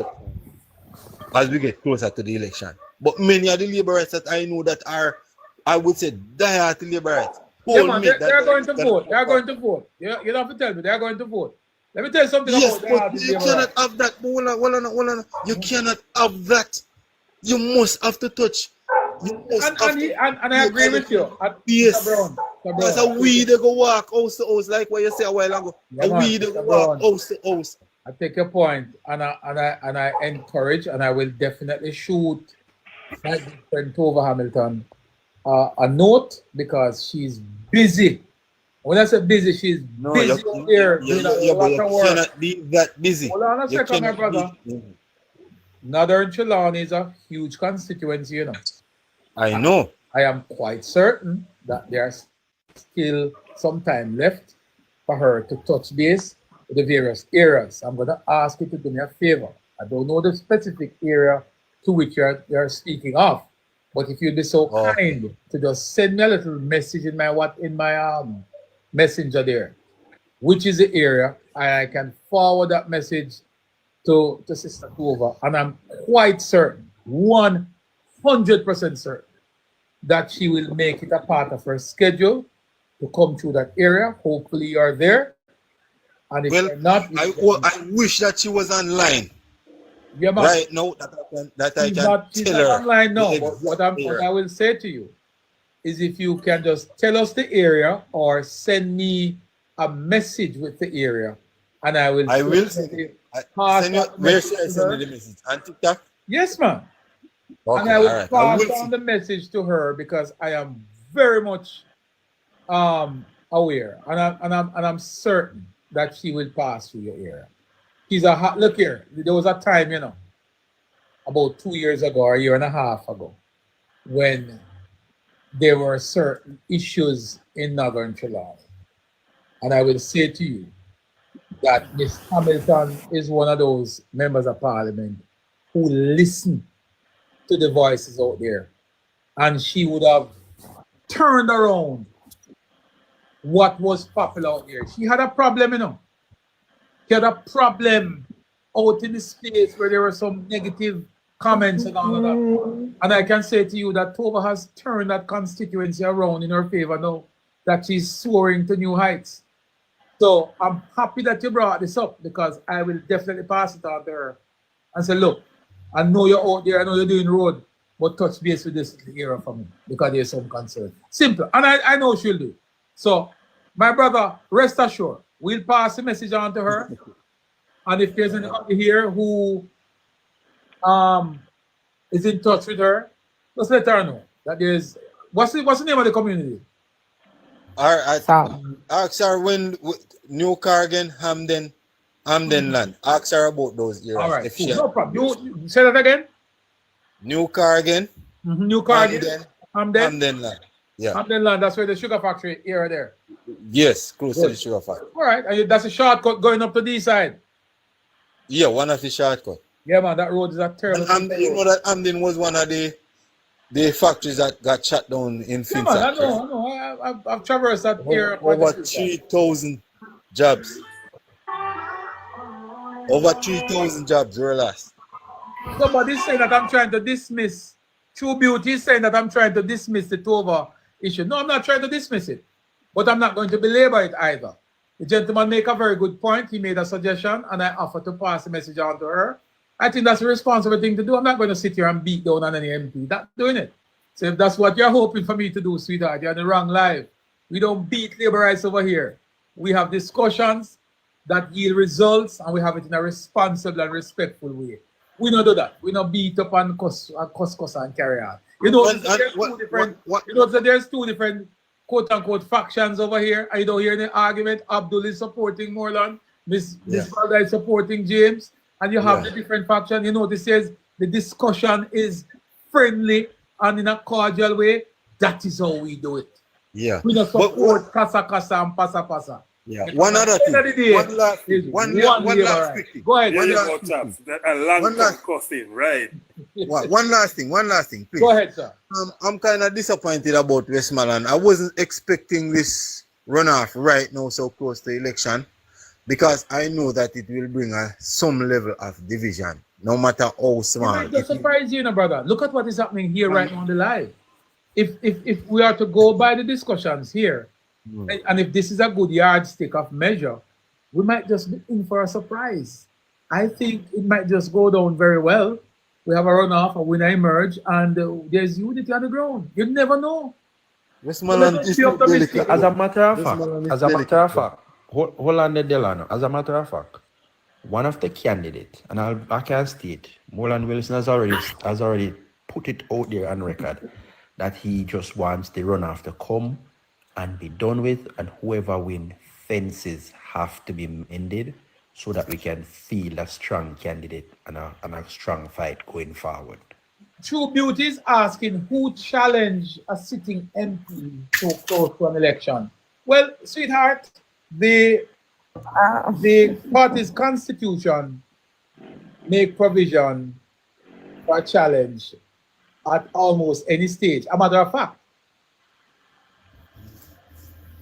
get closer to the election. But many of the labor rights that I know that are, I would say, die-hard labor rights. Yeah, man, they're going to vote. They're going to vote. You don't have to tell me. They're going to vote. Let me tell you something about that. Yes, but you cannot have that. Hold on. You cannot have that. You must have to touch. And I agree with you. Yes. As a weed they go walk house to house, like what you said a while ago. A weed they go walk house to house. I take your point, and I encourage, and I will definitely shoot my good friend Tova Hamilton a note because she's busy. When I say busy, she's busy here. You cannot be that busy. Hold on a second, my brother. Northern Trelawney is a huge constituency, you know. I know. I am quite certain that there's still some time left for her to touch base with the various areas. I'm going to ask you to do me a favor. I don't know the specific area to which you're speaking of, but if you'd be so kind to just send me a little message in my messenger there, which is the area, I can forward that message to Sister Tova, and I'm quite certain, 100% certain, that she will make it a part of her schedule to come through that area. Hopefully you're there. And if you're not, I wish that she was online. Yeah, man. Right now She's not online now. But what I will say to you is if you can just tell us the area or send me a message with the area, and I will send you the message on TikTok. Yes, man. Okay, and I will pass on the message to her because I am very much aware, and I'm certain that she will pass through your area. She's look here. There was a time, you know, about 2 years ago or a year and a half ago, when there were certain issues in Northern Trelawney, and I will say to you that Miss Hamilton is one of those members of Parliament who listen to the voices out there, and she would have turned around what was popular out there. She had a problem, you know. She had a problem out in the space where there were some negative comments and all of that. And I can say to you that Tova has turned that constituency around in her favor now, that she's soaring to new heights. So I'm happy that you brought this up because I will definitely pass it on to her and say, look, I know you're out there, I know you're doing road, but touch base with this era for me because there's some concern. Simple. And I know she'll do. So, my brother, rest assured, we'll pass the message on to her. And if there's anybody here who is in touch with her, just let her know that there's what's the name of the community? Ask her when New Cargan, Hamden land. Ask her about those areas. All right, cool. No problem. You say that again? New Cargan. New Cargan. Hamden land. Yeah. Hamden land, that's where the sugar factory area there. Yes, close to the sugar factory. All right, and that's a shortcut going up to the side. Yeah, one of the shortcuts. Yeah, man, that road is a terrible. And you know that Hamden was one of the factories that got shut down in Finsack. Yeah, man, I know. I've traversed that area. Over 3,000 jobs. Over 3,000 jobs were lost. Somebody's saying that I'm trying to dismiss. True Beauty is saying that I'm trying to dismiss the Tova issue. No, I'm not trying to dismiss it. But I'm not going to belabor it either. The gentleman made a very good point. He made a suggestion, and I offered to pass the message on to her. I think that's a responsible thing to do. I'm not going to sit here and beat down on any MP. Not doing it. So if that's what you're hoping for me to do, sweetheart, you're on the wrong life. We don't beat labor rights over here. We have discussions that yield results, and we have it in a responsible and respectful way. We don't do that. We don't beat up and cuss and carry on. You know, there's two different quote-unquote factions over here. I don't hear any argument. Abdul is supporting Moreland. Miss Valda is supporting James. And you have the different faction. You know, this says the discussion is friendly and in a cordial way. That is how we do it. Yeah. We don't support kasa and pasa. Yeah. One other thing. One last thing. Go ahead. One last thing, please. Go ahead, sir. I'm kind of disappointed about West Milan. I wasn't expecting this runoff right now so close to election, because I know that it will bring some level of division, no matter how small. It might just surprise you, brother. Look at what is happening here right now on the live. If we are to go by the discussions here, and if this is a good yardstick of measure, we might just be in for a surprise. I think it might just go down very well. We have a runoff, a winner emerge, and there's unity on the ground. You never know. As a matter of fact, hold on the Delano. As a matter of fact, one of the candidates, and I can state, Morland Wilson has already put it out there on record that he just wants the runoff to come and be done with, and whoever wins, fences have to be ended so that we can feel a strong candidate and a strong fight going forward. True Beauty is asking who challenged a sitting MP so close to an election. Well, sweetheart, the party's constitution make provision for a challenge at almost any stage. A matter of fact,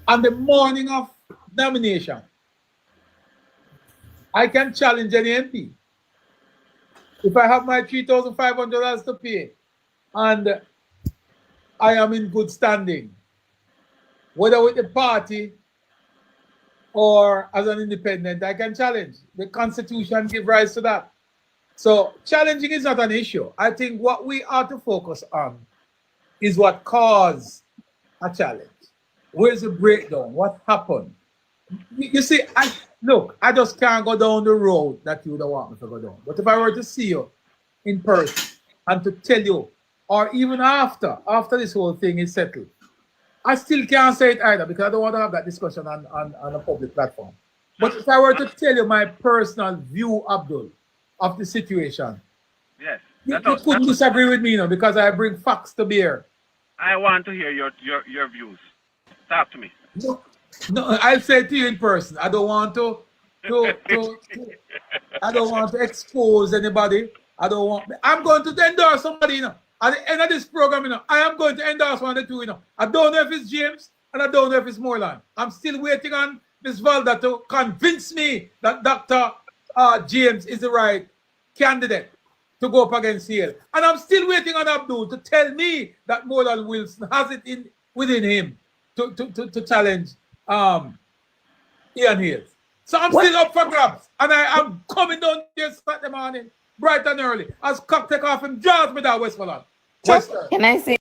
on the morning of nomination, I can challenge any MP. If I have my $3,500 to pay and I am in good standing, whether with the party or as an independent, I can challenge. The Constitution gives rise to that. So challenging is not an issue. I think what we are to focus on is what caused a challenge. Where's the breakdown? What happened? You see, I just can't go down the road that you don't want me to go down. But if I were to see you in person and to tell you, or even after this whole thing is settled, I still can't say it either because I don't want to have that discussion on a public platform. But if I were to tell you my personal view, Abdul, of the situation, yes, you couldn't disagree with me, because I bring facts to bear. I want to hear your views. Talk to me. No, I'll say it to you in person. I don't want to I don't want to expose anybody. I'm going to endorse somebody, At the end of this program, I am going to endorse one of the two, I don't know if it's James and I don't know if it's Moreland. I'm still waiting on Ms. Valda to convince me that Dr. James is the right candidate to go up against Hale. And I'm still waiting on Abdul to tell me that Morland Wilson has it within him to challenge Ian Hales. So I'm still up for grabs. And I am coming down here Saturday morning bright and early. As cock take off him jaws me that West Milan. Chopper. Can I say?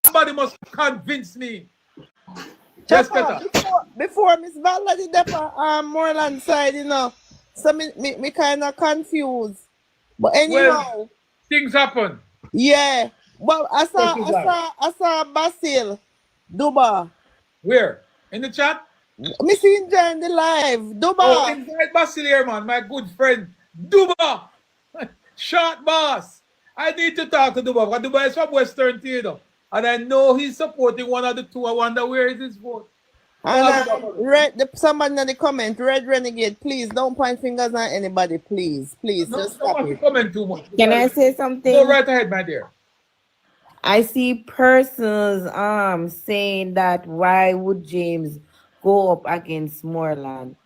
Somebody must convince me. Yes, Chopper, better. before Miss Valla did that for Moreland side, you know. So me kind of confused. But anyhow, Well, things happen. yeah. Well, I saw Basil Duba. Where? In the chat? Me seen in the live. Duba. Oh, invite Basil here, man. My good friend. Duba. Short boss. I need to talk to Duba. Because Duba is from Western Theatre. And I know he's supporting one of the two. I wonder where is his vote. And somebody in the comment, Red Renegade, please don't point fingers at anybody, please. Please, No, just stop it. Comment too much. Can I say something? Go right ahead, my dear. I see persons saying that why would James go up against Moreland?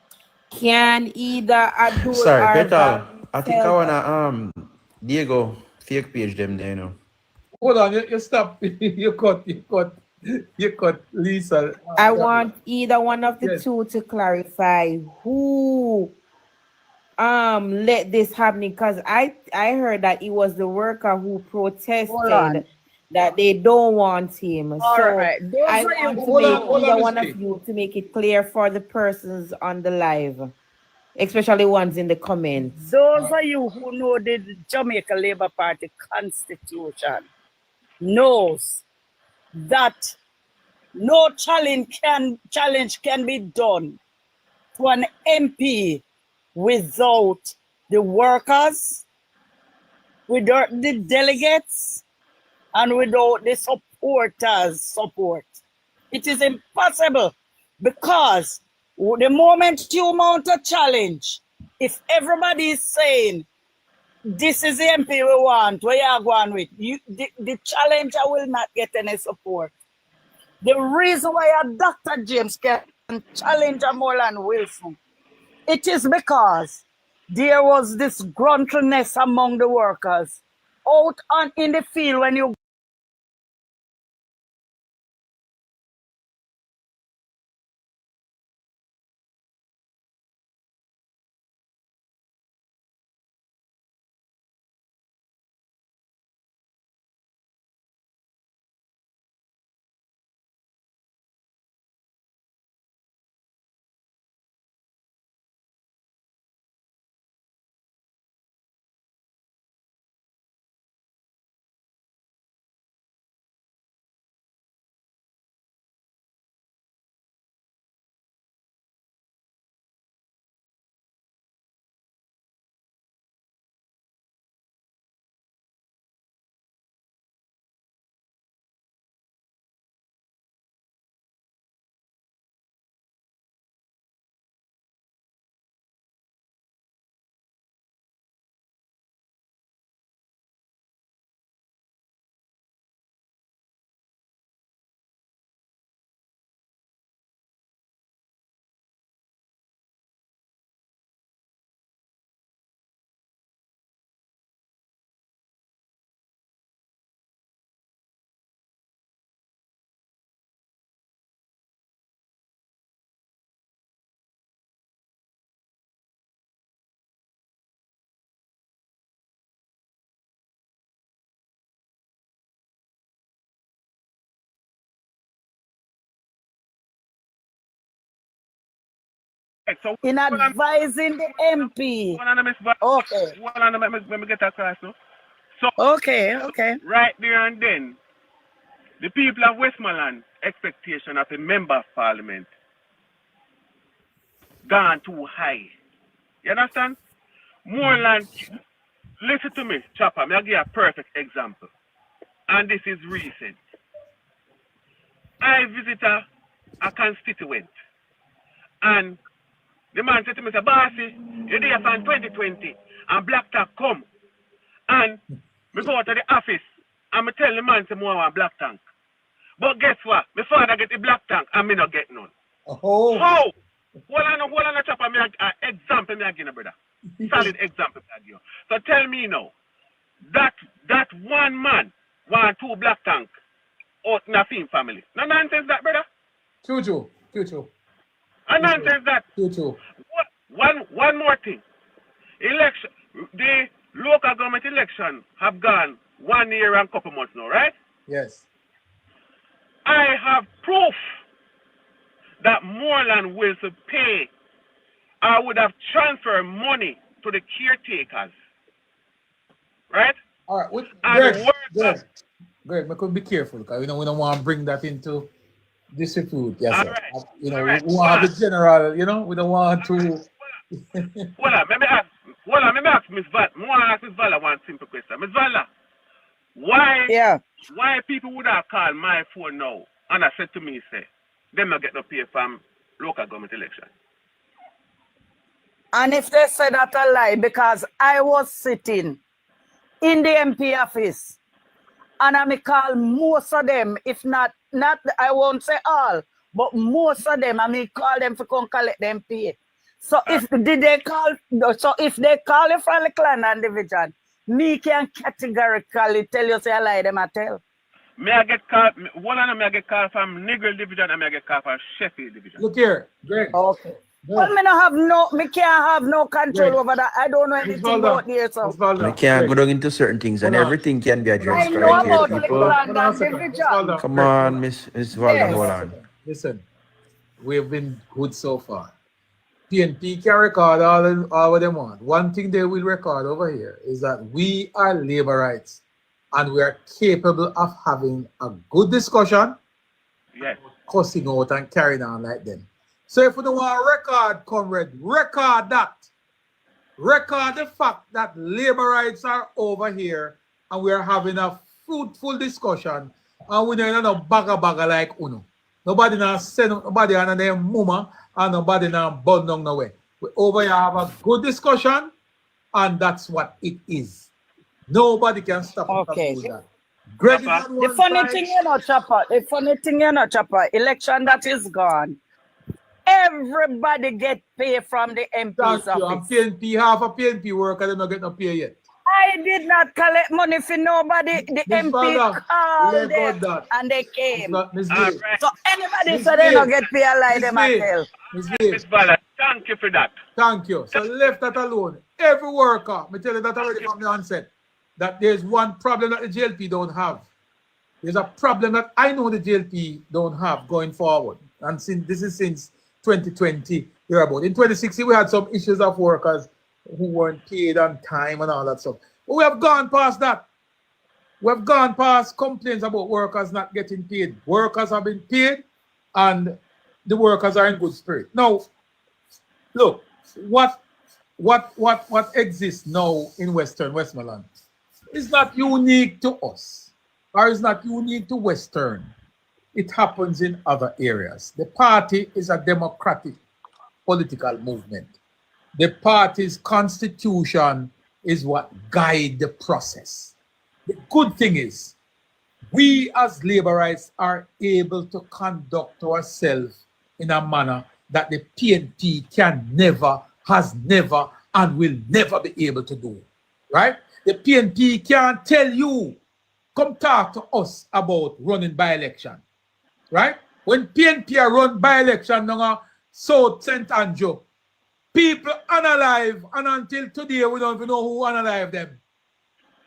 Can either Abdul Sorry, or better. I think I Selva- wanna Diego fake page them there, you know. Hold on, you stop. you cut Lisa. I want either one of the two to clarify who let this happen, because I heard that it was the worker who protested that they don't want him. All so right. I want to make either one of you to make it clear for the persons on the live, especially ones in the comments. Those of you who know the Jamaica Labour Party constitution knows that no challenge can be done to an MP without the workers, without the delegates, and without the supporters' support. It is impossible, because the moment you mount a challenge, if everybody is saying, this is the MP we want, where you are going with, the challenger will not get any support. The reason why Dr. James can challenge Morland Wilson, it is because there was this gruntledness among the workers out in the field. When you So in advising the MP. Okay. Let me get across. So Okay. right there and then, the people of Westmoreland expectation of a member of parliament gone too high. You understand? Moreland, listen to me, Chopper. I'll give you a perfect example. And this is recent. I visit a constituent, and the man said to me, Bossy, you're there from 2020, and Black Tank come. And me go to the office, and me tell the man to more want Black Tank. But guess what? My father get the Black Tank, and me not get none. Oh. How? Hold on, Chopper. Me example me again, brother. Solid example me give you. So tell me now, that one man want two Black Tank out in a film family. No nonsense that, brother. True. And nonsense that. True. One more thing. Election, the election have gone 1 year and couple months now, right? Yes. I have proof that Morland Wilson pay I would have transferred money to the caretakers. Right? All right. Greg, we could be careful because we don't want to bring that into disrepute. Yes, sir. Right. We want the general, we don't want to. Let me ask Miss Vala one simple question. Miss Vala, why people would have called my phone now and I said to me, say, them not get no pay from local government election? And if they say that a lie, because I was sitting in the MP office and I may call most of them, if not, I won't say all, but most of them, I may call them to come collect them pay. So if they call you from the clan and division, me can categorically tell you say a lie them I tell. May I get called, one of them may I get called from Nigger division and may I get called from Sheffield division. Look here, Greg. Okay. Well, me can't have no control over that. I don't know anything about this. So. I can't go down into certain things and everything can be addressed I know right about here, the people. clan and division. Come on, Miss Valda, Yes. hold on. Listen, we've been good so far. PNP can record all what they want. One thing they will record over here is that we are labor rights and we are capable of having a good discussion, cussing out and carrying on like them. So if we don't want to record, comrade, record that. Record the fact that labor rights are over here and we are having a fruitful discussion and we don't know bagga like Uno. Nobody now send nobody on their mama and nobody now burn down no way. We over here have a good discussion and that's what it is. Nobody can stop us from doing that. Greg is on The one funny side. thing, Chopper, election that is gone. Everybody get paid from the MP's office. PNP, half a PNP worker, they don't get no pay yet. I did not collect money for nobody. The MP called them and they came. So anybody say they don't get paid, I lie them I tell. Miss Bala, thank you for that. Thank you. So left that alone. Every worker, I tell you that already from the onset, that there's one problem that the JLP don't have. There's a problem that I know the JLP don't have going forward. And since 2020, thereabout. In 2016, we had some issues of workers who weren't paid on time and all that stuff. But we have gone past that. We have gone past complaints about workers not getting paid. Workers have been paid and the workers are in good spirit. Now, look, what exists now in Western Westmoreland is not unique to us or is not unique to Western. It happens in other areas. The party is a democratic political movement. The party's constitution is what guides the process. The good thing is, we as labor rights are able to conduct ourselves in a manner that the PNP can never, has never, and will never be able to do. Right? The PNP can't tell you, come talk to us about running by-election. Right? When PNP are run by-election in South St. Andrew, people unalive, and until today we don't even know who unalive them.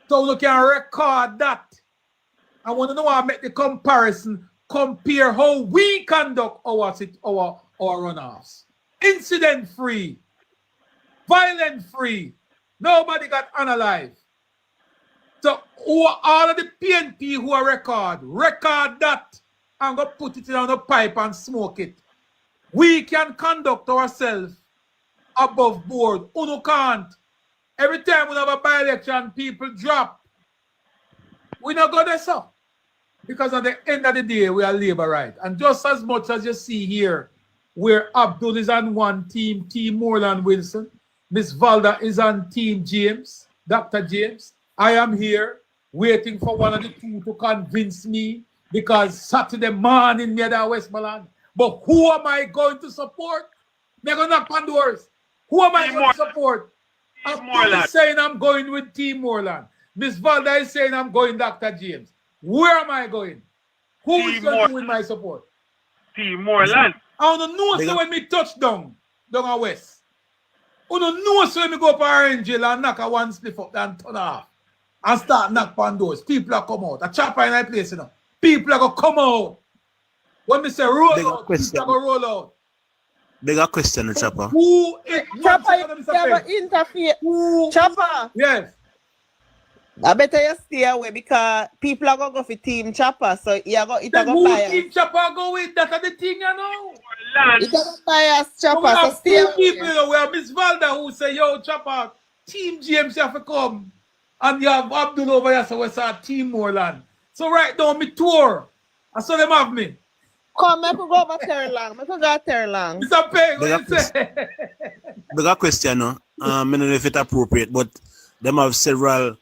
So we can record that. I want to know how to make the comparison, compare how we conduct our runoffs. Incident-free, violent-free, nobody got unalive. So all of the PNP who are record that and go put it on the pipe and smoke it. We can conduct ourselves above board. Uno can't. Every time we have a by-election, people drop. We not go there, so. Because at the end of the day, we are labor right. And just as much as you see here, where Abdul is on one team, Team Morland Wilson, Miss Valda is on Team James, Dr. James. I am here waiting for one of the two to convince me because Saturday morning near the West Milan. But who am I going to support? They're going to knock on doors. Who am I going to support? I'm saying I'm going with Team Moreland. Miss Valda is saying I'm going Dr. James. Where am I going? Who is going to win my support? Team Moreland. I don't know so when me touch down at West. I don't know so when me go up Orange Hill and knock a one spliff up and turn off. and start knock on doors. People are come out. A chopper in that place, you know. People are gonna come out. When we say roll out, people are gonna roll out. Bigger question, Chopper. Chopper, you never interfere. Chopper. Yes. I better you stay away because people are gonna go for Team Chopper, so you're going to bias. Team Chopper go with? That's the thing, you know. It's gonna bias Chopper, We so have stay two away. people, you know. We have Miss Valda who say, yo, Chopper, Team James have to come. And you have Abdul over here, so we say Team Moreland. So right now, me tour. I saw them have me. Come, I could go over Terlang. I could go Terlang. Mr. Peg, what you say? Bigger question, no? I don't know if it's appropriate, but them have several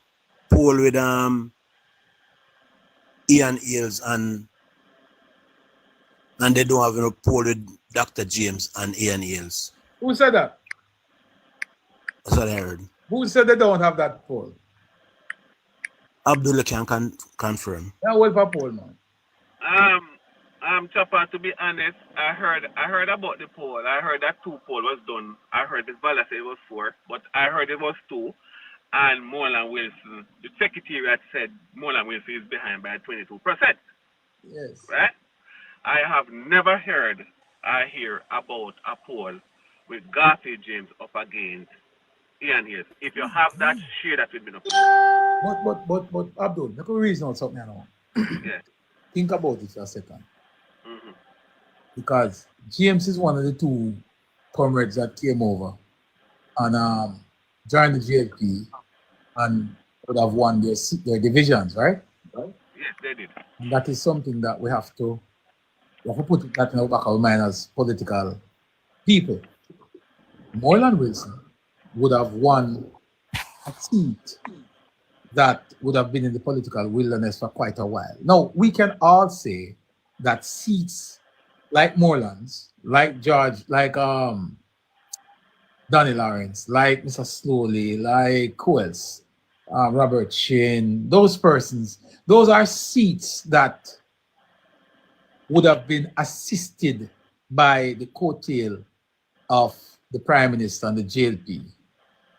poll with Ian Ailes and they don't have no poll with Dr. James and Ian Ailes. Who said that? That's what I heard. Who said they don't have that poll? Abdullah can confirm. Yeah, what for poll, man? Chopper, to be honest, I heard about the poll. I heard that 2 poll was done. I heard Ms. Bala say it was 4, but I heard it was 2. And Morland Wilson, the secretariat said Morland Wilson is behind by 22%. Yes. Right? I have never heard about a poll with Garfield James up against Ian Hayes. If you have that, share that with me. But Abdul, let me reason out something now. Yeah. Think about it for a second. Because James is one of the 2 comrades that came over and joined the JLP and would have won their divisions, right? Yes, they did. And that is something that we have to put that in our back of our mind as political people. Morland Wilson would have won a seat that would have been in the political wilderness for quite a while. Now, we can all say that seats like Moreland's, like George, like Donnie Lawrence, like Mr. Slowly, like who else? Robert Chin, those persons, those are seats that would have been assisted by the coattail of the Prime Minister and the JLP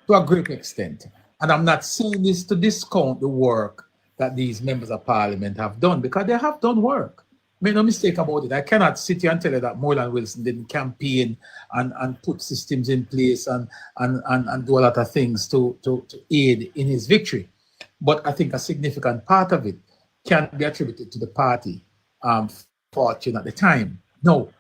to a great extent. And I'm not saying this to discount the work that these members of parliament have done, because they have done work. Make no mistake about it. I cannot sit here and tell you that Morland Wilson didn't campaign and put systems in place and do a lot of things to aid in his victory. But I think a significant part of it can be attributed to the party fortune at the time. No,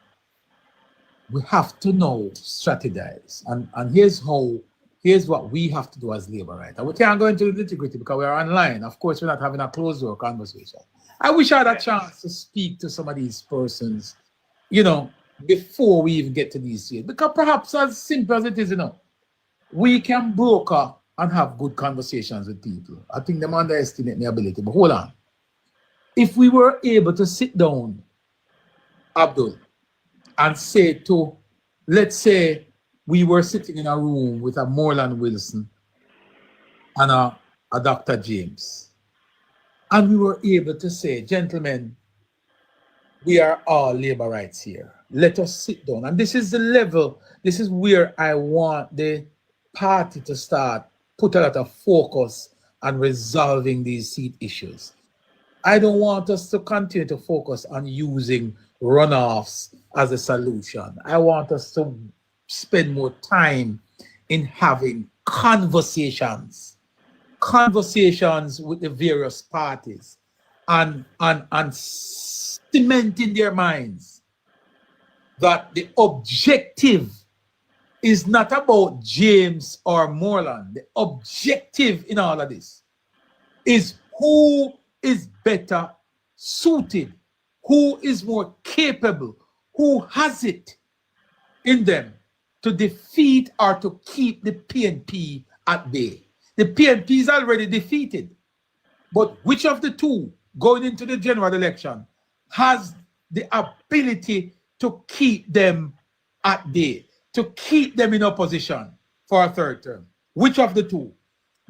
we have to now strategize. And here's what we have to do as Labour, right? And we can't go into the nitty-gritty because we are online. Of course, we're not having a closed-door conversation. I wish I had a chance to speak to some of these persons, you know, before we even get to these years. Because perhaps as simple as it is, you know, we can broker and have good conversations with people. I think them underestimate my ability. But hold on. If we were able to sit down, Abdul, and say to, let's say we were sitting in a room with a Morland Wilson and a Dr. James, and we were able to say, gentlemen, we are all labor rights here. Let us sit down. And this is the level, this is where I want the party to start, put a lot of focus on resolving these seat issues. I don't want us to continue to focus on using runoffs as a solution. I want us to spend more time in having conversations with the various parties and cementing their minds that the objective is not about James or Moreland. The objective in all of this is who is better suited, who is more capable, who has it in them to defeat or to keep the PNP at bay. The PNP is already defeated, but which of the 2 going into the general election has the ability to keep them at bay, to keep them in opposition for a 3rd term? Which of the 2?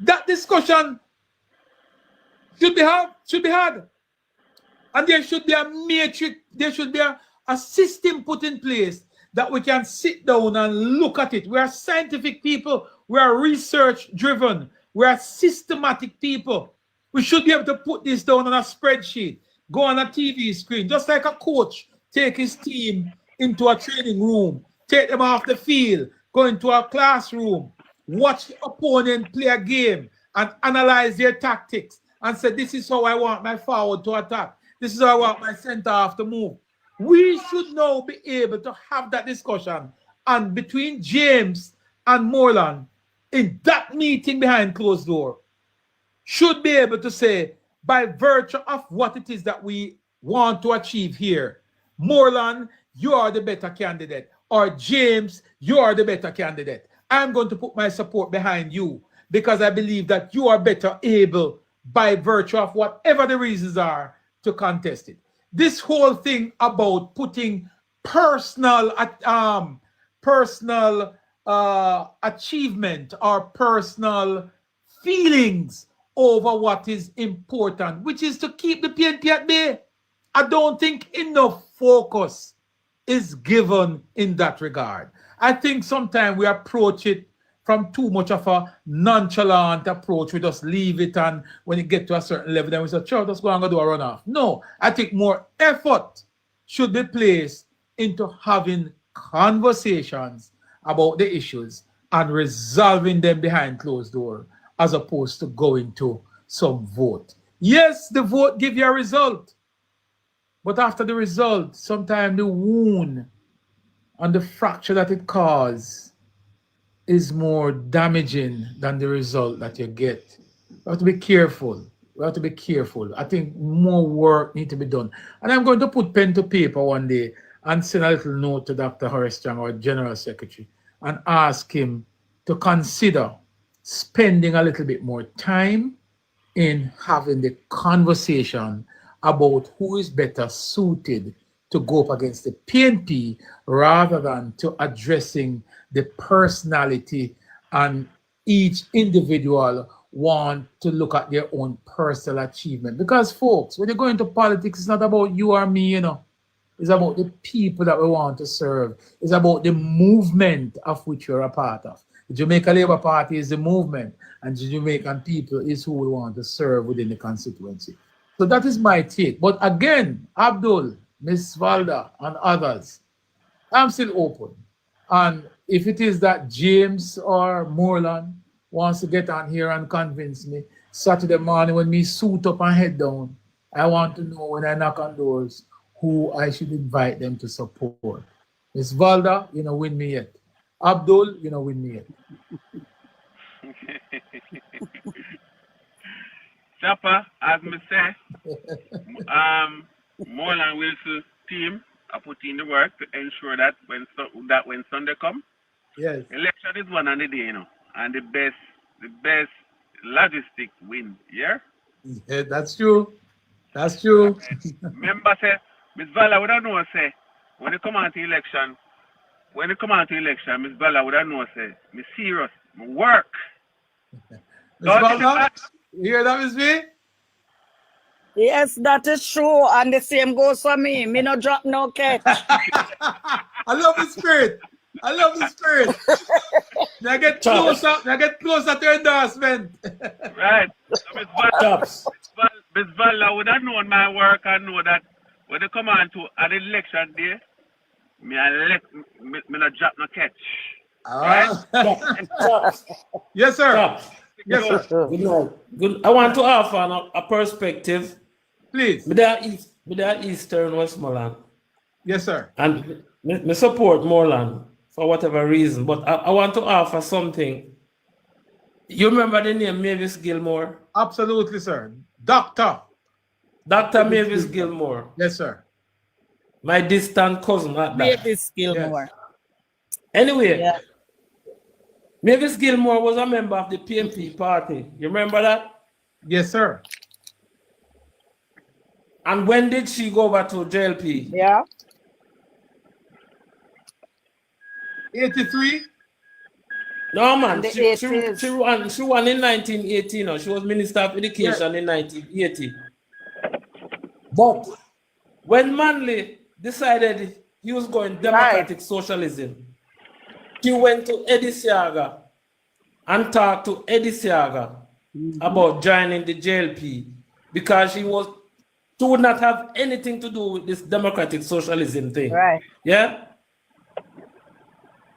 That discussion should be had. And there should be a matrix, there should be a system put in place that we can sit down and look at it. We are scientific people. We are research driven. We are systematic people. We should be able to put this down on a spreadsheet, go on a TV screen, just like a coach take his team into a training room, take them off the field, go into a classroom, watch the opponent play a game and analyze their tactics and say, this is how I want my forward to attack. This is how I want my center half to move. We should now be able to have that discussion. And between James and Moreland, in that meeting behind closed door, should be able to say, by virtue of what it is that we want to achieve here, Moreland, you are the better candidate, or James, you are the better candidate. I'm going to put my support behind you because I believe that you are better able, by virtue of whatever the reasons are, to contest it. This whole thing about putting personal achievement or personal feelings over what is important, which is to keep the PNP at bay. I don't think enough focus is given in that regard. I think sometimes we approach it from too much of a nonchalant approach. We just leave it, and when it gets to a certain level, then we say, sure, let's go and do a runoff. No, I think more effort should be placed into having conversations about the issues and resolving them behind closed door, as opposed to going to some vote. Yes, the vote gives you a result, but after the result, sometimes the wound and the fracture that it causes is more damaging than the result that you get. We have to be careful. We have to be careful. I think more work needs to be done. And I'm going to put pen to paper one day and send a little note to Dr. Horace Strang, our General Secretary, and ask him to consider spending a little bit more time in having the conversation about who is better suited to go up against the PNP rather than to addressing the personality, and each individual want to look at their own personal achievement. Because folks, when you go into politics, it's not about you or me, you know. It's about the people that we want to serve. It's about the movement of which you're a part of. The Jamaica Labour Party is the movement, and the Jamaican people is who we want to serve within the constituency. So that is my take. But again, Abdul, Miss Valda, and others, I'm still open. And if it is that James or Moreland wants to get on here and convince me, Saturday morning when me suit up and head down, I want to know when I knock on doors who I should invite them to support. Miss Valda, you know, win me yet. Abdul, you know, win me yet. Chopper, as me say, Morland Wilson team are putting in the work to ensure that when Sunday comes, yes, election is one on the day, you know, and the best logistics win. Yeah. Yeah, that's true. That's true. Member say, Miss Vala would know say, when you come out to election, Miss Vala would know say, me serious, me work. Miss Vala, you hear that, Miss V? Yes, that is true. And the same goes for me. Me no drop no catch. I love the spirit. I love the spirit. Now get closer. Now get closer to endorsement. Right. So Miss Vala would have known my work and know that when they come on to an election day, me not drop no catch. Right? Yes, sir. Yes, sir. Good night. Good. I want to offer a perspective. Please. With that Eastern Westmoreland. Yes, sir. And me support Moreland for whatever reason, but I want to offer something. You remember the name Mavis Gilmore? Absolutely, sir. Dr. Mavis Gilmore. Yes, sir. My distant cousin at that. Mavis Gilmore. Yes. Anyway, yeah. Mavis Gilmore was a member of the PNP party. You remember that? Yes, sir. And when did she go over to JLP? Yeah. 83? No, man. She won in 1980. No? She was Minister of Education in 1980. But when Manley decided he was going democratic socialism, she went to Eddie Siaga and talked to Eddie Siaga about joining the JLP because she would not have anything to do with this democratic socialism thing. Right. Yeah?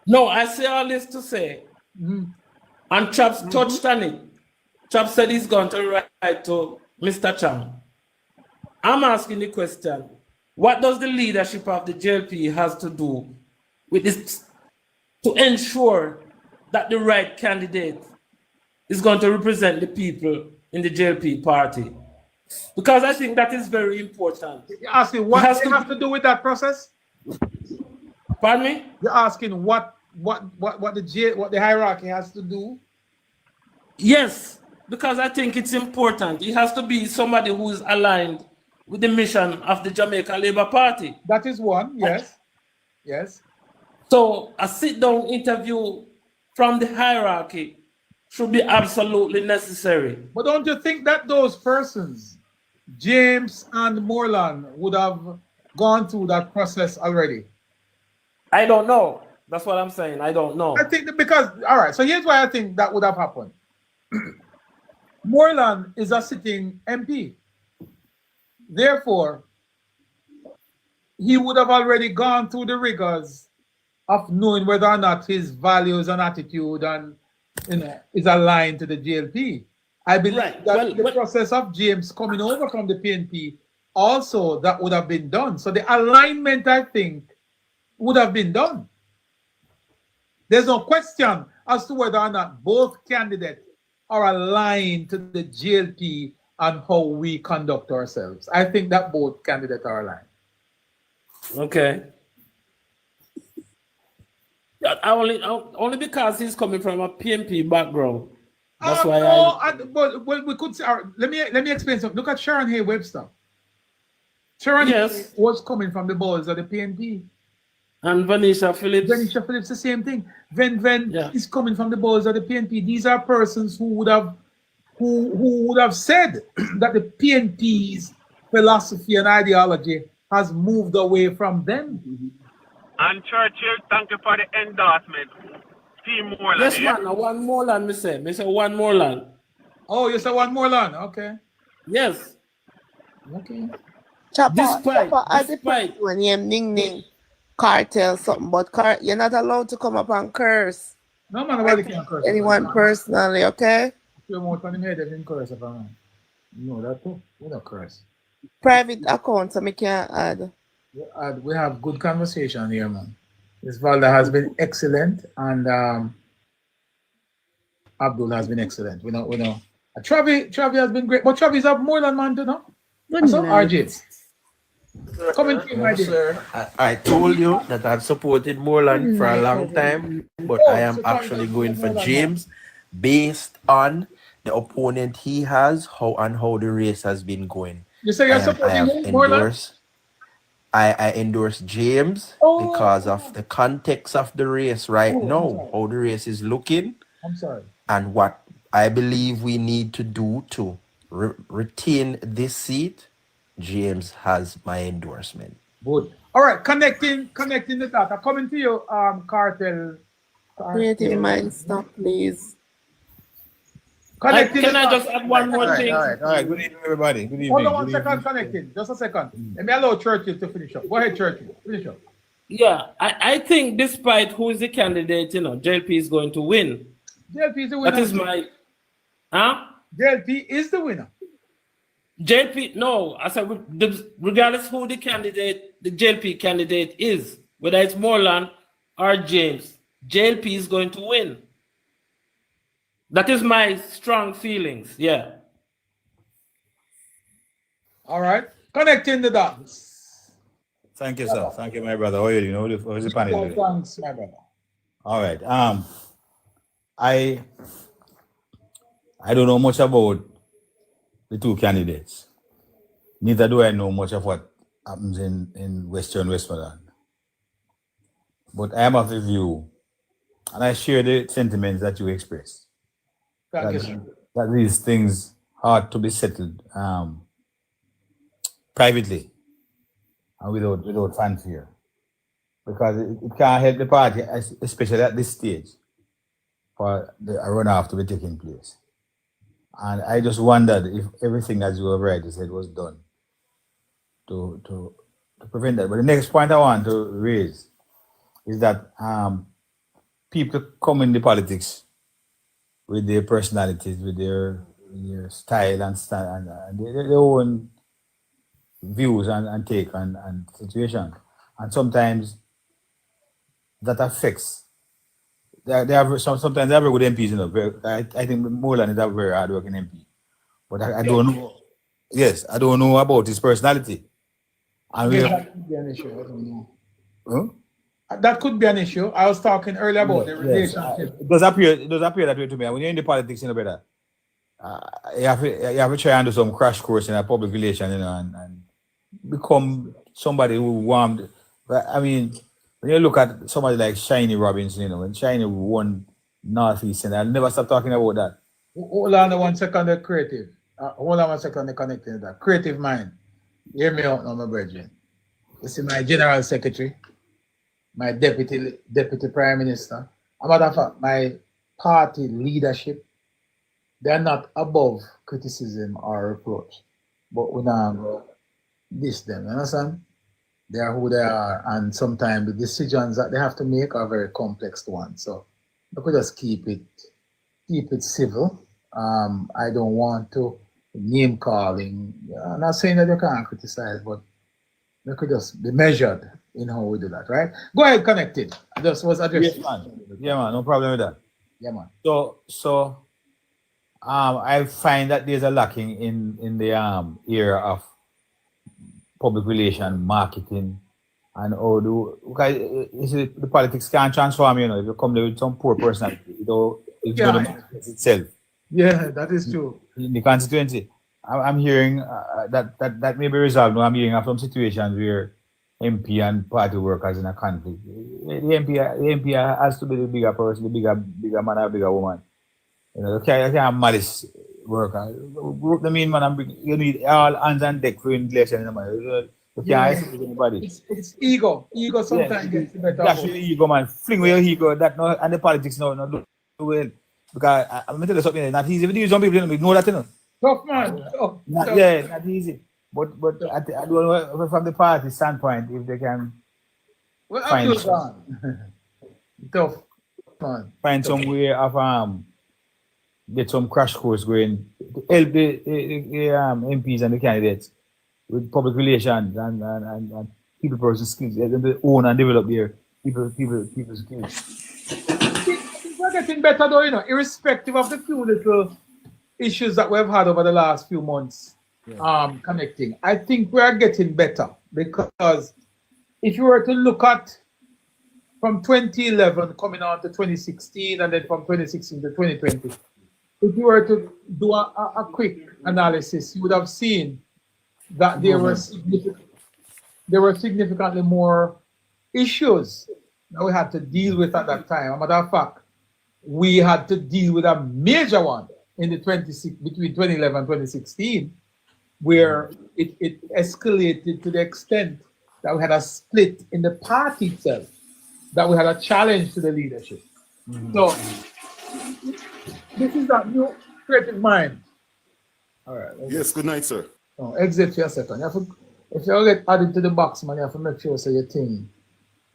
No, I say all this to say, and Chaps touched on it. Chaps said he's going to write to Mr. Chang. I'm asking the question, what does the leadership of the JLP has to do with this to ensure that the right candidate is going to represent the people in the JLP party? Because I think that is very important. You're asking what they have to do with that process? Pardon me? You're asking what the hierarchy has to do? Yes, because I think it's important. It has to be somebody who is aligned with the mission of the Jamaica Labour Party. That is one, yes. Yes. So a sit-down interview from the hierarchy should be absolutely necessary. But don't you think that those persons, James and Morland, would have gone through that process already? I don't know. That's what I'm saying. I don't know. I think that because, all right, so here's why I think that would have happened. Morland is a sitting MP. Therefore, he would have already gone through the rigors of knowing whether or not his values and attitude and is aligned to the JLP. I believe that the process of James coming over from the PNP also that would have been done. So the alignment, I think, would have been done. There's no question as to whether or not both candidates are aligned to the JLP and how we conduct ourselves. I think that both candidates are aligned. Okay. Only because he's coming from a PNP background. That's why but we could say, let me explain something. Look at Sharon Hay Webster. Sharon Hay was coming from the bowels of the PNP. And Vanisha Phillips. Vanisha Phillips, the same thing. Ven is coming from the bowels of the PNP. These are persons who would have said that the PNP's philosophy and ideology has moved away from them. And Churchill, thank you for the endorsement. Team Moreland. Yes, man. One Moreland, me say. Me say one Moreland. Oh, you say one Moreland. Okay. Yes. Okay. Chopper, despite when you ning ning cartel something, but you're not allowed to come up and curse. No man, nobody can curse. Anyone personally, okay? Your mouth on him head, they didn't curse about man. No, that too. We don't curse. Private account, so me can't add. We have good conversation here, man. This Valda has been excellent, and Abdul has been excellent. We know. Travi has been great, but Travi's up more than man, you know. So RJ, come in, my dear. I told you that I've supported Moreland for a long time, but I am actually going for James based on the opponent he has, how the race has been going. You say you're supporting Moreland? I endorse James because of the context of the race right now, how the race is looking. I'm sorry. And what I believe we need to do to retain this seat. James has my endorsement. Good. All right, connecting the data. Coming to you, Cartel. Creative mind, stop, please. Can I just add one more thing? All right. Good evening, everybody. Good evening. Hold on 1 second, connecting. Just a second. Let me allow Churchill to finish up. Go ahead, Churchill. Finish up. Yeah, I think despite who is the candidate, JLP is going to win. JLP is the winner. That is my... Huh? JLP is the winner. JLP, no, I said regardless who the JLP candidate is, whether it's Moreland or James, JLP is going to win. That is my strong feelings, yeah. All right, connecting the dots. Thank you, sir. Thank you, my brother. How are you? How's the panel? Thanks, my brother. All right. I don't know much about the two candidates. Neither do I know much of what happens in Western Westmoreland. But I am of the view, and I share the sentiments that you expressed. That these things are to be settled privately and without fanfare. Because it can't help the party, especially at this stage, for a runoff to be taking place. And I just wondered if everything as you have read, you said, was done to prevent that. But the next point I want to raise is that people come in the politics with their personalities, with their style and their own views and take and situation. And sometimes that affects. They have sometimes they have very good MPs, you know. I think Moreland is a very hardworking MP. But I don't know. Yes, I don't know about his personality. And Yes, that could be an issue. I don't know. That could be an issue. I was talking earlier about the relationship. It does appear that way to me. And when you're in the politics, you know, better, you have to try and do some crash course in a public relation, you know, and become somebody who warmed. I mean, when you look at somebody like Shiny Robinson, you know, when Shiny won Northeast, and I'll never stop talking about that. Hold on 1 second, the creative. Hold on 1 second, the connecting to that. Creative mind. Hear me out now, my brethren. This is my general secretary, my deputy prime minister. As a matter of fact, my party leadership, they're not above criticism or reproach. But we now diss them, you understand? They are who they are, and sometimes the decisions that they have to make are very complex ones. So we could just keep it civil. I don't want to name calling. I'm not saying that you can't criticize, but we could just be measured in how we do that, right? Go ahead, connected. I just was addressing. Yeah, man, no problem with that. Yeah, man. So I find that there's a lacking in the area of public relation, marketing, and all the politics can't transform, you know, if you come there with some poor personality, it's going to manifest itself. Yeah, that is true. In the constituency, I'm hearing that may be resolved. No, I'm hearing of some situations where MP and party workers in a conflict. The MP has to be the bigger person, the bigger man or bigger woman. You know, you can't have malice worker. I mean, man, you need all hands on deck for inflation. You can't isolate anybody. It's ego. Ego sometimes gets the better. That's really ego, man. Fling with your ego. That no, and the politics no do well. Because I'm going to tell you something, not easy. Even some people know that, you know. Tough, man. Not easy. But I don't know from the party standpoint, if they can find some way of get some crash course going to help the MPs and the candidates with public relations and people person skills, they own and develop their people skills. We're getting better though, you know, irrespective of the few little issues that we've had over the last few months connecting. I think we're getting better because if you were to look at from 2011 coming on to 2016 and then from 2016 to 2020, if you were to do a quick analysis, you would have seen that there were significantly more issues that we had to deal with at that time. As a matter of fact, we had to deal with a major one in the between 2011 and 2016, where it escalated to the extent that we had a split in the party itself, that we had a challenge to the leadership. So this is that new creative mind. All right. Yes, good night, sir. Oh, exit for a second. If you get added to the box, man, you have to make sure so your thing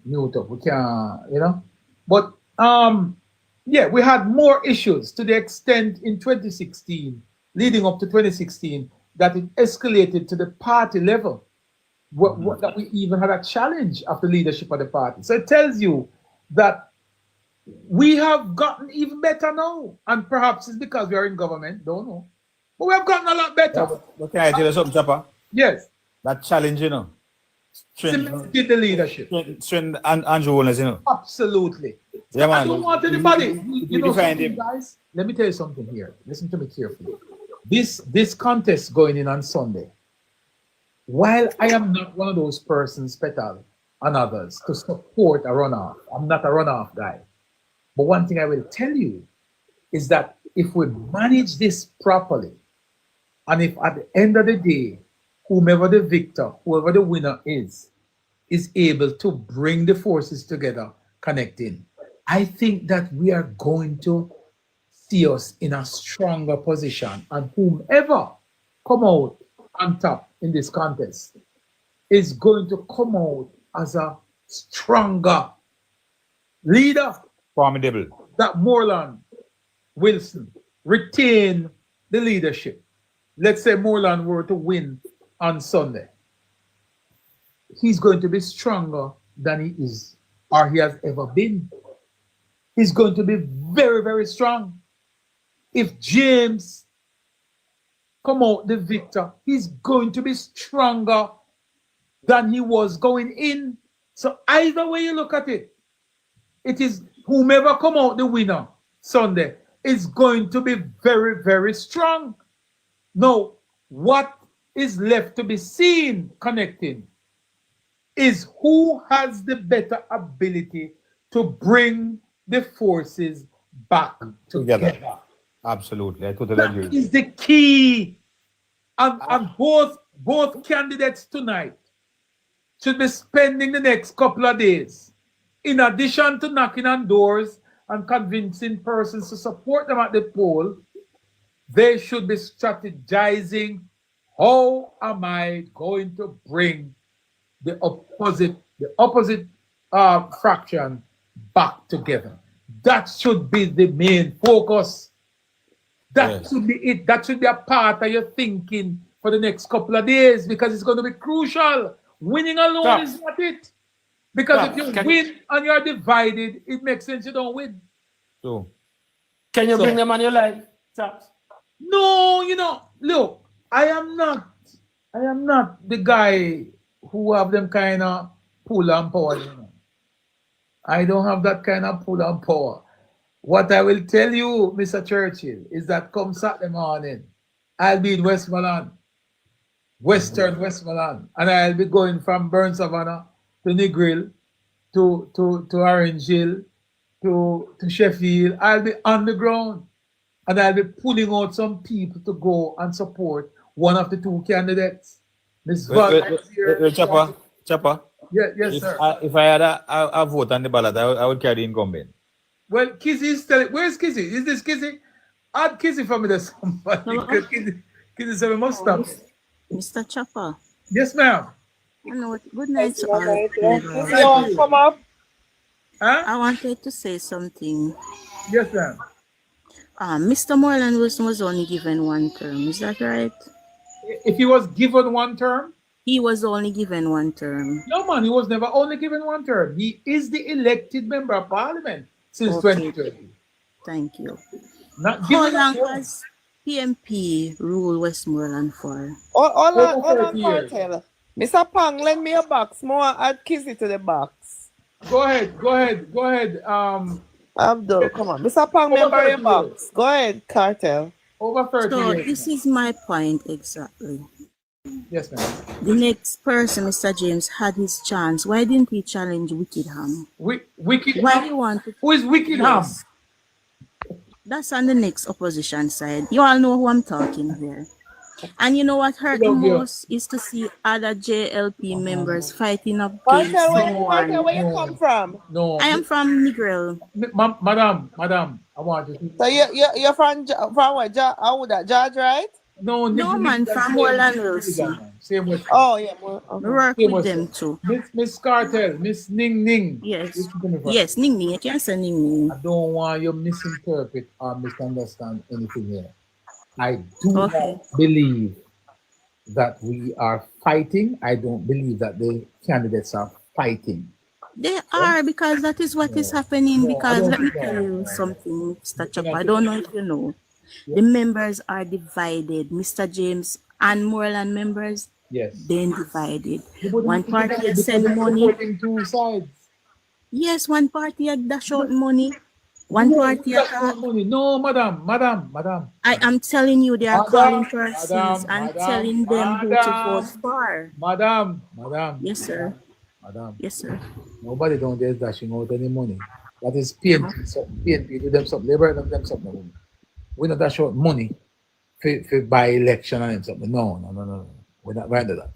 mute up. We can't, you know. But yeah, we had more issues to the extent in 2016, leading up to 2016, that it escalated to the party level. That we even had a challenge of the leadership of the party. So it tells you that we have gotten even better now. And perhaps it's because we are in government, don't know. But we have gotten a lot better. But can I tell you something, Chopper? Yes. That challenge, you know. Cemented the leadership. Strength and Andrew Wollers, you know. Absolutely. Yeah, man. I don't want anybody. You know something, guys? Let me tell you something here. Listen to me carefully. This contest going in on Sunday, while I am not one of those persons, Petal and others, to support a runoff, I'm not a runoff guy. But one thing I will tell you is that if we manage this properly, and if at the end of the day, whomever the victor, whoever the winner is able to bring the forces together, connecting, I think that we are going to see us in a stronger position, and whomever come out on top in this contest is going to come out as a stronger leader. Formidable. That Morland Wilson retain the leadership. Let's say Morland were to win on Sunday. He's going to be stronger than he is or he has ever been. He's going to be very, very strong. If James come out the victor, he's going to be stronger than he was going in. So either way you look at it, it is whomever come out the winner Sunday is going to be very, very strong. Now, what is left to be seen connecting is who has the better ability to bring the forces back together. Absolutely, I totally agree. That is the key. And both candidates tonight should be spending the next couple of days, in addition to knocking on doors and convincing persons to support them at the poll, they should be strategizing, how am I going to bring the opposite fraction back together? That should be the main focus. That should be it. That should be a part of your thinking for the next couple of days, because it's going to be crucial. Winning alone is not it. Because if you win and you're divided, it makes sense you don't win. So, can you bring them on your line, Taps? No, you know, look, I am not the guy who have them kind of pull and power, you know. I don't have that kind of pull and power. What I will tell you, Mr. Churchill, is that come Saturday morning, I'll be in West Milan, Western Westmoreland, and I'll be going from Burn Savannah to Negril to Orange Hill to Sheffield. I'll be on the ground, and I'll be pulling out some people to go and support one of the two candidates. Ms. Chopper. Yes, sir. If I had a vote on the ballot, I would carry the incumbent. Well, Kizzy is telling. Where's Kizzy? Is this Kizzy? Add Kizzy for me to somebody. Kizzy said we must stop. Mr. Chopper. Yes, ma'am. Good night to all. Come up. Huh? I wanted to say something. Yes, ma'am. Mr. Morland Wilson was only given one term. Is that right? If he was given one term? He was only given one term. No, man, he was never only given one term. He is the elected member of parliament since 2020. Thank you. How long has PMP rule Westmoreland for? Hold on, Caretaker. Mr. Pang, lend me a box. More add Kizzy to the box. Go ahead. Abdul, come on. Mr. Pang, member your box. Go ahead, Cartel. Over 30 So years. this is my point exactly. Yes, ma'am. The next person, Mr. James, had his chance. Why didn't he challenge Wickedham? Wickedham? Why do you want to? Who is Wickedham? Yes. That's on the next opposition side. You all know who I'm talking here. And you know what hurt the most is to see other JLP members fighting up against someone. Where you come from? No. I am from Negril. Madam, I want you to... So you're from what? George, right? No, man, from Morland Wilson. Same with... Oh, yeah. We work with them too. Miss Cartel, Miss Ning Ning. Yes. Yes, Ning Ning. You can't say Ning Ning. I don't want you to misinterpret or misunderstand anything here. I do not believe that we are fighting. I don't believe that the candidates are fighting. They are, because that is what is happening. Because let me tell you something, Mr. Chopper. I don't know if you know. The members are divided. Mr. James and Moreland members, then divided. One party has sent money. Two sides. Yes, one party had dash out money. One party had money. No, madam. I am telling you, they are calling persons and telling them who to vote for. Madam. Yes, sir. Madam. Yes, sir. Nobody don't just dashing out any money. That is PNP. So PNP do them something. Labor do them something. We not dash out money for by election and something. No. We're not going to do that.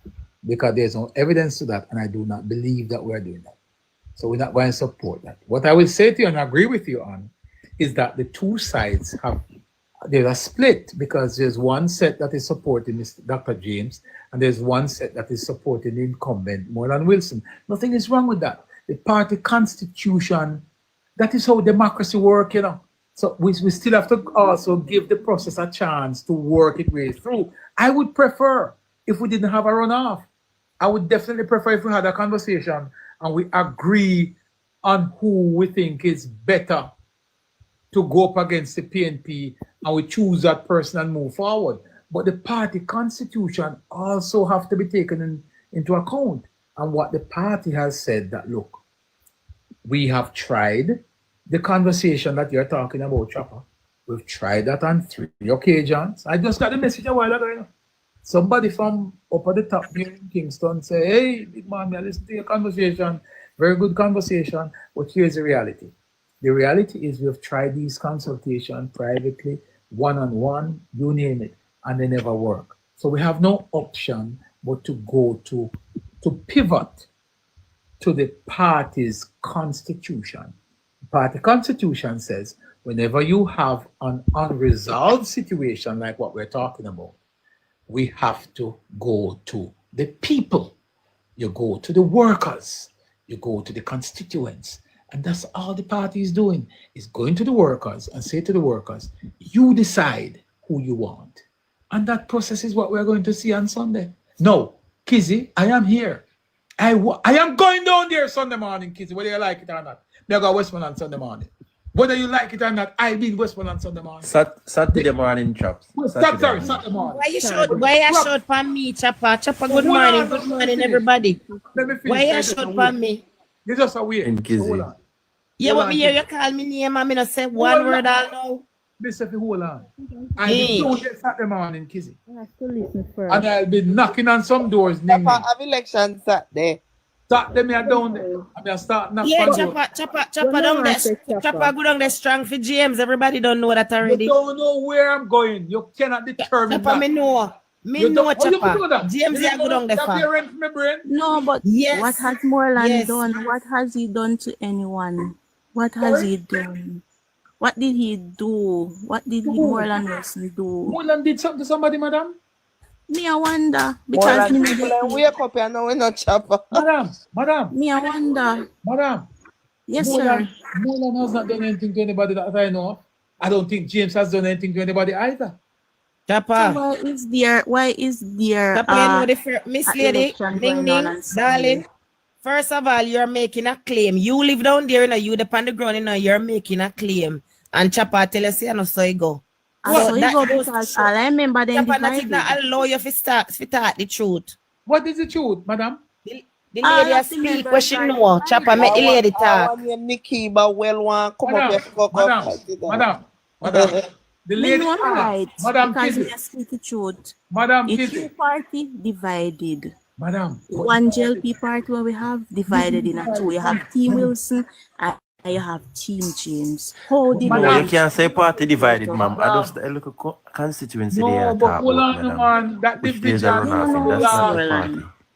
Because there's no evidence to that, and I do not believe that we're doing that. So we're not going to support that. What I will say to you and agree with you on is that the two sides there's a split because there's one set that is supporting Dr. James and there's one set that is supporting the incumbent, Morland Wilson. Nothing is wrong with that. The party constitution, that is how democracy works, you know. So we still have to also give the process a chance to work its way through. I would prefer if we didn't have a runoff. I would definitely prefer if we had a conversation and we agree on who we think is better to go up against the PNP and we choose that person and move forward. But the party constitution also have to be taken into account. And what the party has said that, look, we have tried the conversation that you're talking about, Chopper. We've tried that on 3 occasions. I just got a message a while ago. You know. Somebody from up at the top here in Kingston say, hey, big man, I listen to your conversation. Very good conversation. But here's the reality. The reality is we've tried these consultations privately, one-on-one, you name it, and they never work. So we have no option but to go to pivot to the party's constitution. The party constitution says whenever you have an unresolved situation like what we're talking about, we have to go to the people. You go to the workers. You go to the constituents. And that's all the party is doing, is going to the workers and say to the workers, you decide who you want. And that process is what we're going to see on Sunday. No, Kizzy, I am here. I am going down there Sunday morning, Kizzy, whether you like it or not. I go Westmoreland Sunday morning. Whether you like it or not, I'll be in Westmoreland Sunday morning. Saturday morning, chops. Saturday morning. Why you short for me, Chopper? Chopper, good morning, everybody. Let me finish. Why you short for me? You just a weird. Yeah, but me hear you call me name and me not say one word all now. Mr. Hold on. I'll be down there Saturday morning, Kizzy. I have to listen first. And I'll be knocking on some doors. I have election Saturday. Saturday, me are down there. I start knocking. Yeah, Chopper down there. Chopper go down there strong for James. Everybody don't know that already. You don't know where I'm going. You cannot determine Chopper, that. me know. Me know, Chopper. James is go down there. No, but yes. What has Moreland done? What has he done to anyone? What has he done? What did he do? What did Moreland Wilson do? Moreland did something to somebody, madam? Me, I wonder. Because Moreland wake up and now we're not Chopper. Madam. Me, I wonder. Madam. Yes, Moreland, sir. Moreland has not done anything to anybody that I know of. I don't think James has done anything to anybody either. Chopper. So why is there Chopper, you know the Miss Lady, Ning Ning, darling. First of all, you're making a claim. You live down there, you depend on the ground, you're making a claim. And Chopper tell us, you know, so you go. So you go because I remember them Chopper divided. not allow you to start the truth. What is the truth, madam? The lady has speak what she know. Chopper, make the lady talk. Nikki, but well one come up here. Madam. The lady right. Madam because Kizzy. we speak the truth. Madam the Kizzy. two party divided. Madam. One JLP party where we have divided in two. You have Team Wilson and you have Team James. How did you can't say party divided, ma'am. I just look at constituency there. No, but hold on, man. That division.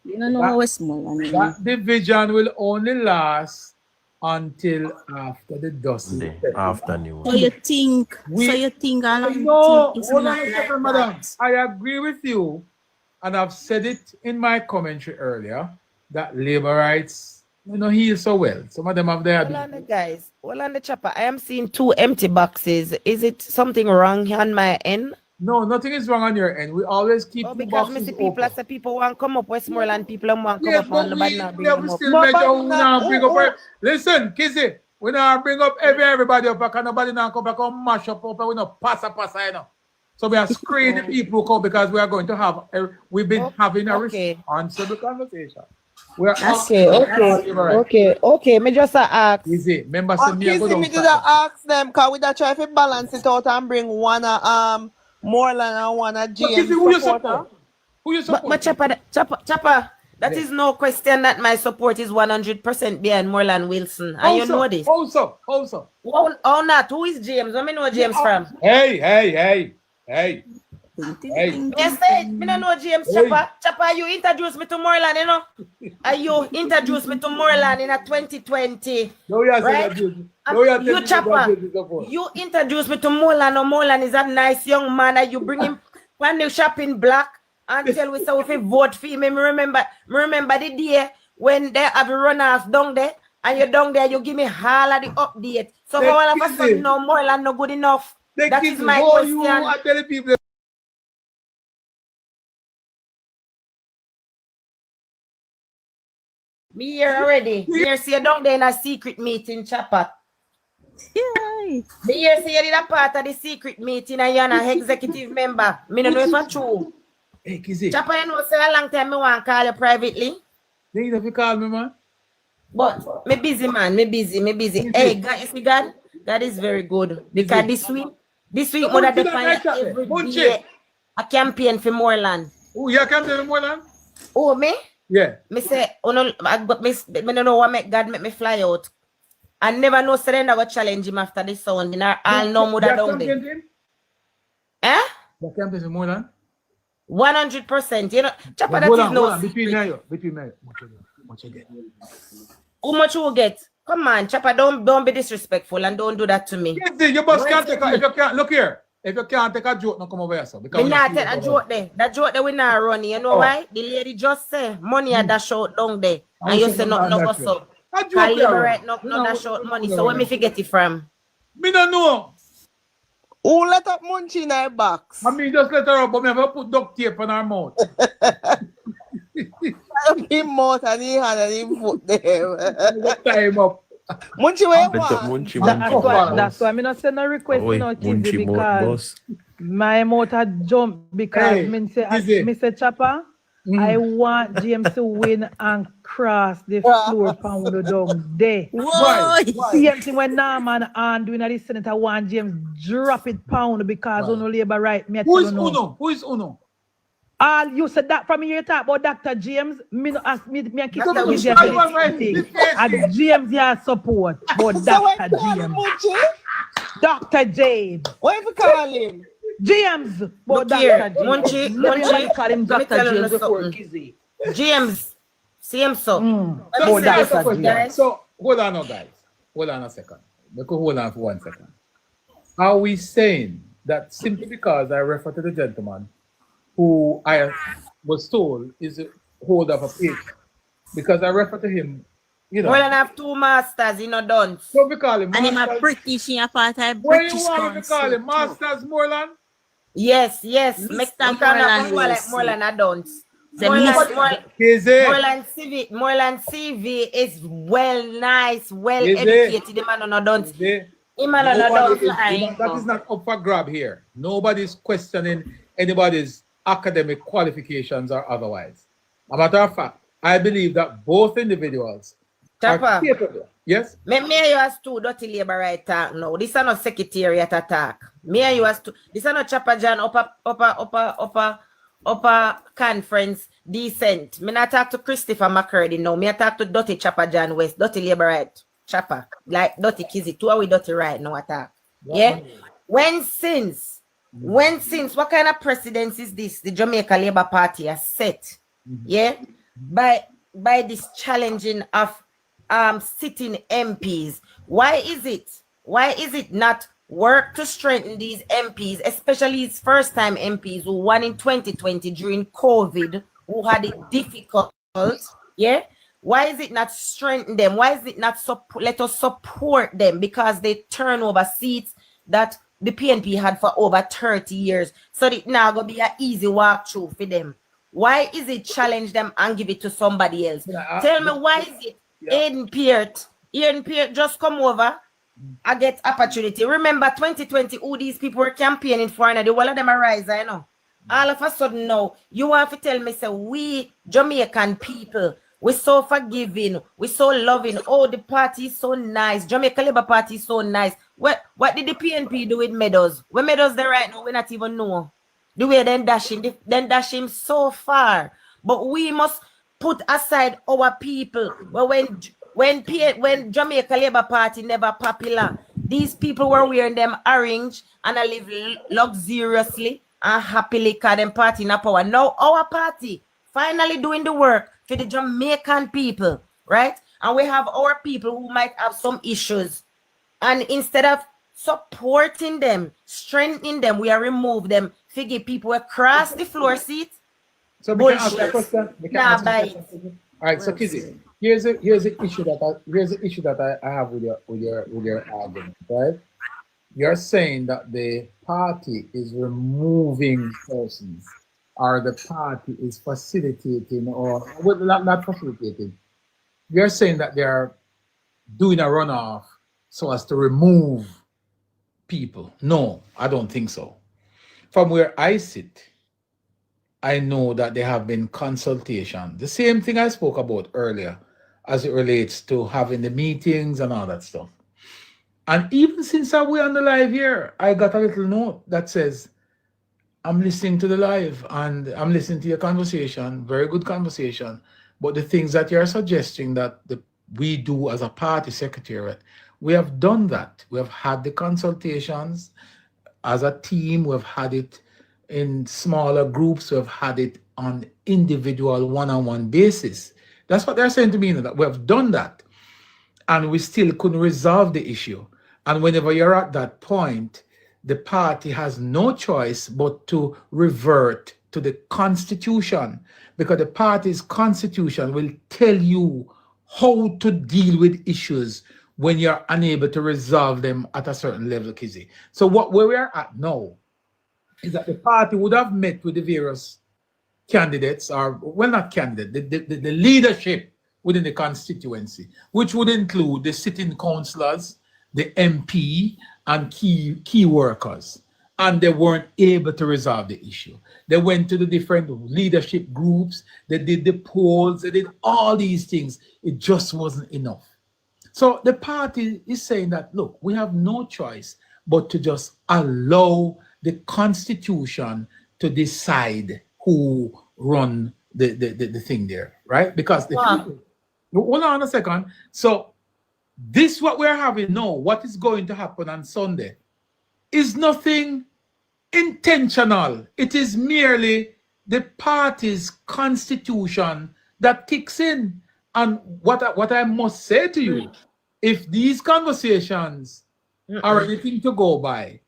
You don't know how Westmoreland. That division will only last until after the dust. Afternoon. So you think? No, hold on a second, madam. I agree with you, and I've said it in my commentary earlier that labor rights, heal so well. Some of them have their. Hold on, guys. Hold on, the Chopper. I am seeing 2 empty boxes. Is it something wrong on my end? No, nothing is wrong on your end. We always keep the boxes open. People want to come up Westmoreland, people want to come up on the bad now. We still measure bring up. Listen, Kizzy, we now bring up everybody up because nobody now come back and mash up we not pass, you know. So we are screening the people who come because we are going to have we've been having a responsible conversation. Okay. Me just ask. Easy. Remember, me just ask them because we don't try to balance it out and bring one Moreland and one James. Who you support? But Chopper, that is no question that my support is 100% behind Morland Wilson. And you know this. Also. Oh, not. Who is James? Let me know James from. Hey. Yes, say, me no know James Chopper. Chopper, you introduced me to Moreland, you know. You introduced me to Moreland in a 2020. Right? You Chopper, you introduced me to Moreland. No, Moreland is a nice young man. And you bring him when they shopping black until we say if we vote for him. Me remember the day when they have a runoff down there, and you down there, you give me all of the update. So how all of a sudden no Moreland no good enough? That is my question. I tell the people. Me here already. Me here see you down there in a secret meeting, Chopper. Me here see you did a part of the secret meeting and you're an executive member. Me don't know if it's true. Hey, Kizzy. Chopper, you know, say a long time me want to call you privately. You don't have to call me, man. But me busy, man. Me busy. Hey, God, you see God? God is very good. Because this week, more than define every day a campaign for Moreland. Oh, you campaign for Moreland? Oh, me? Yeah. Me say, oh no, I don't know what make God make me fly out. I never know surrender go challenge him after this sound. I'll know more than down there. Eh? You campaign for Moreland? 100%. You know, Chopper, that is no between me. Much you get? How much you get? Come on, Chopper, don't be disrespectful and don't do that to me. Yes, you must can't take if you can't look here. If you can't take a joke, no come over here, sir. We not take a joke there. That joke there we not run. You know why? The lady just say money at that short down there. And you say no what's up. Can't liberate no that short money. So where me forget it from? Me don't know. Who let up Munchie in her box? I mean just let her up, but me have to put duct tape on her mouth. Him mouth and he hand and him foot there. Time up. Munchie, where you want? That's why I'm not send a request no Kizzy because my mouth had jumped because me say Chopper, I want James to win and cross the floor pound down there. Why? Same thing when Norman and doing the Senate, I want James drop it pound because Uno Labour right. Who is Uno? Who is Uno? You said that from here talk about Dr. James. Me no ask me and keep Dr. thing. And James has support for Dr. James. Dr. James. What if you call him? James. But Dr. Munchie, call him Dr. James before Kizzy. James. Same so. So hold on now, guys. Hold on a second. Hold on for 1 second. Are we saying that simply because I refer to the gentleman who I was told is a holder of a page, because I refer to him, you know. Well, I have 2 masters, you know, done. So we call him. And him a British, he a part of What British. do you want to call him? Masters Moreland? Yes. Mr. Moreland like Moreland, I don't. Moreland CV is nice, educated. The man on don't. That is not up for grab here. Nobody's questioning anybody's academic qualifications or otherwise. A matter of fact, I believe that both individuals are capable. Yes? Me and you as 2 dirty labor right talk now. This is not secretariat attack. Me and you as 2. This is not Chopper John upper conference decent. Me not talk to Christopher McCurdy now. Me talk to Dirty Chopper John West. Dirty labor right. Chopper. Like Dirty Kizzy. 2 are we dirty right now attack. Yeah? When since, what kind of precedence is this the Jamaica Labour Party has set? Yeah? By this challenging of sitting MPs. Why is it not work to strengthen these MPs, especially these first-time MPs who won in 2020 during COVID, who had it difficult? Yeah? Why is it not strengthen them? Why is it not let us support them? Because they turn over seats that the PNP had for over 30 years. So it now going to be an easy walkthrough for them. Why is it challenge them and give it to somebody else? Tell me, why is it Aiden Peart just come over, I get opportunity. Remember 2020, who these people were campaigning for, and the whole of them arise, I know. All of a sudden now, you want to tell me, say, we Jamaican people, we're so forgiving, we're so loving. Oh, the party is so nice. Jamaica Labour Party is so nice. What did the PNP do with Meadows? When Meadows there right now, we not even know. The way then dash him so far. But we must put aside our people. But when Jamaica Labour Party never popular, these people were wearing them orange and I live luxuriously. and happily call them party in power. Now our party finally doing the work for the Jamaican people, right? And we have our people who might have some issues. And instead of supporting them, strengthening them, we are remove them, figure people across the floor seat. So we can ask that question. Nah, bye. All right, so Kizzy, here's the issue that I have with your argument, right? You're saying that the party is removing persons, or the party is facilitating, or well, not facilitating. You're saying that they are doing a runoff so as to remove people. No, I don't think so. From where I sit, I know that there have been consultation. The same thing I spoke about earlier as it relates to having the meetings and all that stuff. And even since I were on the live here, I got a little note that says, I'm listening to the live and I'm listening to your conversation, very good conversation, but the things that you're suggesting that we do as a party secretariat, we have done that. We have had the consultations as a team, we've had it in smaller groups, we've had it on individual one-on-one basis. That's what they're saying to me, that we have done that and we still couldn't resolve the issue. And whenever you're at that point, the party has no choice but to revert to the constitution, because the party's constitution will tell you how to deal with issues when you're unable to resolve them at a certain level, Kizzy. So where we are at now is that the party would have met with the various candidates, or, well, not candidates, the leadership within the constituency, which would include the sitting councillors, the MP, and key workers. And they weren't able to resolve the issue. They went to the different leadership groups, they did the polls, they did all these things. It just wasn't enough. So the party is saying that, look, we have no choice but to just allow the constitution to decide who run the thing there, right? Because the people, hold on a second. So this what we're having now, what is going to happen on Sunday, is nothing intentional. It is merely the party's constitution that kicks in. And what I must say to you, if these conversations are anything to go by,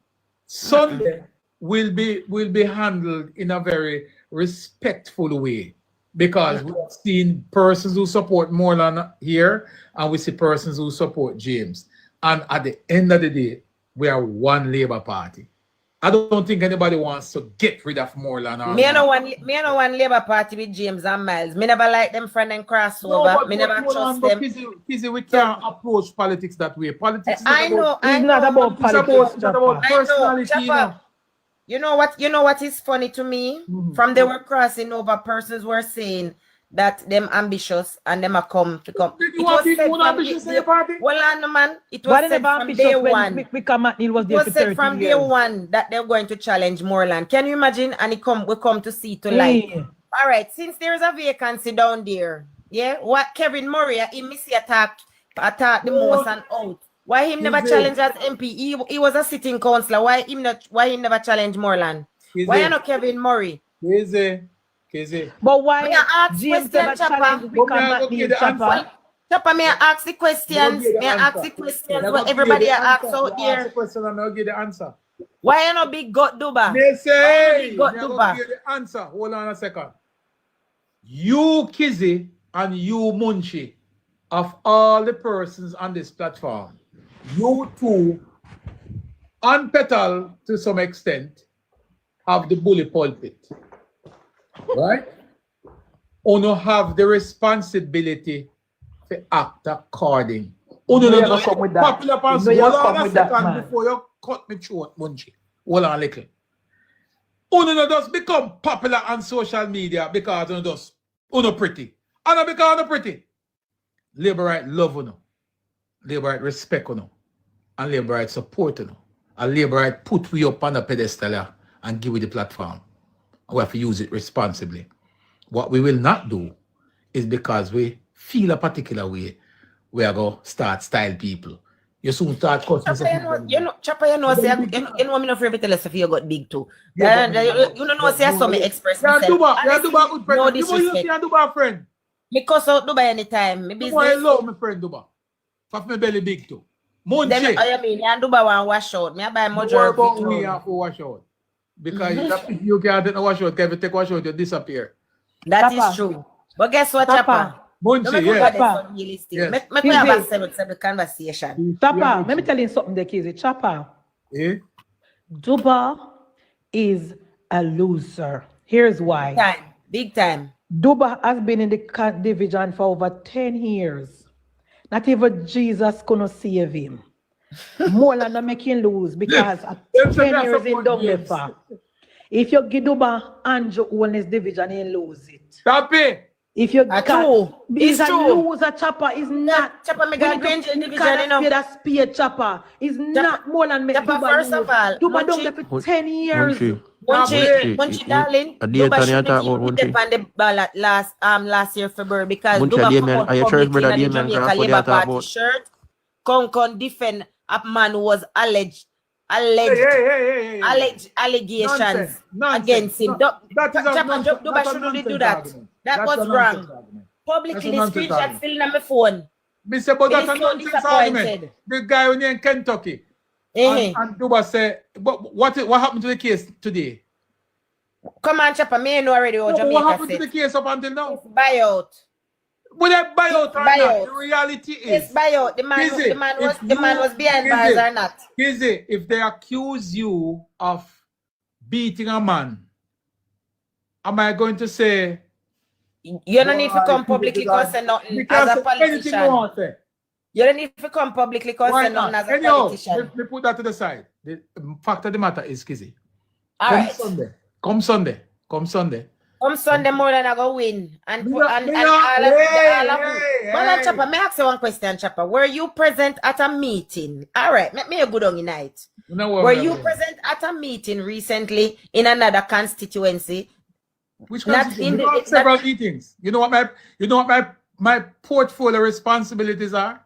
Sunday will be handled in a very respectful way, because we have seen persons who support Moreland here, and we see persons who support James. And at the end of the day, we are one Labour Party. I don't think anybody wants to get rid of Moreland. Me no one Labour Party with James and Miles. Me never like them friend and crossover. No, me never trust them. Kizzy, we can't approach politics that way. Politics is not about politics. It's about personality. You know what is funny to me? From they were crossing over, persons were saying that them ambitious and them are come. It was said from day one. It was said from day one that they're going to challenge Moreland. Can you imagine? And we come to see to light. All right, since there's a vacancy down there, yeah, what Kevin Murray, he missed attack the most and out. Why him never challenge as MP? He was a sitting councillor. Why he never challenge Moreland? Why not Kevin Murray? But why James never challenge Chopper, may I ask the questions? May I ask the questions what everybody asks out there? Ask the question and I'll give the answer. Why you not big got Duba? They say, give the answer. Hold on a second. You, Kizzy, and you, Munchie, of all the persons on this platform, you two, and Petal to some extent, have the bully pulpit. Right? Uno have the responsibility to act according. Uno no come with that. Popular person. Hold on a second before you cut me short, Munchie. Hold on a little. Uno no just become popular on social media because uno pretty. And because uno pretty. Labour right love uno. Labour right respect uno. And Labour right support uno. And Labour right put we up on the pedestal and give you the platform. We have to use it responsibly. What we will not do is because we feel a particular way, we are going to start style people. You soon start cutting. Chopper, you know, say, you know, me not afraid to tell us if you got big too. You don't know, say, I saw me express myself. You Duba good friend. No You disrespect. see a Duba friend. Me cuss out Dubai anytime. Me business. I love my friend Duba. Fuck my belly big too. Munchie. Then, I mean, you and Duba want wash out. Me I buy major. We have to wash out. Because you can't take a wash out. If you take wash out, you disappear. That is true. But guess what, Chopper? Munchie, yeah. Make me have a conversation. Chopper, let me tell you something, the Kizzy. Chopper. Eh? Duba is a loser. Here's why. Big time. Duba has been in the division for over 10 years. Not even Jesus gonna save him. Moreland not make him lose because at 10 years in Dunlefa. If you give Duba Andrew Wellness division, he lose it. Stop it. If you it's true. He's a loser, Chopper. Is not. Chopper, me got bench in division, you know. That spear, Chopper. Is not more than make Chopper, Duba first lose. of all, Duba don't get for 10 years. Munchie, darling. Duba should keep on the ball last year February because Duba come out publicly in the Jamaica Labour Party shirt. Come defend a man who was alleged allegations against him. Duba shouldn't do that. That was wrong. Publicly, the screenshot still on my phone. Mr. But that's a nonsense argument. The guy who in Kentucky. And Duba said, but what happened to the case today? Come on, Chopper, me know already what Jamaica what happened said. to the case up until now? It's buyout. Will that buyout or not? The reality is. It's buyout. The man was behind bars or not. Kizzy, if they accuse you of beating a man, am I going to say? You don't need to come publicly cussing nothing as a politician. You don't need to come publicly cussing nothing as a politician. Let me put that to the side. The fact of the matter is, Kizzy. Come Sunday, Moreland I go win. Well, Chopper, may I ask you one question, Chopper? Were you present at a meeting? All right, make me a good on night. Were you present at a meeting recently in another constituency? Which constituency? Several meetings. You know what my portfolio responsibilities are?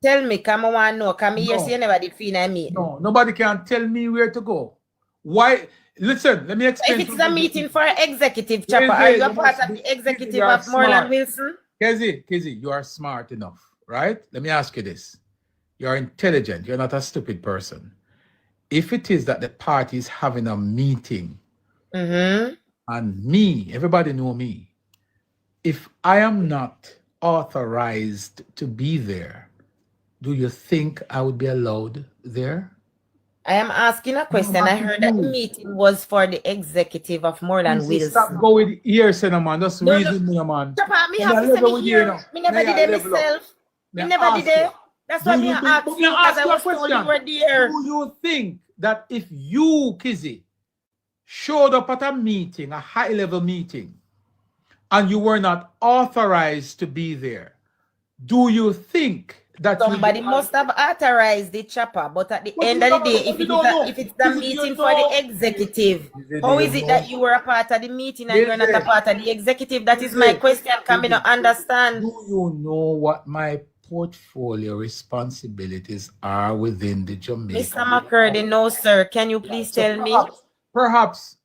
Tell me, come on, no. Come here, see you never did feel I mean. No, nobody can tell me where to go. Why? Listen, let me explain. If it's a meeting for executive, Chopper, are you a part of the executive of Morland Wilson? Kizzy, you are smart enough, right? Let me ask you this. You are intelligent. You're not a stupid person. If it is that the party is having a meeting, and me, everybody know me, if I am not authorized to be there, do you think I would be allowed there? I am asking a question. I heard that the meeting was for the executive of Morland Wilson. Stop going here, man. That's the reason, man. Chopper, me have to say me here. Me never did it myself. Me never did it. That's why me asked you because I was told you were there. Do you think that if you, Kizzy, showed up at a meeting, a high-level meeting, and you were not authorized to be there, do you think that somebody must have authorized the Chopper? But at the end of the day, if it's the meeting for the executive, how is it that you were a part of the meeting and you're not a part of the executive? That is my question. Can me not understand? Do you know what my portfolio responsibilities are within the Jamaica? Mr. McCurdy, no, sir. Can you please tell me? Perhaps.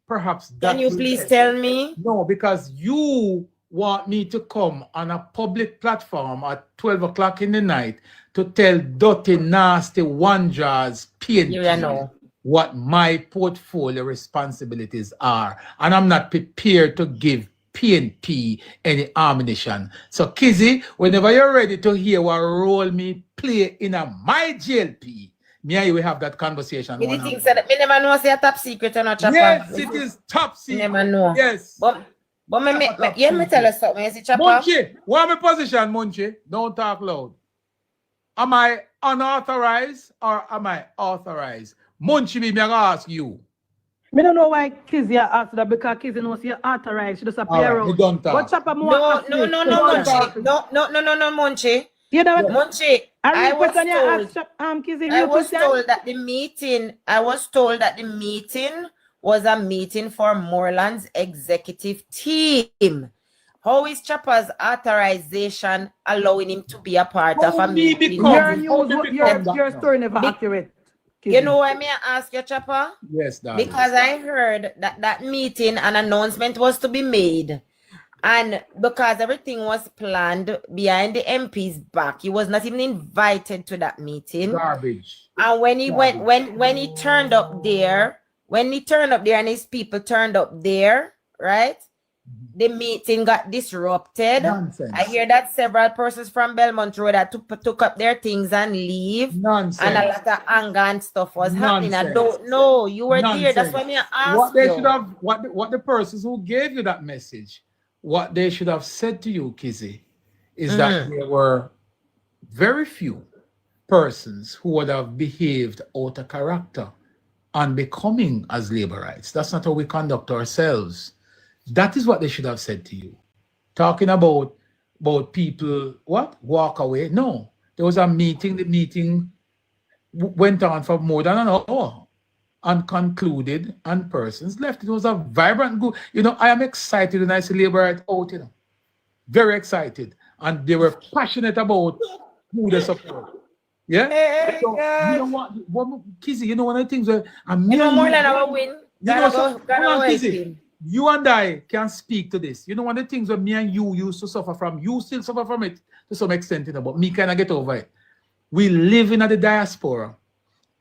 Can you please tell me? No, because you want me to come on a public platform at 12 o'clock in the night to tell dirty, nasty one-jars PNP what my portfolio responsibilities are. And I'm not prepared to give PNP any ammunition. So, Kizzy, whenever you're ready to hear what role me play in my JLP, me and you will have that conversation. You think so that me never know say a top secret or not, Chopper? Yes, it is top secret. Never know. Yes. But me tell us something, is it, Chopper? Munchie, what my position, Munchie? Don't talk loud. Am I unauthorized or am I authorized? Munchie, me gonna ask you. I don't know why Kizzy asked that because Kizzy knows you're authorized. She just appear around. But Chopper more No, Munchie. You know what? Munchie, I was told that the meeting was a meeting for Moreland's executive team. How is Chopper's authorization allowing him to be a part of a meeting? Your story never accurate. You know why may I ask you, Chopper? Yes, darling. Because I heard that meeting, an announcement was to be made. And because everything was planned behind the MP's back, he was not even invited to that meeting. Garbage. And when he went, when he turned up there, and his people turned up there, right? The meeting got disrupted. Nonsense. I hear that several persons from Belmont Road that took up their things and leave. Nonsense. And a lot of anger and stuff was happening. I don't know. You were there. That's why I asked what they you. should have, what the persons who gave you that message, what they should have said to you, Kizzy, is that there were very few persons who would have behaved out of character and becoming as Labourites. That's not how we conduct ourselves. That is what they should have said to you. Talking about people, walk away. No, there was a meeting. The meeting went on for more than an hour and concluded, and persons left. It was a vibrant group. I am excited when I see Labourite out, very excited. And they were passionate about who they support. Yeah? Hey, so, you know what, Kizzy, one of the things where Moreland our win. Kizzy, you and I can speak to this. One of the things where me and you used to suffer from, you still suffer from it to some extent, but me kind of get over it. We live in the diaspora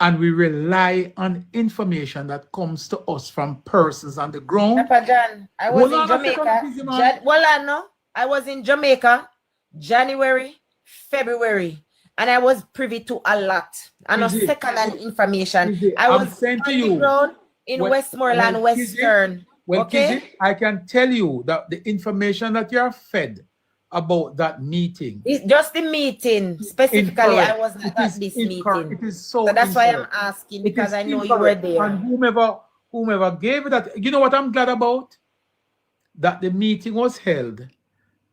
and we rely on information that comes to us from persons on the ground. Papa John, I was in Jamaica. I was in Jamaica, January, February, and I was privy to a lot. And second-hand information. I was saying to you in Westmoreland, Western. Well, okay? Kizzy, I can tell you that the information that you're fed about that meeting. It's just the meeting. Specifically, I was not at this meeting. It is so that's why I'm asking, because I know you were there. And whomever gave that, you know what I'm glad about? That the meeting was held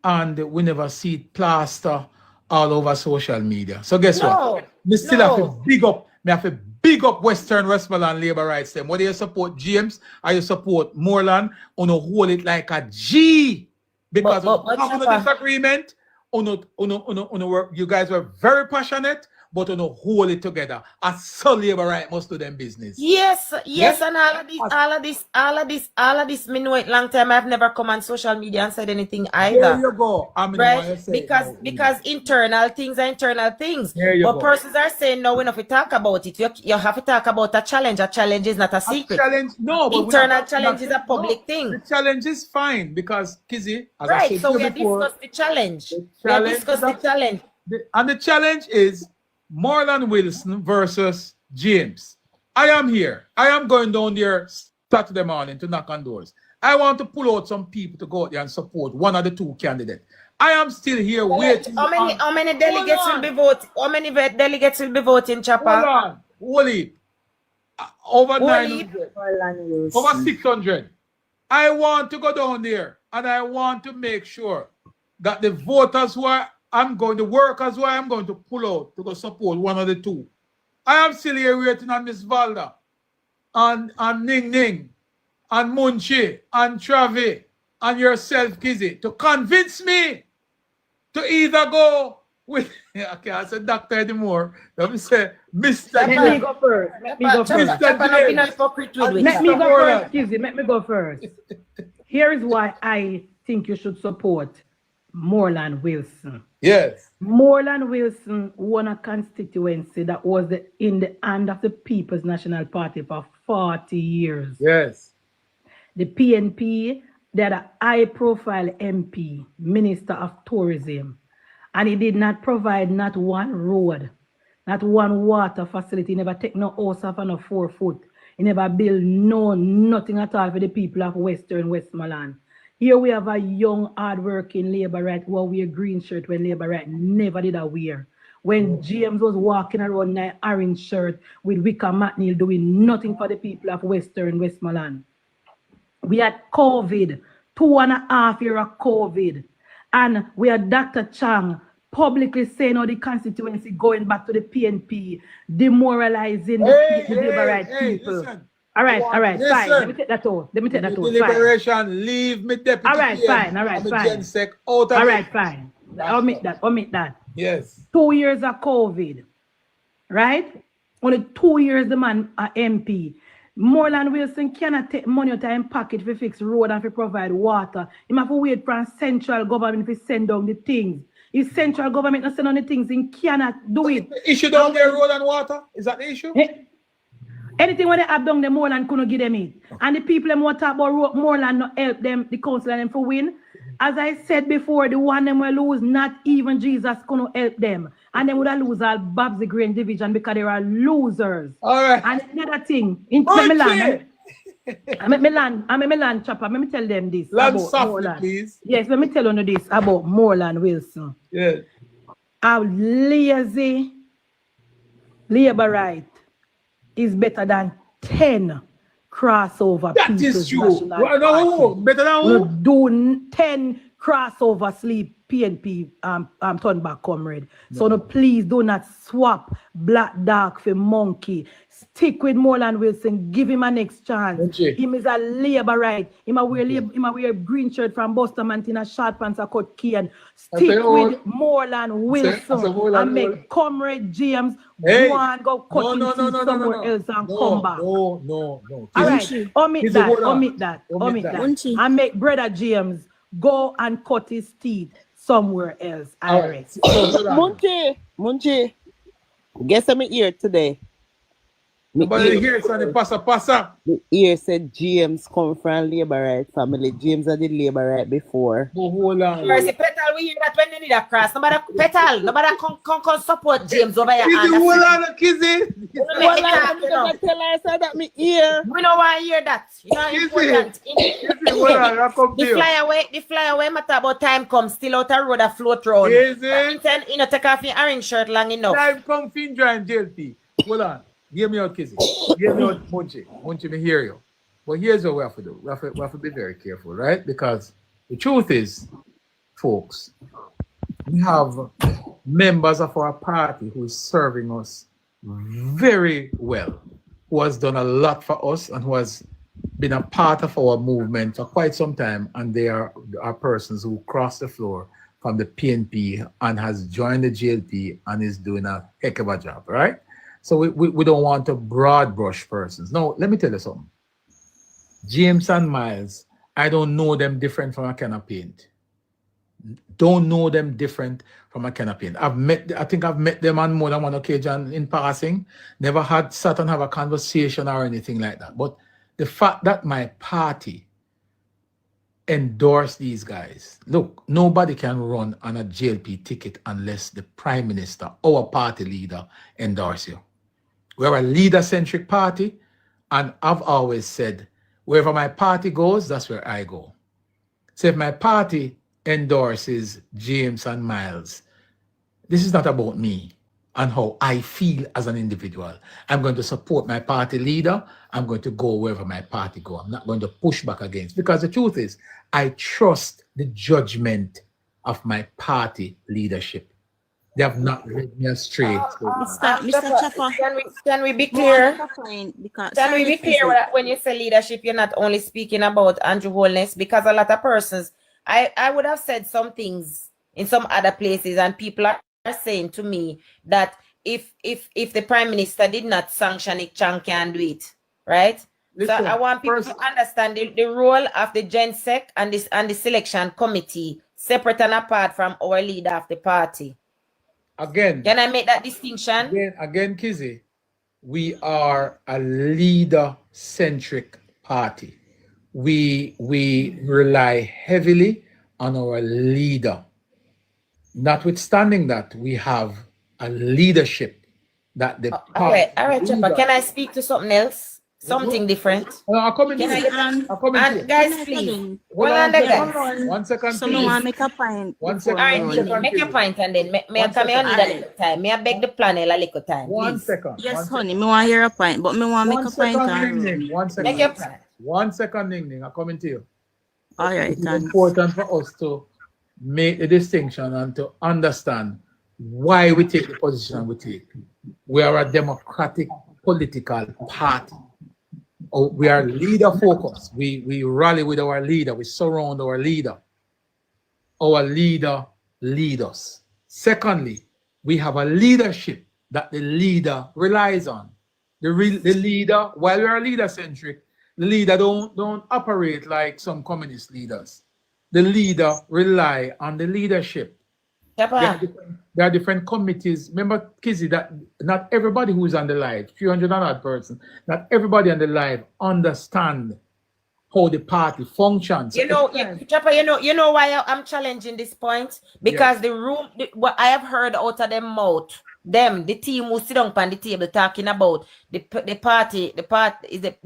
and we never see it plaster all over social media. So guess what? Me still have to big up. Me have to big up Western Westmoreland Labourites them. Whether you support James or you support Moreland, hold it like a G. Because of the disagreement, you guys were very passionate, but hold it together. As so Labourite must do them business. Yes, and all of this, me know it long time. I've never come on social media and said anything either. There you go. Right? Because internal things are internal things. But persons are saying no, we don't have to talk about it. You have to talk about a challenge. A challenge is not a secret. Internal challenge is a public thing. The challenge is fine because Kizzy, as right, I said so we before, discussed the challenge. The challenge. And the challenge is Morland Wilson versus James. I am here. I am going down there Saturday morning to knock on doors. I want to pull out some people to go out there and support one of the two candidates. I am still here waiting. How many delegates will be voting? How many delegates will be voting, Chopper? Wally. Over 900. Over 600. I want to go down there and I want to make sure that the voters the workers who I'm going to pull out to go support one of the two. I am still here waiting on Miss Valda and Ning Ning and Munchi and Travi and yourself, Kizzy, to convince me to either go with I can't say doctor anymore. Let me say Mr. Let me go first. Let me go first, Kizzy. Let me go first. Here is why I think you should support Morland Wilson. Yes. Morland Wilson won a constituency that was in the hand of the People's National Party for 40 years. Yes. The PNP, they had a high-profile MP, Minister of Tourism, and he did not provide not one road, not one water facility. He never take no house off on a 4 foot. He never build nothing at all for the people of Western Westmoreland. Here we have a young, hard-working Labourite who wear green shirt when Labourite never did a wear. When James was walking around in an orange shirt with Wickham McNeil doing nothing for the people of Western Westmoreland. We had COVID, 2.5 years of COVID. And we had Dr. Chang publicly saying how the constituency going back to the PNP, demoralizing the Labourite people. All right, Listen, fine. Let me take that out. Deliberation, leave me deputy. All right, fine. Out of all right, fine. Omit that. Yes. 2 years of COVID, right? Only 2 years the man MP. Morland Wilson cannot take money out of his pocket to fix road and to provide water. He have to wait for central government to send down the things. If central government not send down the things, he cannot do it. The issue down there, road and water? Is that the issue? Anything when they have done the Moreland couldn't give them it. And the people them want to talk about Moreland not help them, the council and them for win. As I said before, the one them will lose, not even Jesus couldn't help them. And they would have lose all Babs the Green Division because they are losers. All right. And another thing, in Milan, I'm a Milan chopper. Let me tell them this. Land softly, please. Yes, let me tell you this about Morland Wilson. Yes. How lazy labor right is better than 10 crossover. That is true. No, better than who? Do 10 crossover sleep PNP turn back comrade. So no, please do not swap black dog for monkey. Stick with Morland Wilson. Give him a next chance. Him is a labor right. Him a wear green shirt from Boston Mantina, short pants, a cut key, and stick with Morland Wilson and make comrade James go and go cut him somewhere else and come back. No. All right, omit that. And make brother James go and cut his teeth somewhere else. Munchi, guess I'm here today. Nobody here said the passa. The ear said James come from labor right family. James had the labor right before. Hold on. Mercy, Petal, we hear that when you need a cross. Nobody come support James over here. Hold on, Kizzy. Tell us that me ear. We don't want to hear that. You know, important. The flyaway matter about time comes. Still out a road a float round. You know, take off your orange shirt long enough. Time come Finja and JLP. Hold on. Give me out, Kizzy. Give me out, Munchi. Munchi, me hear you. But here's what we have to do. We have to be very careful, right? Because the truth is, folks, we have members of our party who is serving us very well, who has done a lot for us and who has been a part of our movement for quite some time. And they are persons who cross the floor from the PNP and has joined the JLP and is doing a heck of a job, right? So we don't want to broad brush persons. Now, let me tell you something. James and Miles, I don't know them different from a can of paint. Don't know them different from a can of paint. I think I've met them on more than one occasion in passing. Never had sat and have a conversation or anything like that. But the fact that my party endorsed these guys, look, nobody can run on a JLP ticket unless the Prime Minister, our party leader, endorse you. We're a leader-centric party, and I've always said, wherever my party goes, that's where I go. So if my party endorses James and Miles, this is not about me and how I feel as an individual. I'm going to support my party leader. I'm going to go wherever my party goes. I'm not going to push back against, because the truth is, I trust the judgment of my party leadership. They have not led me astray. Mr. Chaffer, can we be clear? Can we be clear that when you say leadership, you're not only speaking about Andrew Holness? Because a lot of persons, I would have said some things in some other places, and people are saying to me that if the Prime Minister did not sanction it, Chan can do it, right? Listen, so I want people to understand the role of the GenSec and the selection committee, separate and apart from our leader of the party. Again, can I make that distinction? Again, Kizzy, we are a leader-centric party. We rely heavily on our leader. Notwithstanding that, we have a leadership that the party. All right, Chopper. Can I speak to something else? Something different. I'll come in. Guys, please. One second. So I want to make a point. 1 second. All right, make your point, and then may I need a little time. May I beg the panel a little time, please? 1 second. Yes, honey. Me want to hear a point, but me want to make a point. 1 second. Make your point. 1 second, Ning Ning. I'm coming to you. All right, it's important for us to make the distinction and to understand why we take the position we take. We are a democratic political party. we are leader focused. We rally with our leader. We surround our leader. Our leader lead us. Secondly, we have a leadership that the leader relies on. The leader, while we are leader-centric, the leader don't operate like some communist leaders. The leader rely on the leadership. There are different committees. Remember, Kizzy, that not everybody who is on the live, 300 and odd person, not everybody on the live understand how the party functions. Chapa, you know why I'm challenging this point? Because what I have heard out of them mouth, the team who sit down on the table talking about the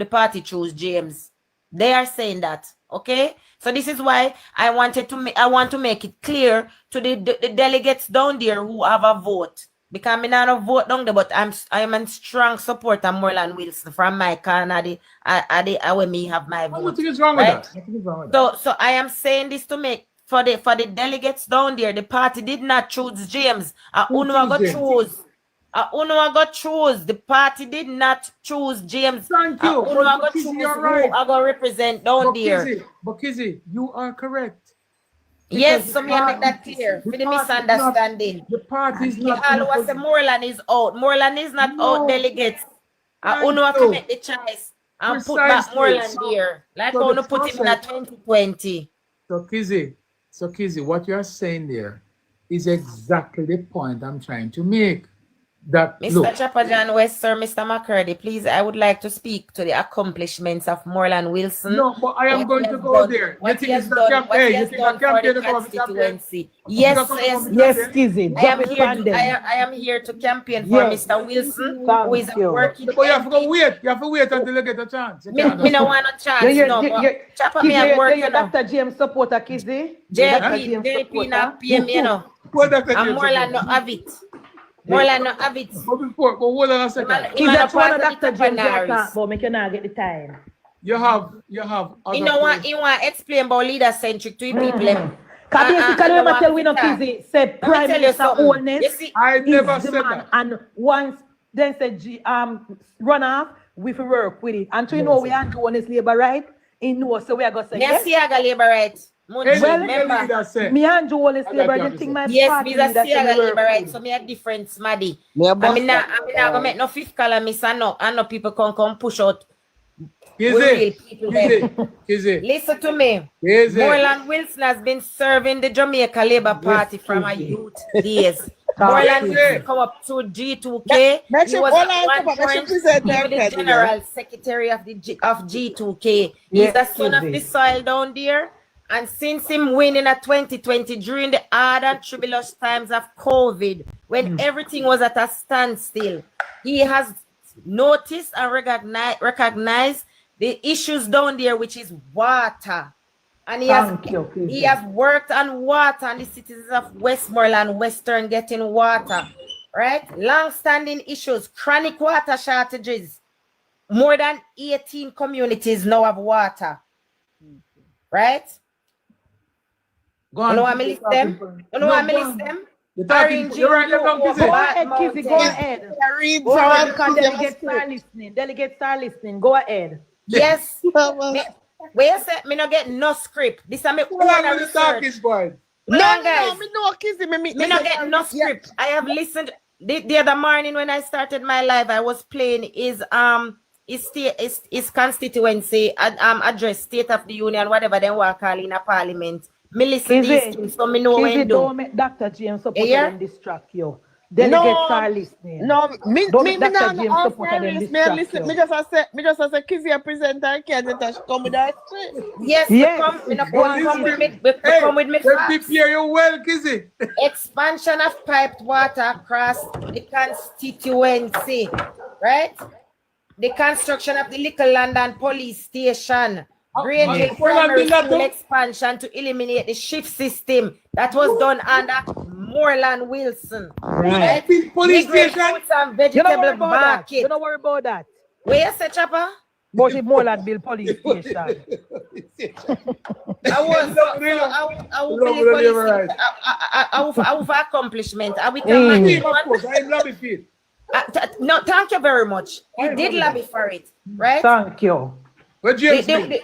party choose James. They are saying that, okay? So this is why I want to make it clear to the delegates down there who have a vote. Because I'm not a vote down there, but I'm a strong supporter of Morland Wilson from my corner. Where me have my vote. What is wrong with that? So I am saying this to make for the delegates down there. The party did not choose James. Choose. The party did not choose James. Thank you. Who I go represent down there. But Kizzy, you are correct. Yes, so me make that clear for the misunderstanding. The party is not. Moreland is out. Moreland is not out delegates. Uno have to make the choice and put back Moreland here. Like how you put him in 2020. So Kizzy, what you are saying there is exactly the point I'm trying to make. That Mr. Chapajan West, sir, Mr. McCurdy, please, I would like to speak to the accomplishments of Morland Wilson. No, but I am going to go there. What he has done for the constituency. Yes, Kizzy. I am here to campaign for Mr. Wilson, who is working. But you have to wait. You have to wait until you get a chance. Me no want a chance. Chapa, me am working. Dr. James supporter, Kizzy. JLP not PM, you know. And Morland not have it. Moreland not have it. But hold on a second. He's a part of Dr. James, but me cannot get the time. You have. You want to explain about leader-centric to people. Because basically, when I tell we no Kizzy, say Prime Minister Oldness I never said that. And once then say runoff, we will work with it. And so you know we are to honest labor right. You know, so we are going to say yes. Yes, I labor right. Remember, me and Joe always labor. You think my party labor right? So me a different smaddy. I'm not gonna make no fifth column. I know people come push out. Listen to me. Morland Wilson has been serving the Jamaica Labour Party from a youth days. Morland Wilson come up to G2K. He was at one point the General Secretary of G2K. He's the son of the soil down there. And since him winning at 2020 during the hard and tribulous times of COVID, when everything was at a standstill, he has noticed and recognized the issues down there, which is water. And he has worked on water, and the citizens of Westmoreland, Western getting water, right? Long-standing issues, chronic water shortages. More than 18 communities now have water, right? Go on. You know what I list them? You know what I list them? Kizzy, go ahead. Delegates are listening. Go ahead. Yes. Where you say me not get no script? This is my own research. No, guys. Me not get no script. I have listened. The other morning when I started my live, I was playing his constituency address, State of the Union, whatever they were calling a parliament. Me listen to these things, so me know when don't make Dr. James support them distract you. Delegates are listening. No, me not listen. Me just as a Kizzy presenter, I can't come with that. Yes. Come with me. Prepare you well, Kizzy. Expansion of piped water across the constituency, right? The construction of the Little London police station. Granted primary school expansion to eliminate the shift system that was done under Morland Wilson. Right? Police station. And vegetable market. You don't worry about that. Where you say, Chopper? But the Morland build police station. I will for accomplishment. We can No, thank you very much. He did lobby for it. right? Thank you. Where James live?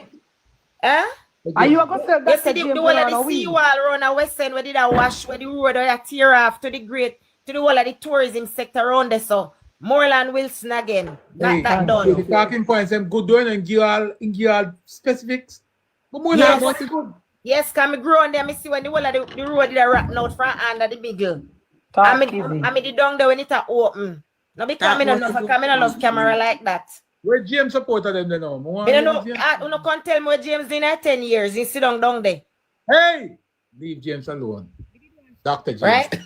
Are you going to say that Yes, to the James whole of around the a week? seawall around a West End where did I wash, where the road where I tear off to the whole of the tourism sector around there. So Morland Wilson again. Got that done. The talking points, them good doing and give all specifics. But more Yes. about it good. Yes, can me grow on there, me see when the whole of the road did a rat out from under the middle. I mean the down there when it a open. No, because I don't love camera like that. Where James supported them then now? I don't know. You can't tell me where James in 10 years. He sit down there. Hey! Leave James alone. Dr. James. Right?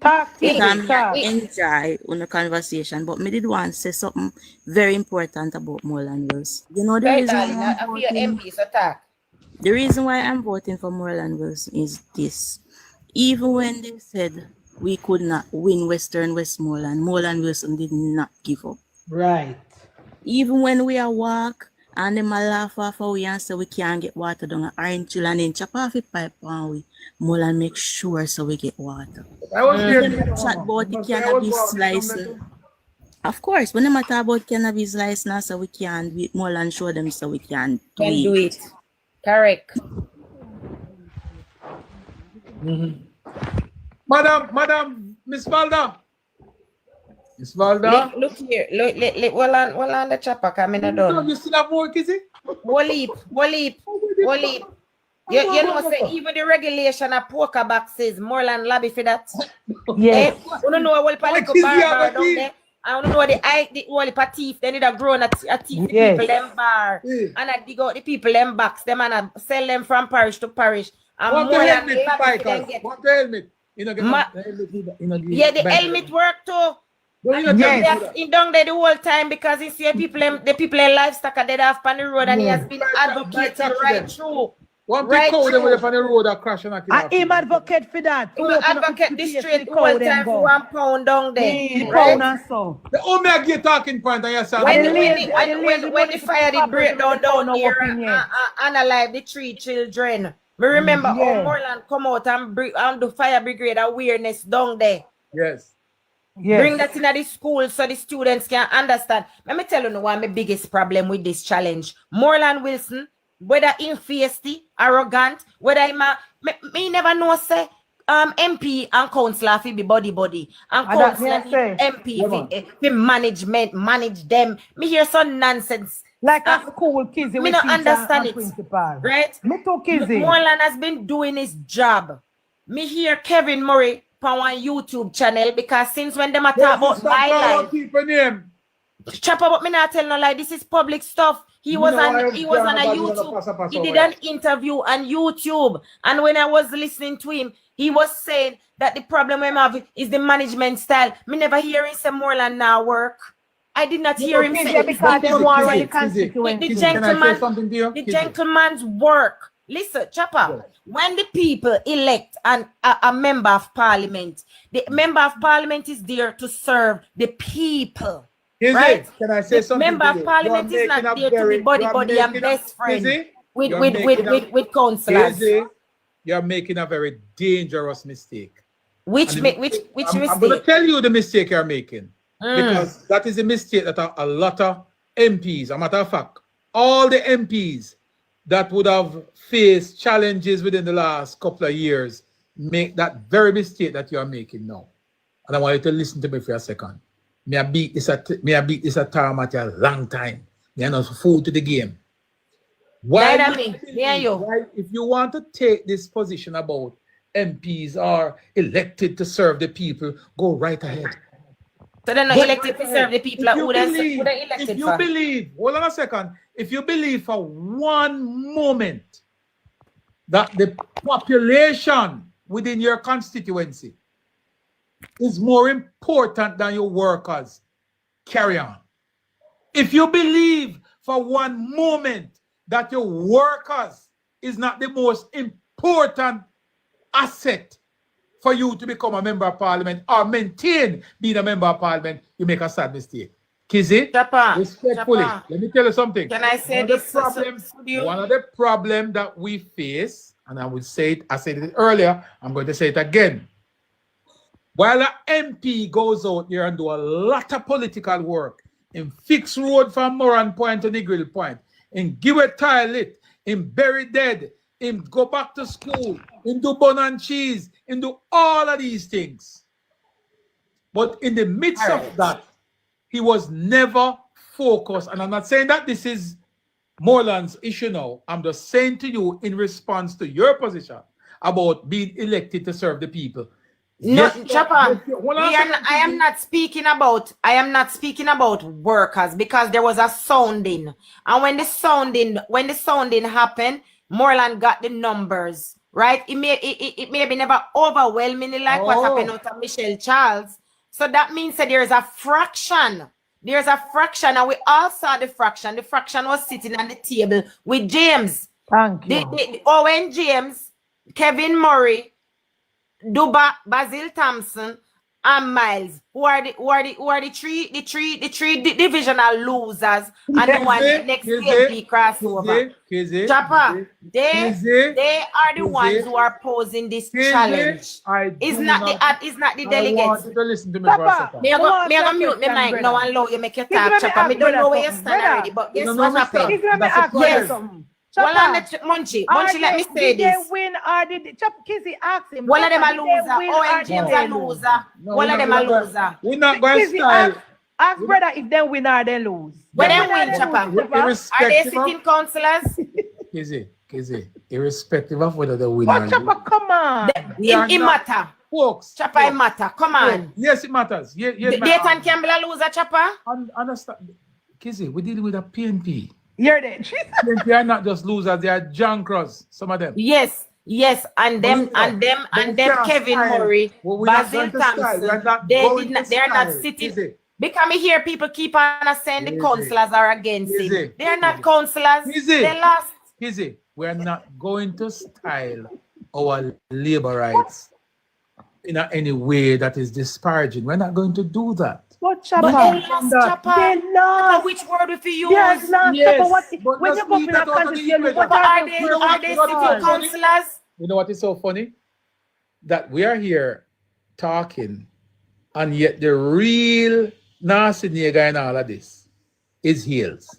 I enjoy on the conversation, but me did want to say something very important about Moreland Wilson. You know the reason why I'm voting, the reason why I'm voting for Moreland Wilson is this. Even when they said we could not win Western Westmoreland, Moreland Wilson did not give up. Right. Even when we are walk and them a laugh off we and say we can't get water down Orange Hill and then chop off it pipe and we Moreland make sure so we get water. I was here. Chat about the cannabis license. Of course, when they matter about cannabis license, so we can Moreland show them so we can do it. Correct. Madam, Miss Valda. Miss Valda. Look here. Look, well on the chopper coming done. No, you still have more, Kizzy? Waleep. You know, say even the regulation of poker boxes, Moreland lobby for that. Yes. You don't know what political bar down there. I don't know the whole teeth. They need a grown a teeth the people them bar. And I dig out the people them box them and I sell them from parish to parish. And Want the helmet, Spikers? Want the helmet? You know, yeah, the helmet work too. He down there the whole time because he see the people in livestock are dead off on the road and he has been advocating right through. One big cow them with on the road that crash and I'm advocate for that. He will advocate the straight whole time for £1 down there. The Omega talking point on your side. When the fire did break down here and alive the 3 children. Me remember how Moreland come out and do fire brigade awareness down there. Yes. Bring that into the school so the students can understand. Let me tell you what my biggest problem with this challenge. Moreland Wilson, whether in feisty, arrogant, whether him me never know say MP and councillor fi be body and councillor MP fi management manage them. Me hear some nonsense. Like a school Kizzy. Me not understand it. Principal. Right? Me too, Kizzy. Moreland has been doing his job. Me hear Kevin Murray on one YouTube channel because since when them a talk about my life. Chopper, but me not tell no lie. This is public stuff. He was on a YouTube. He did an interview on YouTube, and when I was listening to him, he was saying that the problem we have is the management style. Me never hear him say Moreland now work. I did not hear him say because they want the constituency. The gentleman's work. Listen, Chopper, when the people elect a member of parliament, the member of parliament is there to serve the people. Right? Can I say something? Member of parliament is not there to be body and best friend with councillors. You're making a very dangerous mistake. Which mistake? I'm going to tell you the mistake you're making. Because that is a mistake that a lot of MPs, a matter of fact, all the MPs that would have faced challenges within the last couple of years make that very mistake that you are making now. And I want you to listen to me for a second. Me I beat this at term at a long time. Me I know food to the game. Why? If you want to take this position about MPs are elected to serve the people, go right ahead. So they're not elected to serve the people. If you believe, hold on a second. If you believe for one moment that the population within your constituency is more important than your workers, carry on. If you believe for one moment that your workers is not the most important asset for you to become a member of parliament or maintain being a member of parliament, you make a sad mistake. Kizzy, respectfully, let me tell you something. Can I say this? One of the problems that we face, and I would say it, I said it earlier, I'm going to say it again. While an MP goes out there and do a lot of political work, him fix road from Moran Point to Negril Point, him give a toilet, him bury dead, him go back to school, him do bun and cheese, him do all of these things. But in the midst of that, he was never focused. And I'm not saying that this is Moreland's issue now. I'm just saying to you in response to your position about being elected to serve the people. No, Yes, Chapa, yes, I am not speaking about workers, because there was a sounding. And when the sounding happened, Moreland got the numbers, right? It may be never overwhelmingly like what happened to Michelle Charles. So that means that there's a fraction. There's a fraction, and we all saw the fraction. The fraction was sitting on the table with James. Thank you. Owen James, Kevin Murray, Duba, Basil Thompson, and Miles, who are the three divisional losers, and the one next CLP crossover. Chapa, they are the ones who are posing this challenge. It's not the delegates. I want you to listen to me for a second. Me go mute my mic now and allow you make your talk, Chapa. Me don't know where you stand already, but guess what happened? Yes. Well, Munchie, let me say this. Did they win or did Kizzy ask him? One of them a loser. Owen James a loser. One of them a loser. We're not going to style. Ask brother if they win or they lose. When they win, Chapa. Are they sitting councillors? Kizzy, irrespective of whether they win or lose. Chapa, come on. It matter. Folks. Chapa, it matter. Come on. Yes, it matters. Dayton Campbell a loser, Chapa? Understand. Kizzy, we deal with a PNP. You're there. PNP are not just losers, they are junkers, some of them. Yes, and them Kevin Murray, Basil Thompson, they are not sitting. Because me hear people keep on saying the councillors are against it. They are not councillors. They lost. Kizzy, we are not going to style our labor rights in any way that is disparaging. We're not going to do that. But Chapa, they lost, Chapa. They lost. Which word if you use? Yes, lost. Yes, Chapa, when you go in a constituency, are they sitting councillors? You know what is so funny? That we are here talking, and yet the real nasty nigga in all of this is Heels.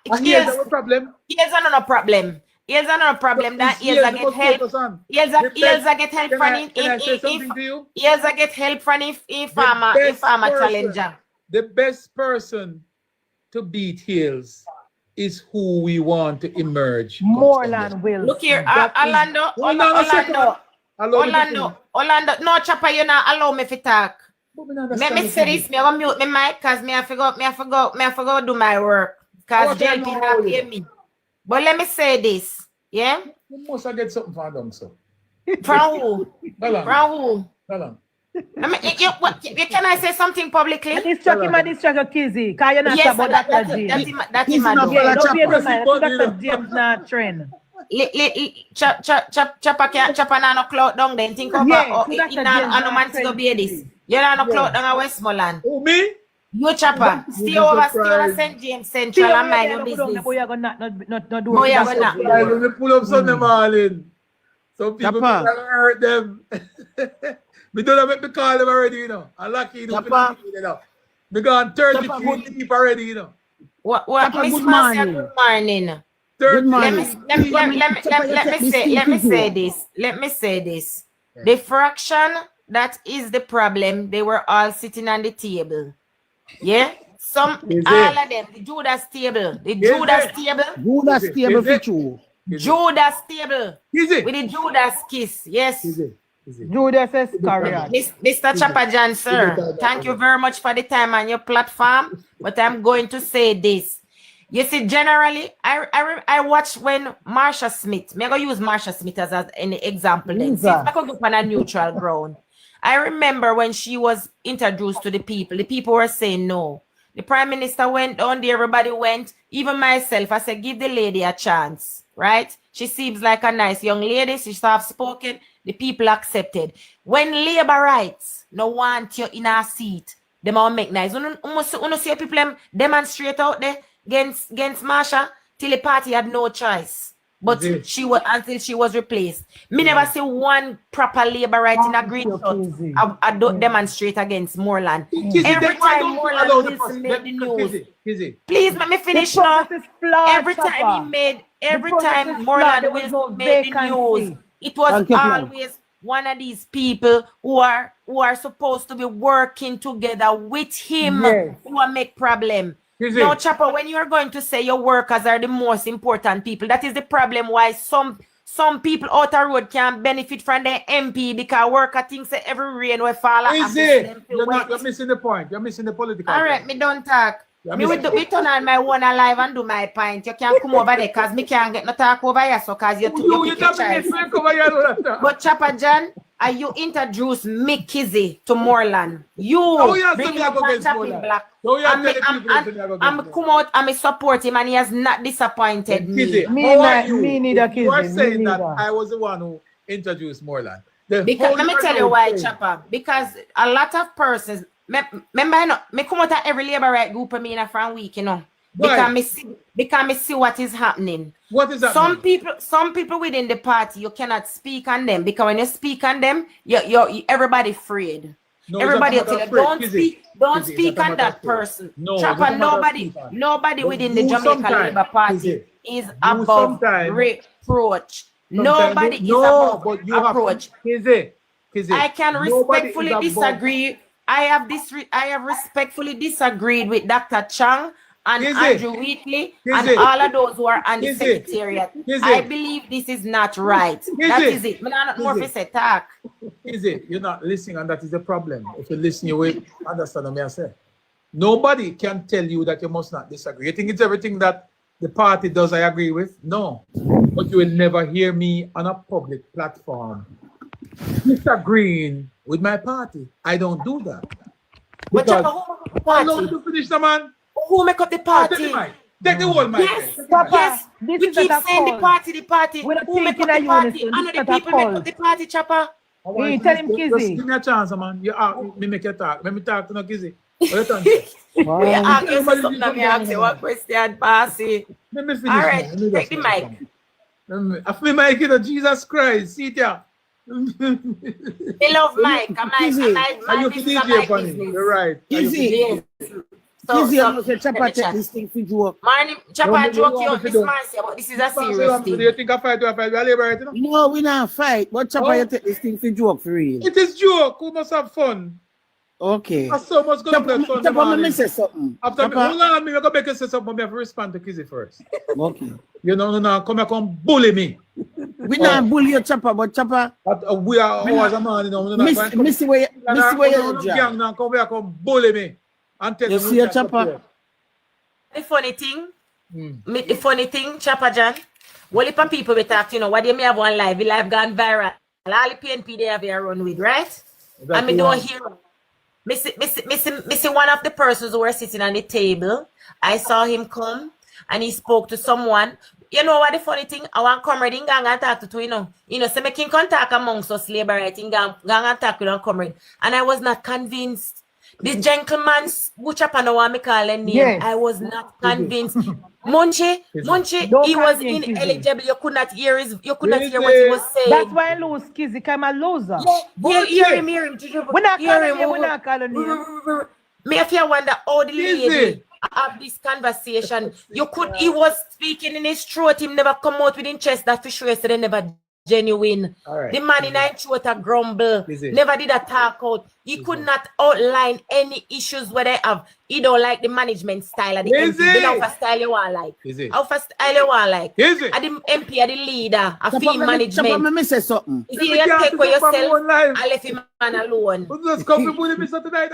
Here's another problem. Here's another problem. Here's another problem that Elsa get help. Elsa get help from Elsa get help from if farmer challenger. The best person to beat Hills is who we want to emerge. Morland Wilson. Look here, Orlando. No, Chapa, you not allow me to talk. Let me say this. Me gonna mute my mic because me I forgot do my work because JLP not pay me. But let me say this, yeah? You must have get something for them, so. From who? From who? Hold I mean, can I say something publicly? This truck Kizzy, because you're not about that James. That's don't be able to mind, Dr. James not trend. Chapa na no clout down then. Think about no man to go be this. You're not no clout down at Westmoreland. Who, me? You Chapa, stay over St. James Central and mind your business. Let me pull up Sunday morning. Some people can hurt them. We don't have to call them already, you know. I'm lucky, you know. We got 33 deep already, you know. What Miss Marcia, good morning. Let me say this. The fraction that is the problem, they were all sitting on the table. Yeah? All of them, the Judas table. Judas table for you. Judas table. With the Judas kiss. Yes. Judas Iscariot. Mr. Chapajan, sir, thank you very much for the time on your platform. But I'm going to say this. You see, generally, I watch when Marsha Smith, I'm going to use Marsha Smith as an example. Then. See if I could go on a neutral ground. I remember when she was introduced to the people were saying no. The Prime Minister went down there, everybody went, even myself. I said, give the lady a chance, right? She seems like a nice young lady. She's soft-spoken. The people accepted. When labor rights no want you in a seat, they all make nice. You see people demonstrate out there against Marsha till the party had no choice. but she was until she was replaced. Me never see one proper labor right in a green shot. I don't demonstrate against Moreland. Every time Moreland Wilson made the news. Please let me finish now. Every time Moreland Wilson made the news, it was always one of these people who are supposed to be working together with him who will make problem. No, Chopper, when you're going to say your workers are the most important people, that is the problem why some people out the road can benefit from their MP because worker thinks that every rain will fall. You're missing the point. You're missing the political All right, me don't talk. We turn on my one alive and do my point. You can't come over there because me can't get no talk over here so because you pick your child. But Chopper John, you introduce me Kizzy to Moreland. You bring him up and chopping black. I'm come out and me support him and he has not disappointed me. Kizzy, me neither, Kizzy. You are saying that I was the one who introduced Moreland. Let me tell you why, Chopper. Because a lot of persons, remember, me come out of every labor right group of me in a front week, you know. Because me see what is happening. What is that? Some people within the party, you cannot speak on them because when you speak on them, everybody afraid. No, everybody tell you don't speak on that person. No, Chopper, nobody within the Jamaica Labour Party is above reproach. Nobody is above approach. I can respectfully disagree. I have respectfully disagreed with Dr. Chang and Andrew Wheatley and all of those who are on the secretariat. I believe this is not right. That is it. I'm not more for say talk. You're not listening, and that is the problem. If you listen, you will understand what I say. Nobody can tell you that you must not disagree. You think it's everything that the party does I agree with? No. But you will never hear me on a public platform disagreeing with my party. I don't do that. But I love to finish the man. Who make up the party? Take the whole mic. Yes. We keep saying the party. Who make up the party? None of the people make up the party, Chopper. Tell him Kizzy. Just give me a chance, man. You me make you talk. Let me talk to no Kizzy. What ask you what question, Passy. All right, take the mic. I feel like you know Jesus Christ. See it here. They love Mike. My business is my business. You're right. Kizzy. Kizzy, I'm going to Chopper take this thing for joke. Morning, Chopper joke you this man say, but this is a serious thing. Do you think I fight to a fight? We are labor, you know? No, we not fight. But Chopper, you take this thing for joke for real. It is joke. We must have fun. Okay. I so much going to play fun. Chopper, me say something. After me, hold on, I'm going to make you say something. I have to respond to Kizzy first. Okay. You know, no, come here, come bully me. We not bully you, Chopper, but Chopper. We are always a man, you know. Missy where you young now, come here, come bully me. And tell you see a Chopper. The funny thing, Chopper John, well, if people be talking, you know, what they may have one live, the live gone viral. All the PNP they have here run with, right? And me don't hear. Me see one of the persons who were sitting on the table. I saw him come and he spoke to someone. You know what the funny thing? I want comrade in gang and talk to you know. You know, so making contact amongst us labor right in gang and talk with comrade. And I was not convinced. This gentleman, which I don't want me call him name, I was not convinced. Munchie, he was ineligible. You could not hear what he was saying. That's why I lose Kizzy, I'm a loser. Hear him. We're not calling him. Me if you wonder how the lady have this conversation. He was speaking in his throat, him never come out with his chest, that for sure yesterday never genuine. Right. The man in his throat a grumble. Never did a talk out. He could not outline any issues where they have. He don't like the management style of the MP. Then how fast style you want like? How fast style you want like? At the MP, at the leader, a fee management. Let me say something. Is it you take for yourself and left him man alone? Let's come to bully me tonight.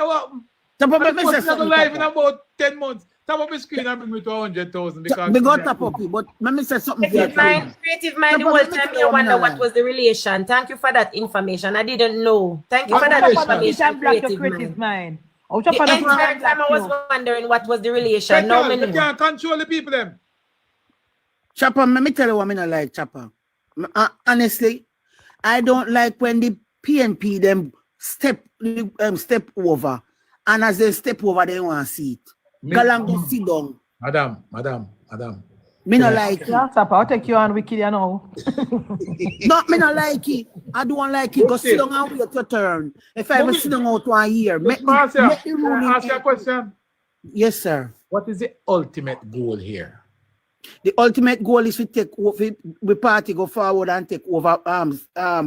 Let me say something. Live in about 10 months. Tap up the screen and bring me to 100,000 because we got tap up, but let me say something. Creative mind, the whole time I wonder what was the relation. Thank you for that information. I didn't know. Thank you for that information. Creative mind. The entire time I was wondering what was the relation. No, you can't control the people them. Chopper, let me tell you what I don't like, Chopper. Honestly, I don't like when the PNP them step over, and as they step over, they want to see it. Galang go sit down. Madam. Me not like it. Yeah, Chapa, I'll take you on wicked, you know. No, me not like it. I don't like it. Go sit down and wait your turn. If I ever sit down out 1 year, make the ruling. Ask you a question. Yes, sir. What is the ultimate goal here? The ultimate goal is to take over, the party go forward and take over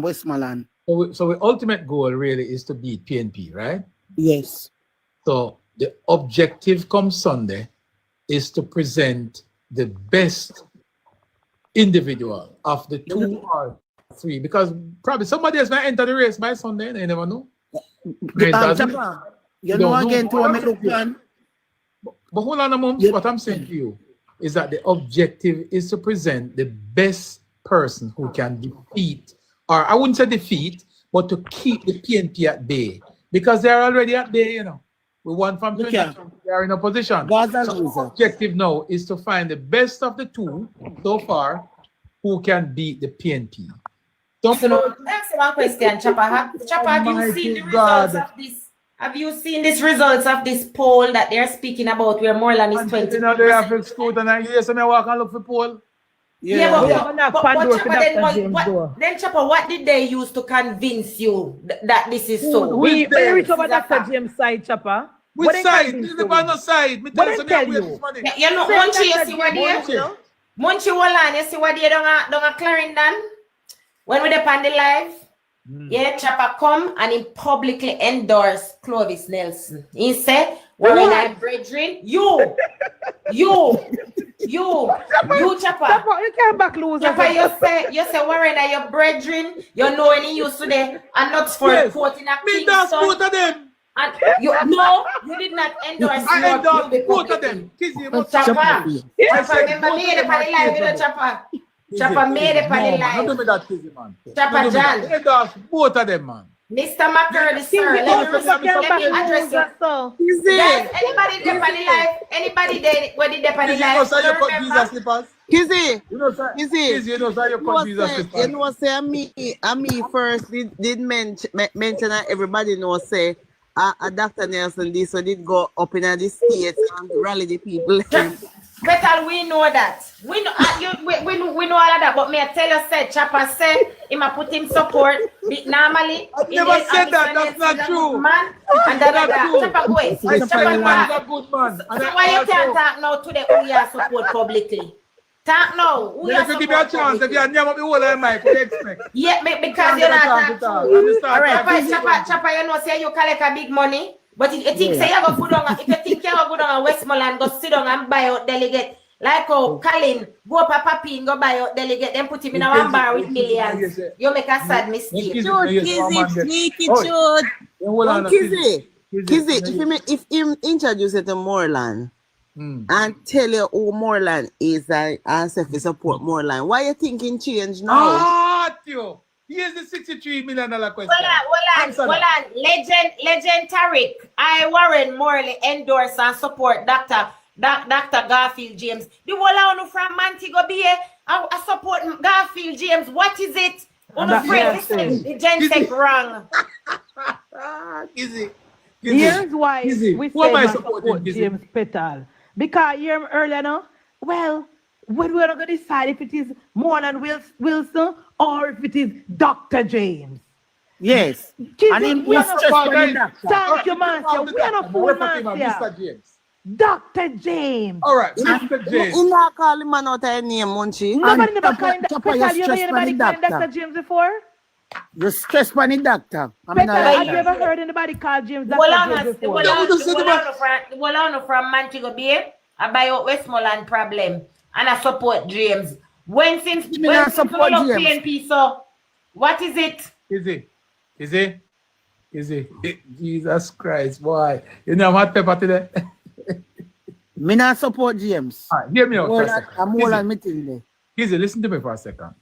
West Milan. So the ultimate goal really is to beat PNP, right? Yes. So the objective come Sunday is to present the best individual of the 2 or 3, because probably somebody else might enter the race by Sunday, and you never know. You know again to make look plan. But hold on a moment. What I'm saying to you is that the objective is to present the best person who can defeat, or I wouldn't say defeat, but to keep the PNP at bay, because they're already at bay, you know. We won from 20, they are in a position. So the objective now is to find the best of the 2 so far who can beat the PNP. Ask one question, Chapa. Chapa, have you seen the results of this? Have you seen these results of this poll that they're speaking about where Moreland is 20%? You know, they have to school and I hear somebody walk and look for poll. Then Chapa, what did they use to convince you that this is so? We reach over Dr. James' side, Chapa. Which side? The banner side. What tell you? You know, Munchi, you see what they Munchi Wallan, you see what they don't Clarendon? When we depend the live, yeah, Chapa come and he publicly endorsed Clovis Nelson. He said, well, when I'm brethren, you, Chapa, you can't back lose. Chapa, you say, Warren, are your brethren? You know any use today and not for reporting a me endorse both of them. And you did not endorse. I endorse both of them. Chapa, remember me the party live, you know, Chapa. Chapa made it for the life. Don't do me that crazy, man. Chapa John. Endorse both of them, man. Mr. McCurdy, sir, let me address you. Guys, anybody there for the life? Anybody there where did they for the life? Kizzy, you know, sir, you know, sir, you know, say, me first did mention that everybody knows, say, Dr. Nelson, this so did go up in the states and rally the people. Better we know that. We know we know all of that, but may I tell you, said Chapa said he might put him support. Normally, I never said that. That's not true. Man, and that Chapa go ahead. Chapa good man. So why you can't talk now today? Who you support publicly? Talk now. Who you support? Give me a chance. If you are never be whole of mic, what do you expect? Yeah, because you're not talking. Chapa, you know, say you collect a big money. But if you think say you go down, if you think you go down Westmoreland, go sit down and buy out delegate. Like how Colin go up a papi and go buy out delegate, then put him in a one bar with millions. You make a sad mistake. Kizzy, if him introduce it to Moreland and tell you who Moreland is and say if support Moreland, why you thinking change now? Here's the $63 million question. Well, legend Tariq. I Warren Morley endorse and support Dr. Garfield James. The whole one from Montego Bay, I support Garfield James. What is it? The gen take wrong. Easy. Here's why we say support James Petal. Because you earlier now, well, when we're not going to decide if it is Morland Wilson or if it is Dr. James. Yes. And him we thank you, man. We are not fool, man. Mr. James. Dr. James. All right, Mr. James. You not call him out of name, Munchi. Nobody never called anybody called Dr. James before? You stress for the doctor. Have you ever heard anybody call James Dr. James before? The one from Montego Bay, I buy out Westmoreland problem. And I support James. When since support PNP, so what is it? Is it? Jesus Christ, boy. You know what pepper today? Me not support James. All right, hear me out for a second. I'm Moreland meeting there. Kizzy, listen to me for a second.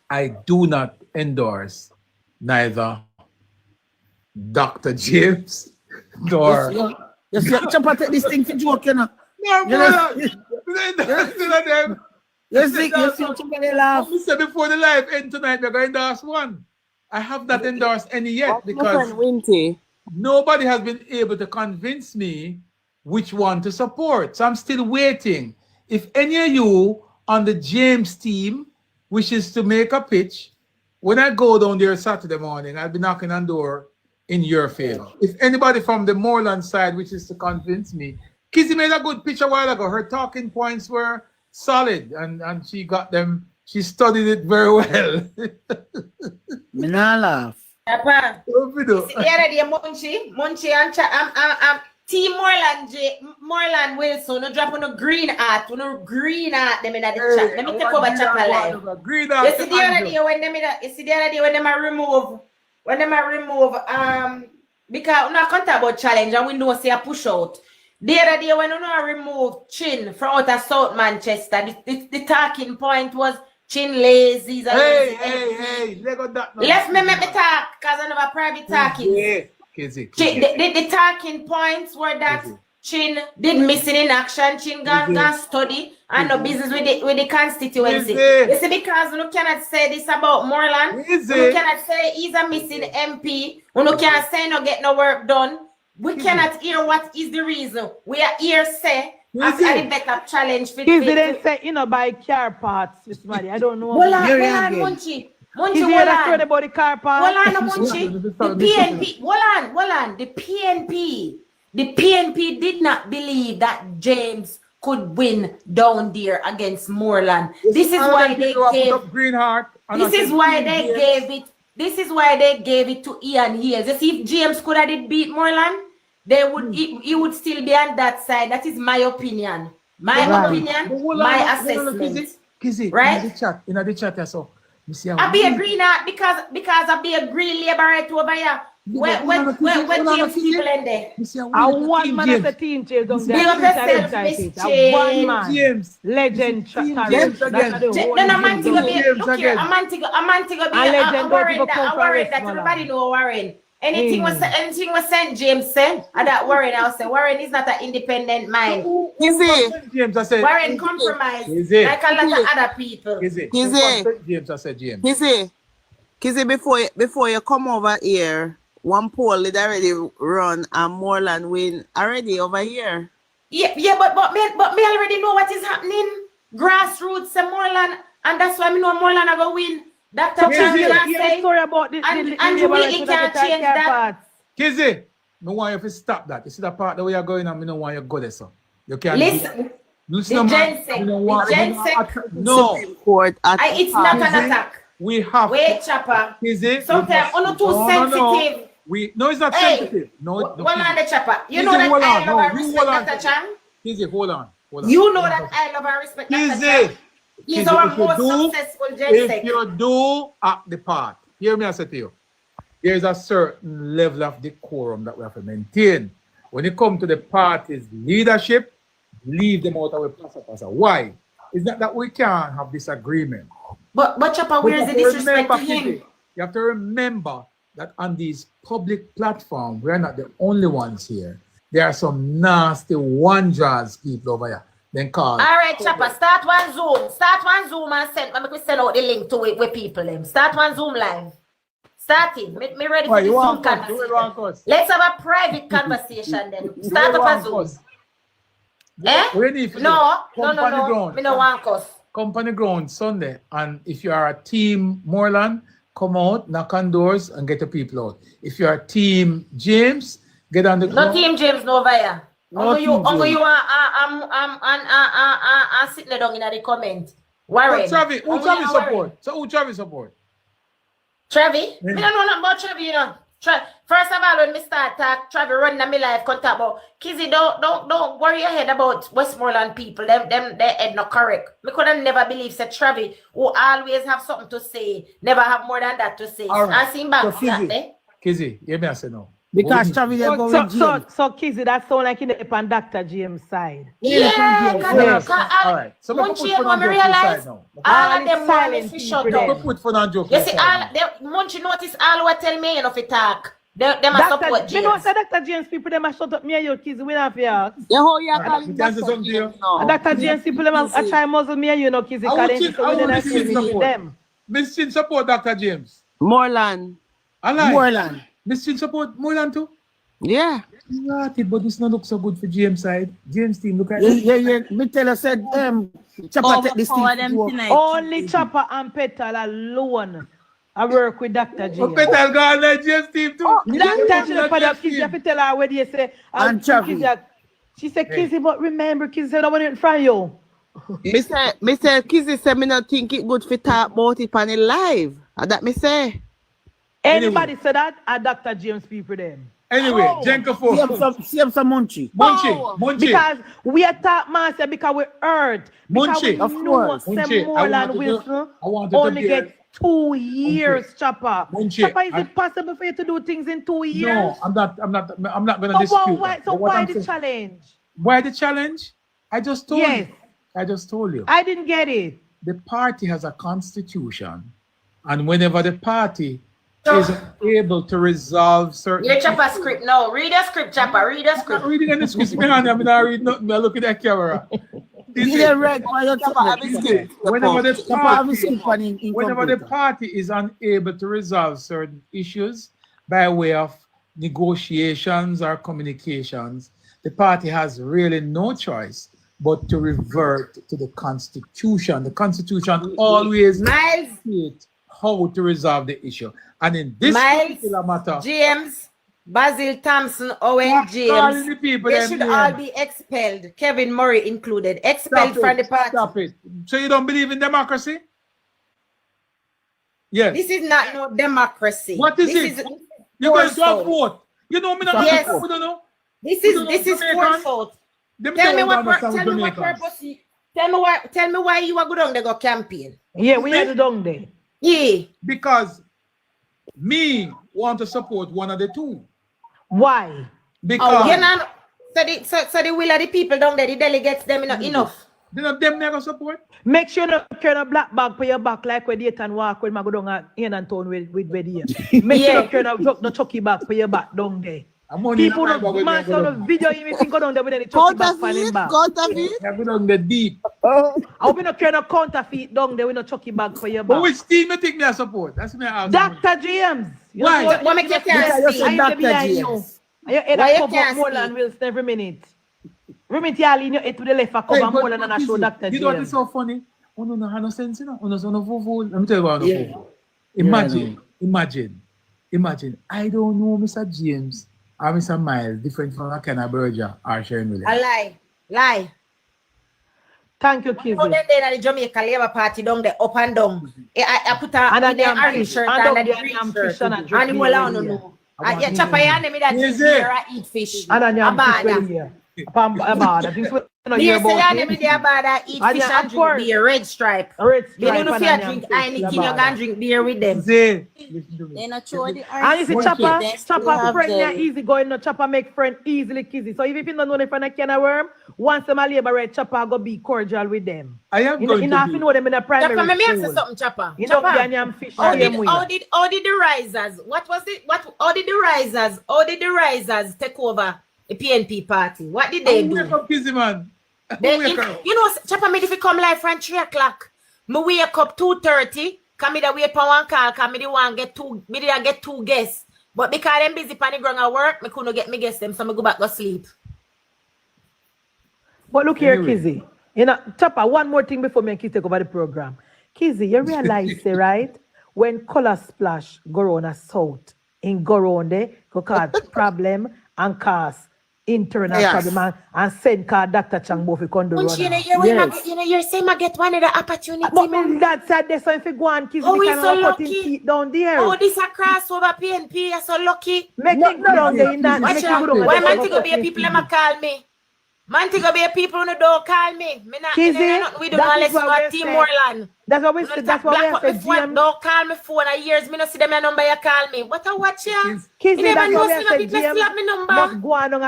I do not endorse neither Dr. James nor... Yes, Chapa take this thing for joke, you know. You see somebody laugh. I said before the live end tonight, we're going to endorse one. I have not endorsed any yet because nobody has been able to convince me which one to support. So I'm still waiting. if any of you on the James team wishes to make a pitch, when I go down there Saturday morning, I'll be knocking on door in your favor. If anybody from the Moreland side wishes to convince me, Kizzy made a good pitch a while ago. Her talking points were solid, and she got them. She studied it very well. Me not laugh. Papa, the other day, Munchie and Team Morland Wilson, no drop on a green art, them in the chat. Let me take over Chapel Live. Green art. You see the other day when them remove, because we not contact about challenge and we know say a push out. The other day when we not remove Chin from out of South Manchester, the talking point was Chin lazy. Hey, they got that. Let me talk, because I never private talking. Yeah. The talking points were that Chin did missing in action, Chin got study and no business with the constituency. You see, because we cannot say this about Moreland, we cannot say he's a missing MP, we cannot say no get no work done. We cannot hear what is the reason. We are here say as a better challenge for the didn't say buy car parts, Miss Maddie. I don't know. Hold on, Munchie. Munchie, hold on. About the car parts. Hold on, Munchie. The PNP, hold on. The PNP did not believe that James could win down there against Moreland. This is why they gave Greenheart. This is why they gave it. This is why they gave it to Ian Hayes. You see, if James could have beat Moreland, they would he would still be on that side. That is my opinion. My assessment. Kizzy, right? In the chat, so. I be a green because I be a green laborer over here. When James people in there. I one man as a team James don't get one man James legend James again. No man to be look here. A man to be a Warren that everybody know Warren. Anything was sent James sent and that Warren I'll say Warren is not an independent mind. James I said Warren compromise like a lot of other people. James I said James. Kizzy, before you come over here, one poll did already run and Moreland win already over here. Yeah, but me already know what is happening. Grassroots and Moreland, and that's why me know Moreland are gonna win. Dr. Chan say, and you really can't change that. Kizzy, I want you to stop that. You see that part that we are going on, I don't want you to go there, so. You can't listen. Listen, no. It's not an attack. We have wait, Chopper. Kizzy, sometimes I'm too sensitive. No, it's not sensitive. No, one on the Chopper. You know that I love and respect Dr. Chan? Kizzy, hold on. You know that I love and respect Dr. Chan? He's our most successful if you do act the part, hear me I say to you, there is a certain level of decorum that we have to maintain. When it comes to the party's leadership, leave them out of the plaza. Why? It's not that we can't have disagreement. But Chopper, where is the disrespect to him? You have to remember that on these public platforms, we're not the only ones here. There are some nasty one-jazz people over here. Then call. All right, Chopper, start one Zoom and send out the link to it with people. Start one Zoom live. Start it. Me ready for the Zoom conversation. Let's have a private conversation then. Start up a Zoom. No. Me no want cuss. Company ground Sunday, and if you are a team Moreland, come out, knock on doors, and get the people out. If you are team James, get on the ground. No team James, no via. Uncle, you are sitting down in the comment. Warren. Travis support. So who Travis support? Travis? Me don't know nothing about Travis, you know. First of all, when me start talk, Travis running on my life, contact about Kizzy, don't worry your head about Westmoreland people. Them they head not correct. Me couldn't never believe that Travis, who always have something to say, never have more than that to say. Right. I see him back Kizzy, you may say no. Because Travis is going so Kizzy, that sound like in the on Dr. James' side. Yeah, all right. So Munchie, when we realize all of them silent fish shut up. Put fun and joke. You see, Munchie notice all what tell me, you know, if you talk. Them a support James. Me know say Dr. James people, them a shut up me and you, Kizzy, we not fear. Dr. James people, them a try muzzle me and you know, Kizzy, because them. Miss Chin support Dr. James. Moreland. Moreland. Miss Chin support Moreland too? Yeah. Right, but this not look so good for James side. James team, look at Yeah. Me tell her said, Chopper take this thing. Only Chopper and Petal alone. I work with Dr. James. Oh, Petal gone like James team too. Dr. James, Kizzy, have to tell her what you say. And Chavi. She said, Kizzy, but remember, Kizzy said, I want it from you. Mr. Kizzy said, me not think it good for talk about it on the live. That me say. Anybody said that? Dr. James people them. Anyway, Jenka See some Munchie. Munchie. Because we attack master because we hurt. Because Munchie, we know Morland Wilson only get 2 years, Chopper. Chopper, is it possible for you to do things in 2 years? No, I'm not gonna dispute. So why the challenge? Why the challenge? I just told you. I just told you. I didn't get it. The party has a constitution, and whenever the party is able to resolve certain. Yeah, Chopper script. No, read a script, Chopper. Read a script. I'm not reading any script. I'm not reading nothing. I look at that camera. Whenever the party is unable to resolve certain issues by way of negotiations or communications, the party has really no choice but to revert to the Constitution. The Constitution always states how to resolve the issue. And in this particular matter, James, Basil Thompson, Owen James, they should all be expelled. Kevin Murray included. Expelled from the party. Stop it. So you don't believe in democracy? Yes. This is not no democracy. What is it? You're going to vote. You know me not. Yes. We don't know. This is forced. Tell me what purpose. Tell me why you are good on the go campaign. Yeah, we had it down there. Yeah. Because me want to support one of the two. Why? Because so the will of the people down there, the delegates, them enough. Them never support. Make sure you carry a black bag for your back like where they and walk when I go down in and town with Vedia. Make sure you carry the chucky bag for your back down there. People don't match on the video you can go down there with any chucky bag for him back. Have it on the deep. I'll be not carrying a counterfeit down there with a chucky bag for your back. But which team you think me I support? That's me I ask. Dr. James. Why? What make you can't see? Dr. James. You head a cover Moreland Wilson every minute. Remember you lean your head to the left and cover Moreland and I show Dr. James. You know what is so funny? Oh no, have no sense, you know. Oh no, so no fool. Let me tell you what I know. Imagine. I don't know Mr. James or Mr. Miles different from a Kenna Berger or Sharon Williams. A lie. Thank you, Kizzy. Oh, then the Jamaica Labour Party down there, up and down. I put a orange shirt and a green shirt. And the whole on no. Yeah, Chopper, you me that is here, I eat fish. And then you Yes, I me there about eat fish and drink beer, red stripe. You don't know if you drink anything, you can drink beer with them. And you see Chopper friend easy going, no Chopper make friend easily Kizzy. So if you don't know the friend can worm, once them a labor right, Chopper go be cordial with them. I am going to know them in a primary Chopper, let me ask you school. something, Chopper. You don't get any fish. How did the risers? What was it? How did the risers take over the PNP party? What did they do? Wake up, Kizzy, man. You know, Chopper, me if you come live from 3 o'clock, me wake up 2:30. Come me da wait for one call. Come me the one get two. Me didn't get 2 guests, but because them busy on the ground at work, me couldn't get me guests them, so me go back to sleep. But look here, Kizzy. You know, Chopper, one more thing before me and Kizzy take over the program. Kizzy, you realize, say, right? When color splash go around a south, in go around there, go cause problem and cause internal problem and send call Dr. Chang both can do run. You're saying I get one of the opportunity. But man, that said, there's something if you go and Kizzy, we can so put lucky down there. Oh, this a crossover PNP, you're so lucky. Make it go down there in that. Why man think of be people that call me? Man think of be people who don't call me. We don't unless you are Team Moreland. That's what we said. That's what we said. Don't call me for years. Me not see them your number. You call me. What I watch you? Kizzy, you never know. See my people still have me number. Must go on down.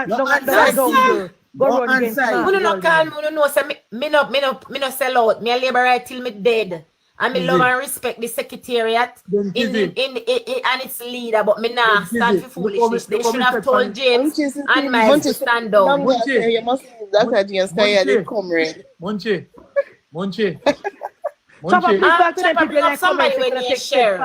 Go run against man. Me no call me. Me no say me no sell out. Me a labor right till me dead. And me love and respect the secretariat and its leader, but me not stand for foolishness. They should have told James and Miles to stand down. You must that James Kaya come ready. Monche. Somebody when you share.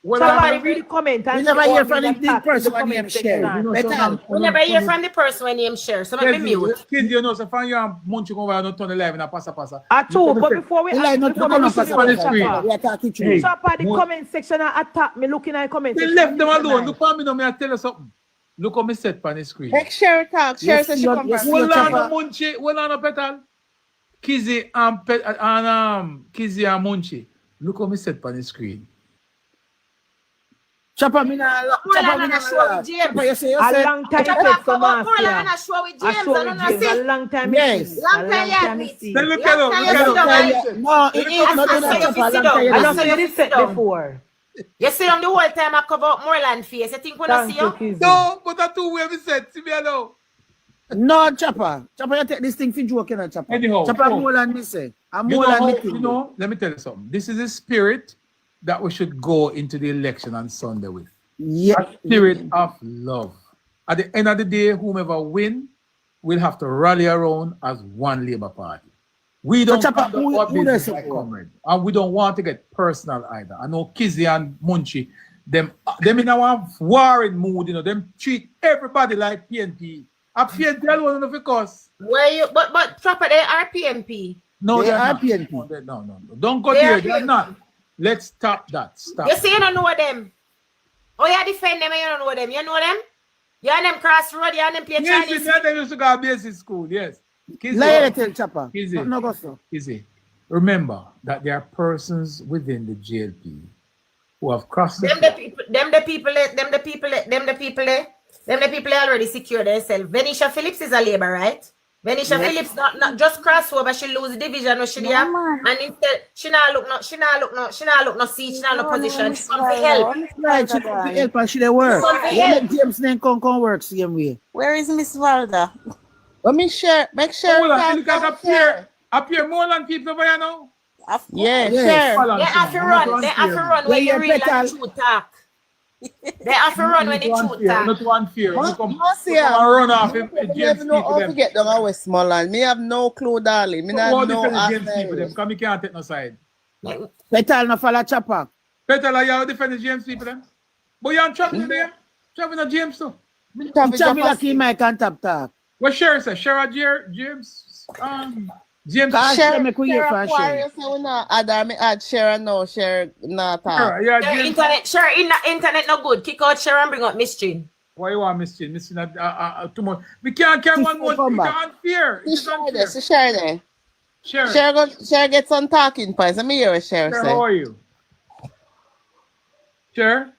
Somebody read the comment and we never hear from the the person when comment he section. share. We never hear from the person when he share. So let me mute. Kids, you know, so find you and munching over and not turn the live and passa. But before we We like not before to we pass on the screen. we are talking to you. Chopper, the comment section attack me looking at the comment They section. left them alone. Look for me now, me I tell you something. Look how me set on the screen. Make sure talk. Share Yes, so she you- come yes, from. Hold on, Chopper. Munchi. Hold on, Petal. Kizzy and Kizzy and Munchi. Look how me set on the screen. Chopper, me nah show with James. Chopper, you say, A long time Chopper, it takes come some up, Moreland master. and a show with I James. show I with don't James. see. A long time Yes. it see. Long A time long you time admit. it see. Then look at Long them, time look you at sit them. down, right? No, it is I not saw do you that, Chopper. sit Long down. time you I I don't saw see you this sit set down. before. You sit down the whole time I cover up Moreland face. You think we don't see Thank you, you? Kizzy. No, but that's two way me said. See me alone. No, Chopper. Chopper, you take this thing for joking, Chopper. Anyhow, Chopper, so, Moreland, me say. I'm You know, Moreland how, meeting. you know, let me tell you something. This is a spirit that we should go into the election on Sunday with. Yeah. A spirit of love. At the end of the day, whomever win will have to rally around as one Labour Party. We don't Chopper, conduct who our they business like support? comrade, and we don't want to get personal either. I know Kizzy and Munchi, them in our warring mood, you know, them treat everybody like PNP. A PNP alone of course. Where you? But Chopper, they are PNP. No, They they're are not. PNP. No. Don't go They there. are They're PNP. not. Let's stop that. Stop. You say you don't know them. Oh, you defend them and you don't know them. You know them? You and them cross road, you and them play Yes, Chinese. they used to go to basic school. Yes. Kizzy, Lie tell Chopper. Kizzy, No go so. Kizzy, remember that there are persons within the JLP who have crossed Them the people already secure themselves. Venetia Phillips is a Labour, right? Venetia Phillips not just cross over, she lose division where she there, and instead she not look no seat, she not no position, she come for help. Right, she come to help and she dey work. Come for You help. make James name come work same way. Where is Miss Valda? Let me share. Make sure Hold on, talk. look at up here, Morland people over here now. Yeah, Yes. share. They have to run. They have to run when you real and the truth talk. They have to run when the truth talk. Not one fear. You come Marcia, run off him. I never know how to get down at Westmoreland. Me have no clue, darling. Me not know how James people them. Come, you can't take no side. Petal no follow Chopper. Better you defend the James people them. But you're traveling there. Traveling to James too. Chopper like he might can't talk. What Sherry say? James. James. Share make we hear from Share. Aquarius, we not add me add share no share not talk. Yeah, Internet no good. Kick out share and bring up Miss Chin. Why you want Miss Chin? Miss Chin too much. We can't carry one more. It's unfair. It's unfair. Share there. Share get some talking points. Let me hear what Share say. How are you? Share.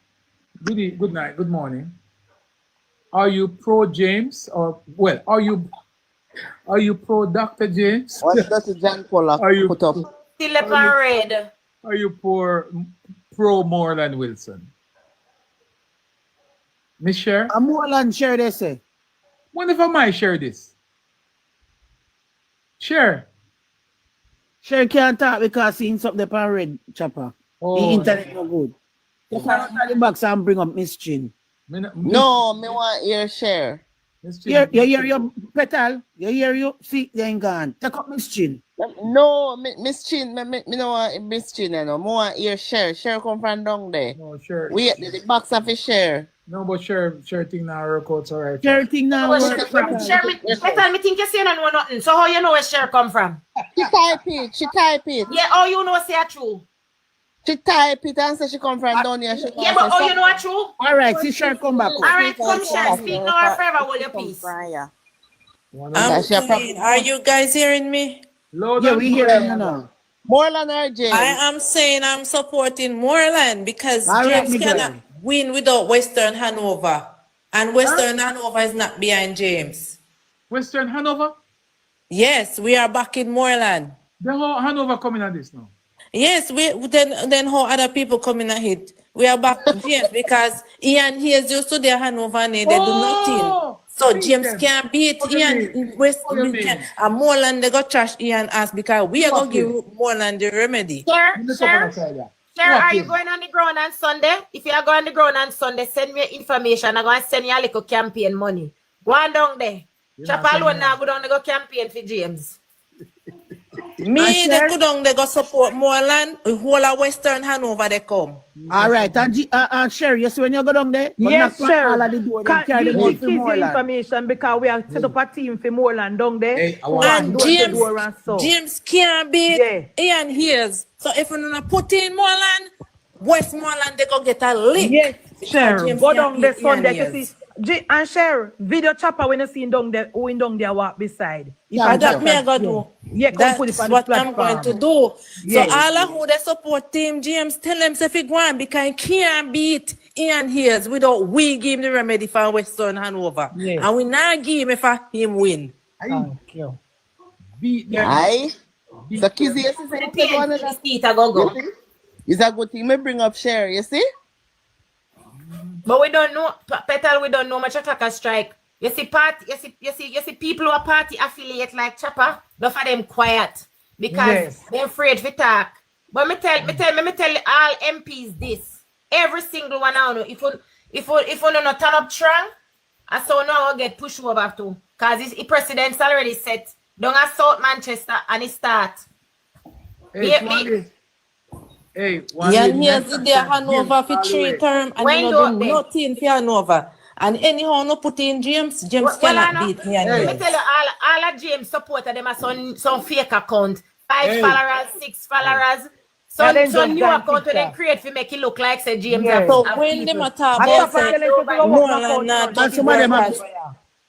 Good night. Good morning. Are you pro James or are you pro Dr. James? What does John Pollock put up? Still up and red. Are you pro Morland Wilson? Miss Share? A Moreland Share they say. Wonder if I might share this. Share. Share can't talk because he's something up and red Chopper. The internet no good. Just out the box and bring up Miss Chin. No, me want your Share. You hear your Petal? You hear you? See, they ain't gone. Take up Miss Chin. No, Miss Chin, me no want Miss Chin, you know. Me want your Share. Share come from down there. No, Share. We at the box of his Share. No, but Share thing now work out alright. Share thing now work. Share me think you say no nothing. So how you know where Share come from? She type it. Yeah, how you know say true? She type it and say she come from down here. Yeah, but how you know true? Alright, see Share come back. Alright, come Share. Speak now or forever hold your peace. I'm saying, are you guys hearing me? Yeah, we hear you now. Moreland or James? I am saying I'm supporting Moreland because Alright, James cannot win without Western Hanover. And Western Hanover is not behind James. Western Hanover? Yes, we are back in Moreland. The whole Hanover coming at this now. Yes, then how other people coming at it? We are back James because Ian Hayes used to their Hanover and they do nothing. So James can't beat Ian West and Moreland they got trash Ian ass because we are gonna give Moreland the remedy. Share, are you going on the ground on Sunday? If you are going on the ground on Sunday, send me information. I'm going to send you a little campaign money. Go on down there. Chop alone now, go down and go campaign for James. Me, they go down, they go support Moreland, the whole of Western Hanover, they come. All right, and Sherry, you see when you go down there? Yes, sir. All of the door, they carry them out for Easy Moreland. information because we have set up a team for Moreland down there. And James can't beat Ian Hayes. So if you not put in Moreland, Westmoreland, they go get a lick. Yes, sure. James Go can't down there beat Sunday Ian to Hayes. see. And share video chopper when you see down there, who in down there walk beside. Yeah, that me I go do. Yeah, that's put it on what the I'm going to do. Yes. So all of who they support Team James, tell them if he go on because he can't beat Ian Hayes without we give him the remedy for Western Hanover. Yes. And we not give him if him win. Thank you. Beat them. Aye. So Kizzy, you see, one of the seat I go. Is a good thing. Me bring up share, you see? But we don't know, Petal, we don't know much attack and strike. You see, you see people who are party affiliate like Chopper, don't for them quiet because they're afraid to talk. But me tell all MPs this. Every single one I know, if you not turn up strong, I saw now I'll get pushed over too. Because the president's already set. Don't at South Manchester and it start. Ian Hayes did their Hanover for 3 terms and you don't do nothing for Hanover. And anyhow, no put in James cannot beat Ian Hayes. I tell you, all of James supported them as some fake account. 5 followers, 6 followers. Some new account they create to make it look like say James. So when they talk about Moreland not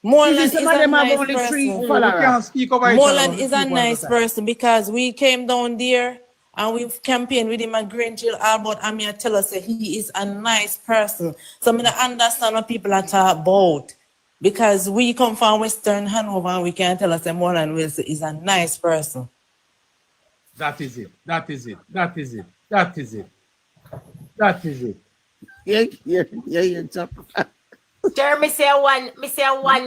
Moreland is a nice person. Moreland is a nice person because we came down there and we've campaigned with him at Green Jill Albert and me tell us that he is a nice person. So I don't understand what people are talking about. Because we come from Western Hanover and we can tell us that Morland Wilson is a nice person. That is it. That is it. That is it. That is it. That is it. Sure, me say one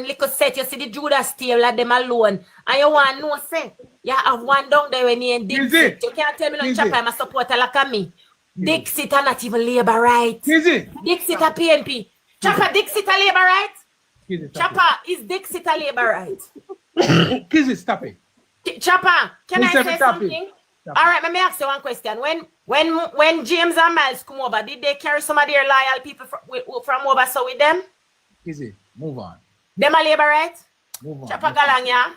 little set. You see the Judas table at them alone. And you want no say. You have one down there when you in Dixit. You can't tell me no chopper, I'm a supporter like me. Dixit are not even labor right. Dixit are PNP. Chopper, Dixit are labor right? Chopper, is Dixit a labor right? Kizzy, stop it. Chopper, can I say something? All right, let me ask you one question. When James and Miles come over, did they carry some of their loyal people from over so with them? Easy, move on. Them a labor right? Move on. Chopper Galang, yeah?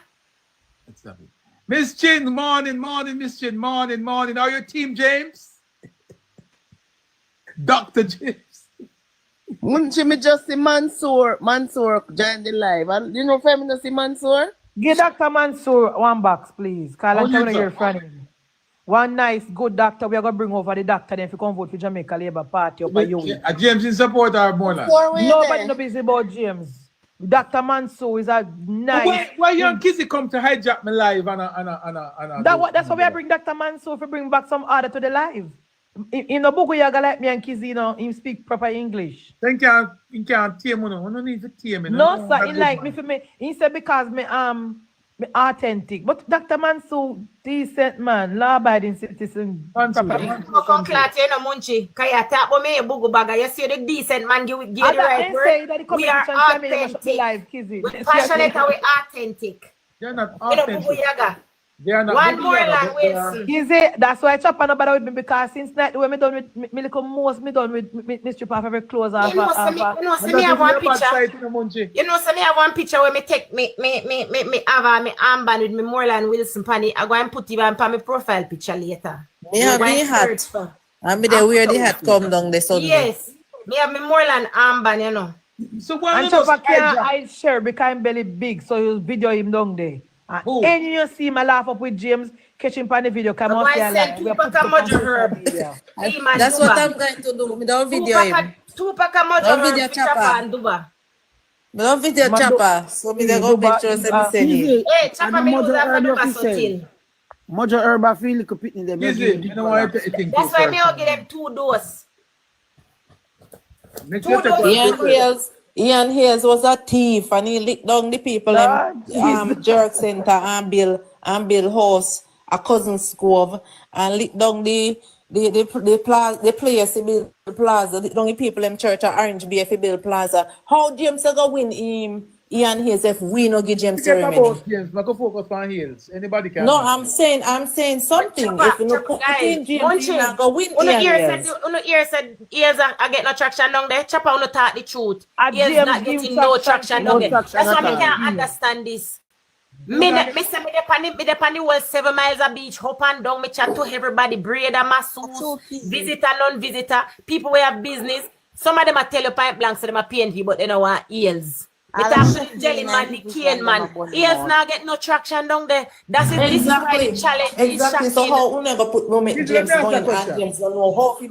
Let's stop it. Miss Chin, morning, Miss Chin, morning. Are you Team James? Dr. James. Wouldn't me just see Mansour join the live? And you know if I'm not see Mansour? Give Dr. Mansour one box, please. Call and tell me you're from him. One nice, good doctor. We are going to bring over the doctor then if you come vote for Jamaica Labour Party up by you. James in support or Moreland? Nobody no busy about James. Dr. Mansour is a nice... Why young Kizzy come to hijack me live That's why we bring Dr. Mansour to bring back some order to the live. In the book, you like me and Kizzy, you know, he speak proper English. Then he can't tame me, no need to tame me. No, sir, he like me for me. He said because me authentic. But Dr. Mansour, decent man, law-abiding citizen. You know, Munchi. Kaya talk about me, Bugu Baga. You see the decent man, give the right word. We are authentic. We're passionate and we're authentic. They're not authentic. They are not. One Morland Wilson. That's why I chop on about with me because since night when me done with me little most me done with me strip off every clothes off. You know, see me have one picture. You know, see me have one picture where me take me have me armband with me Morland Wilson panny. I go and put it on my profile picture later. Me have me hat. And me there wear the hat come down the Sunday. Yes. Me have me Morland armband, you know. So why and Chopper can't hide share because I'm belly big, so you video him down there. And you see my laugh up with James, catch him on the video. Come on, That's what I'm going to do. Me don't video him. 2 pack of mojo herb, Chopper and Duba. Me don't video Chopper, so me go make sure say me send him. Hey, Chopper, me use that for Duba something. Mojo herb a feel like a pit in them. That's why me will give them 2 doses. Ian Hayes was a thief and he licked down the people in Jerk Center and Bill House, a cousin's cove, and licked down the place to build the plaza, licked down the people in church at Orange Bay for build plaza. How James go win him Ian Hayes if we no give James Forget ceremony. about James. I go focus on Hills. Anybody can. No, I'm saying something. If you no put in James, you not go win Ian Hayes. Ear said ears I get no traction down there. Chopper no talk the truth. And Ears James not give getting no traction down there. That's why I can't all. understand this. Me say me depend the whole 7 miles of beach, up and down, me chat to everybody, braid and masseuse, visitor, non-visitor, people who have business. Some of them are tell you point blank, so them are PNP, but they don't want eels. Me talk to the jelly man, the cane man. Eels now get no traction down there. That's it. This is why the challenge is Exactly. So shocking. how we never put James going and James don't know how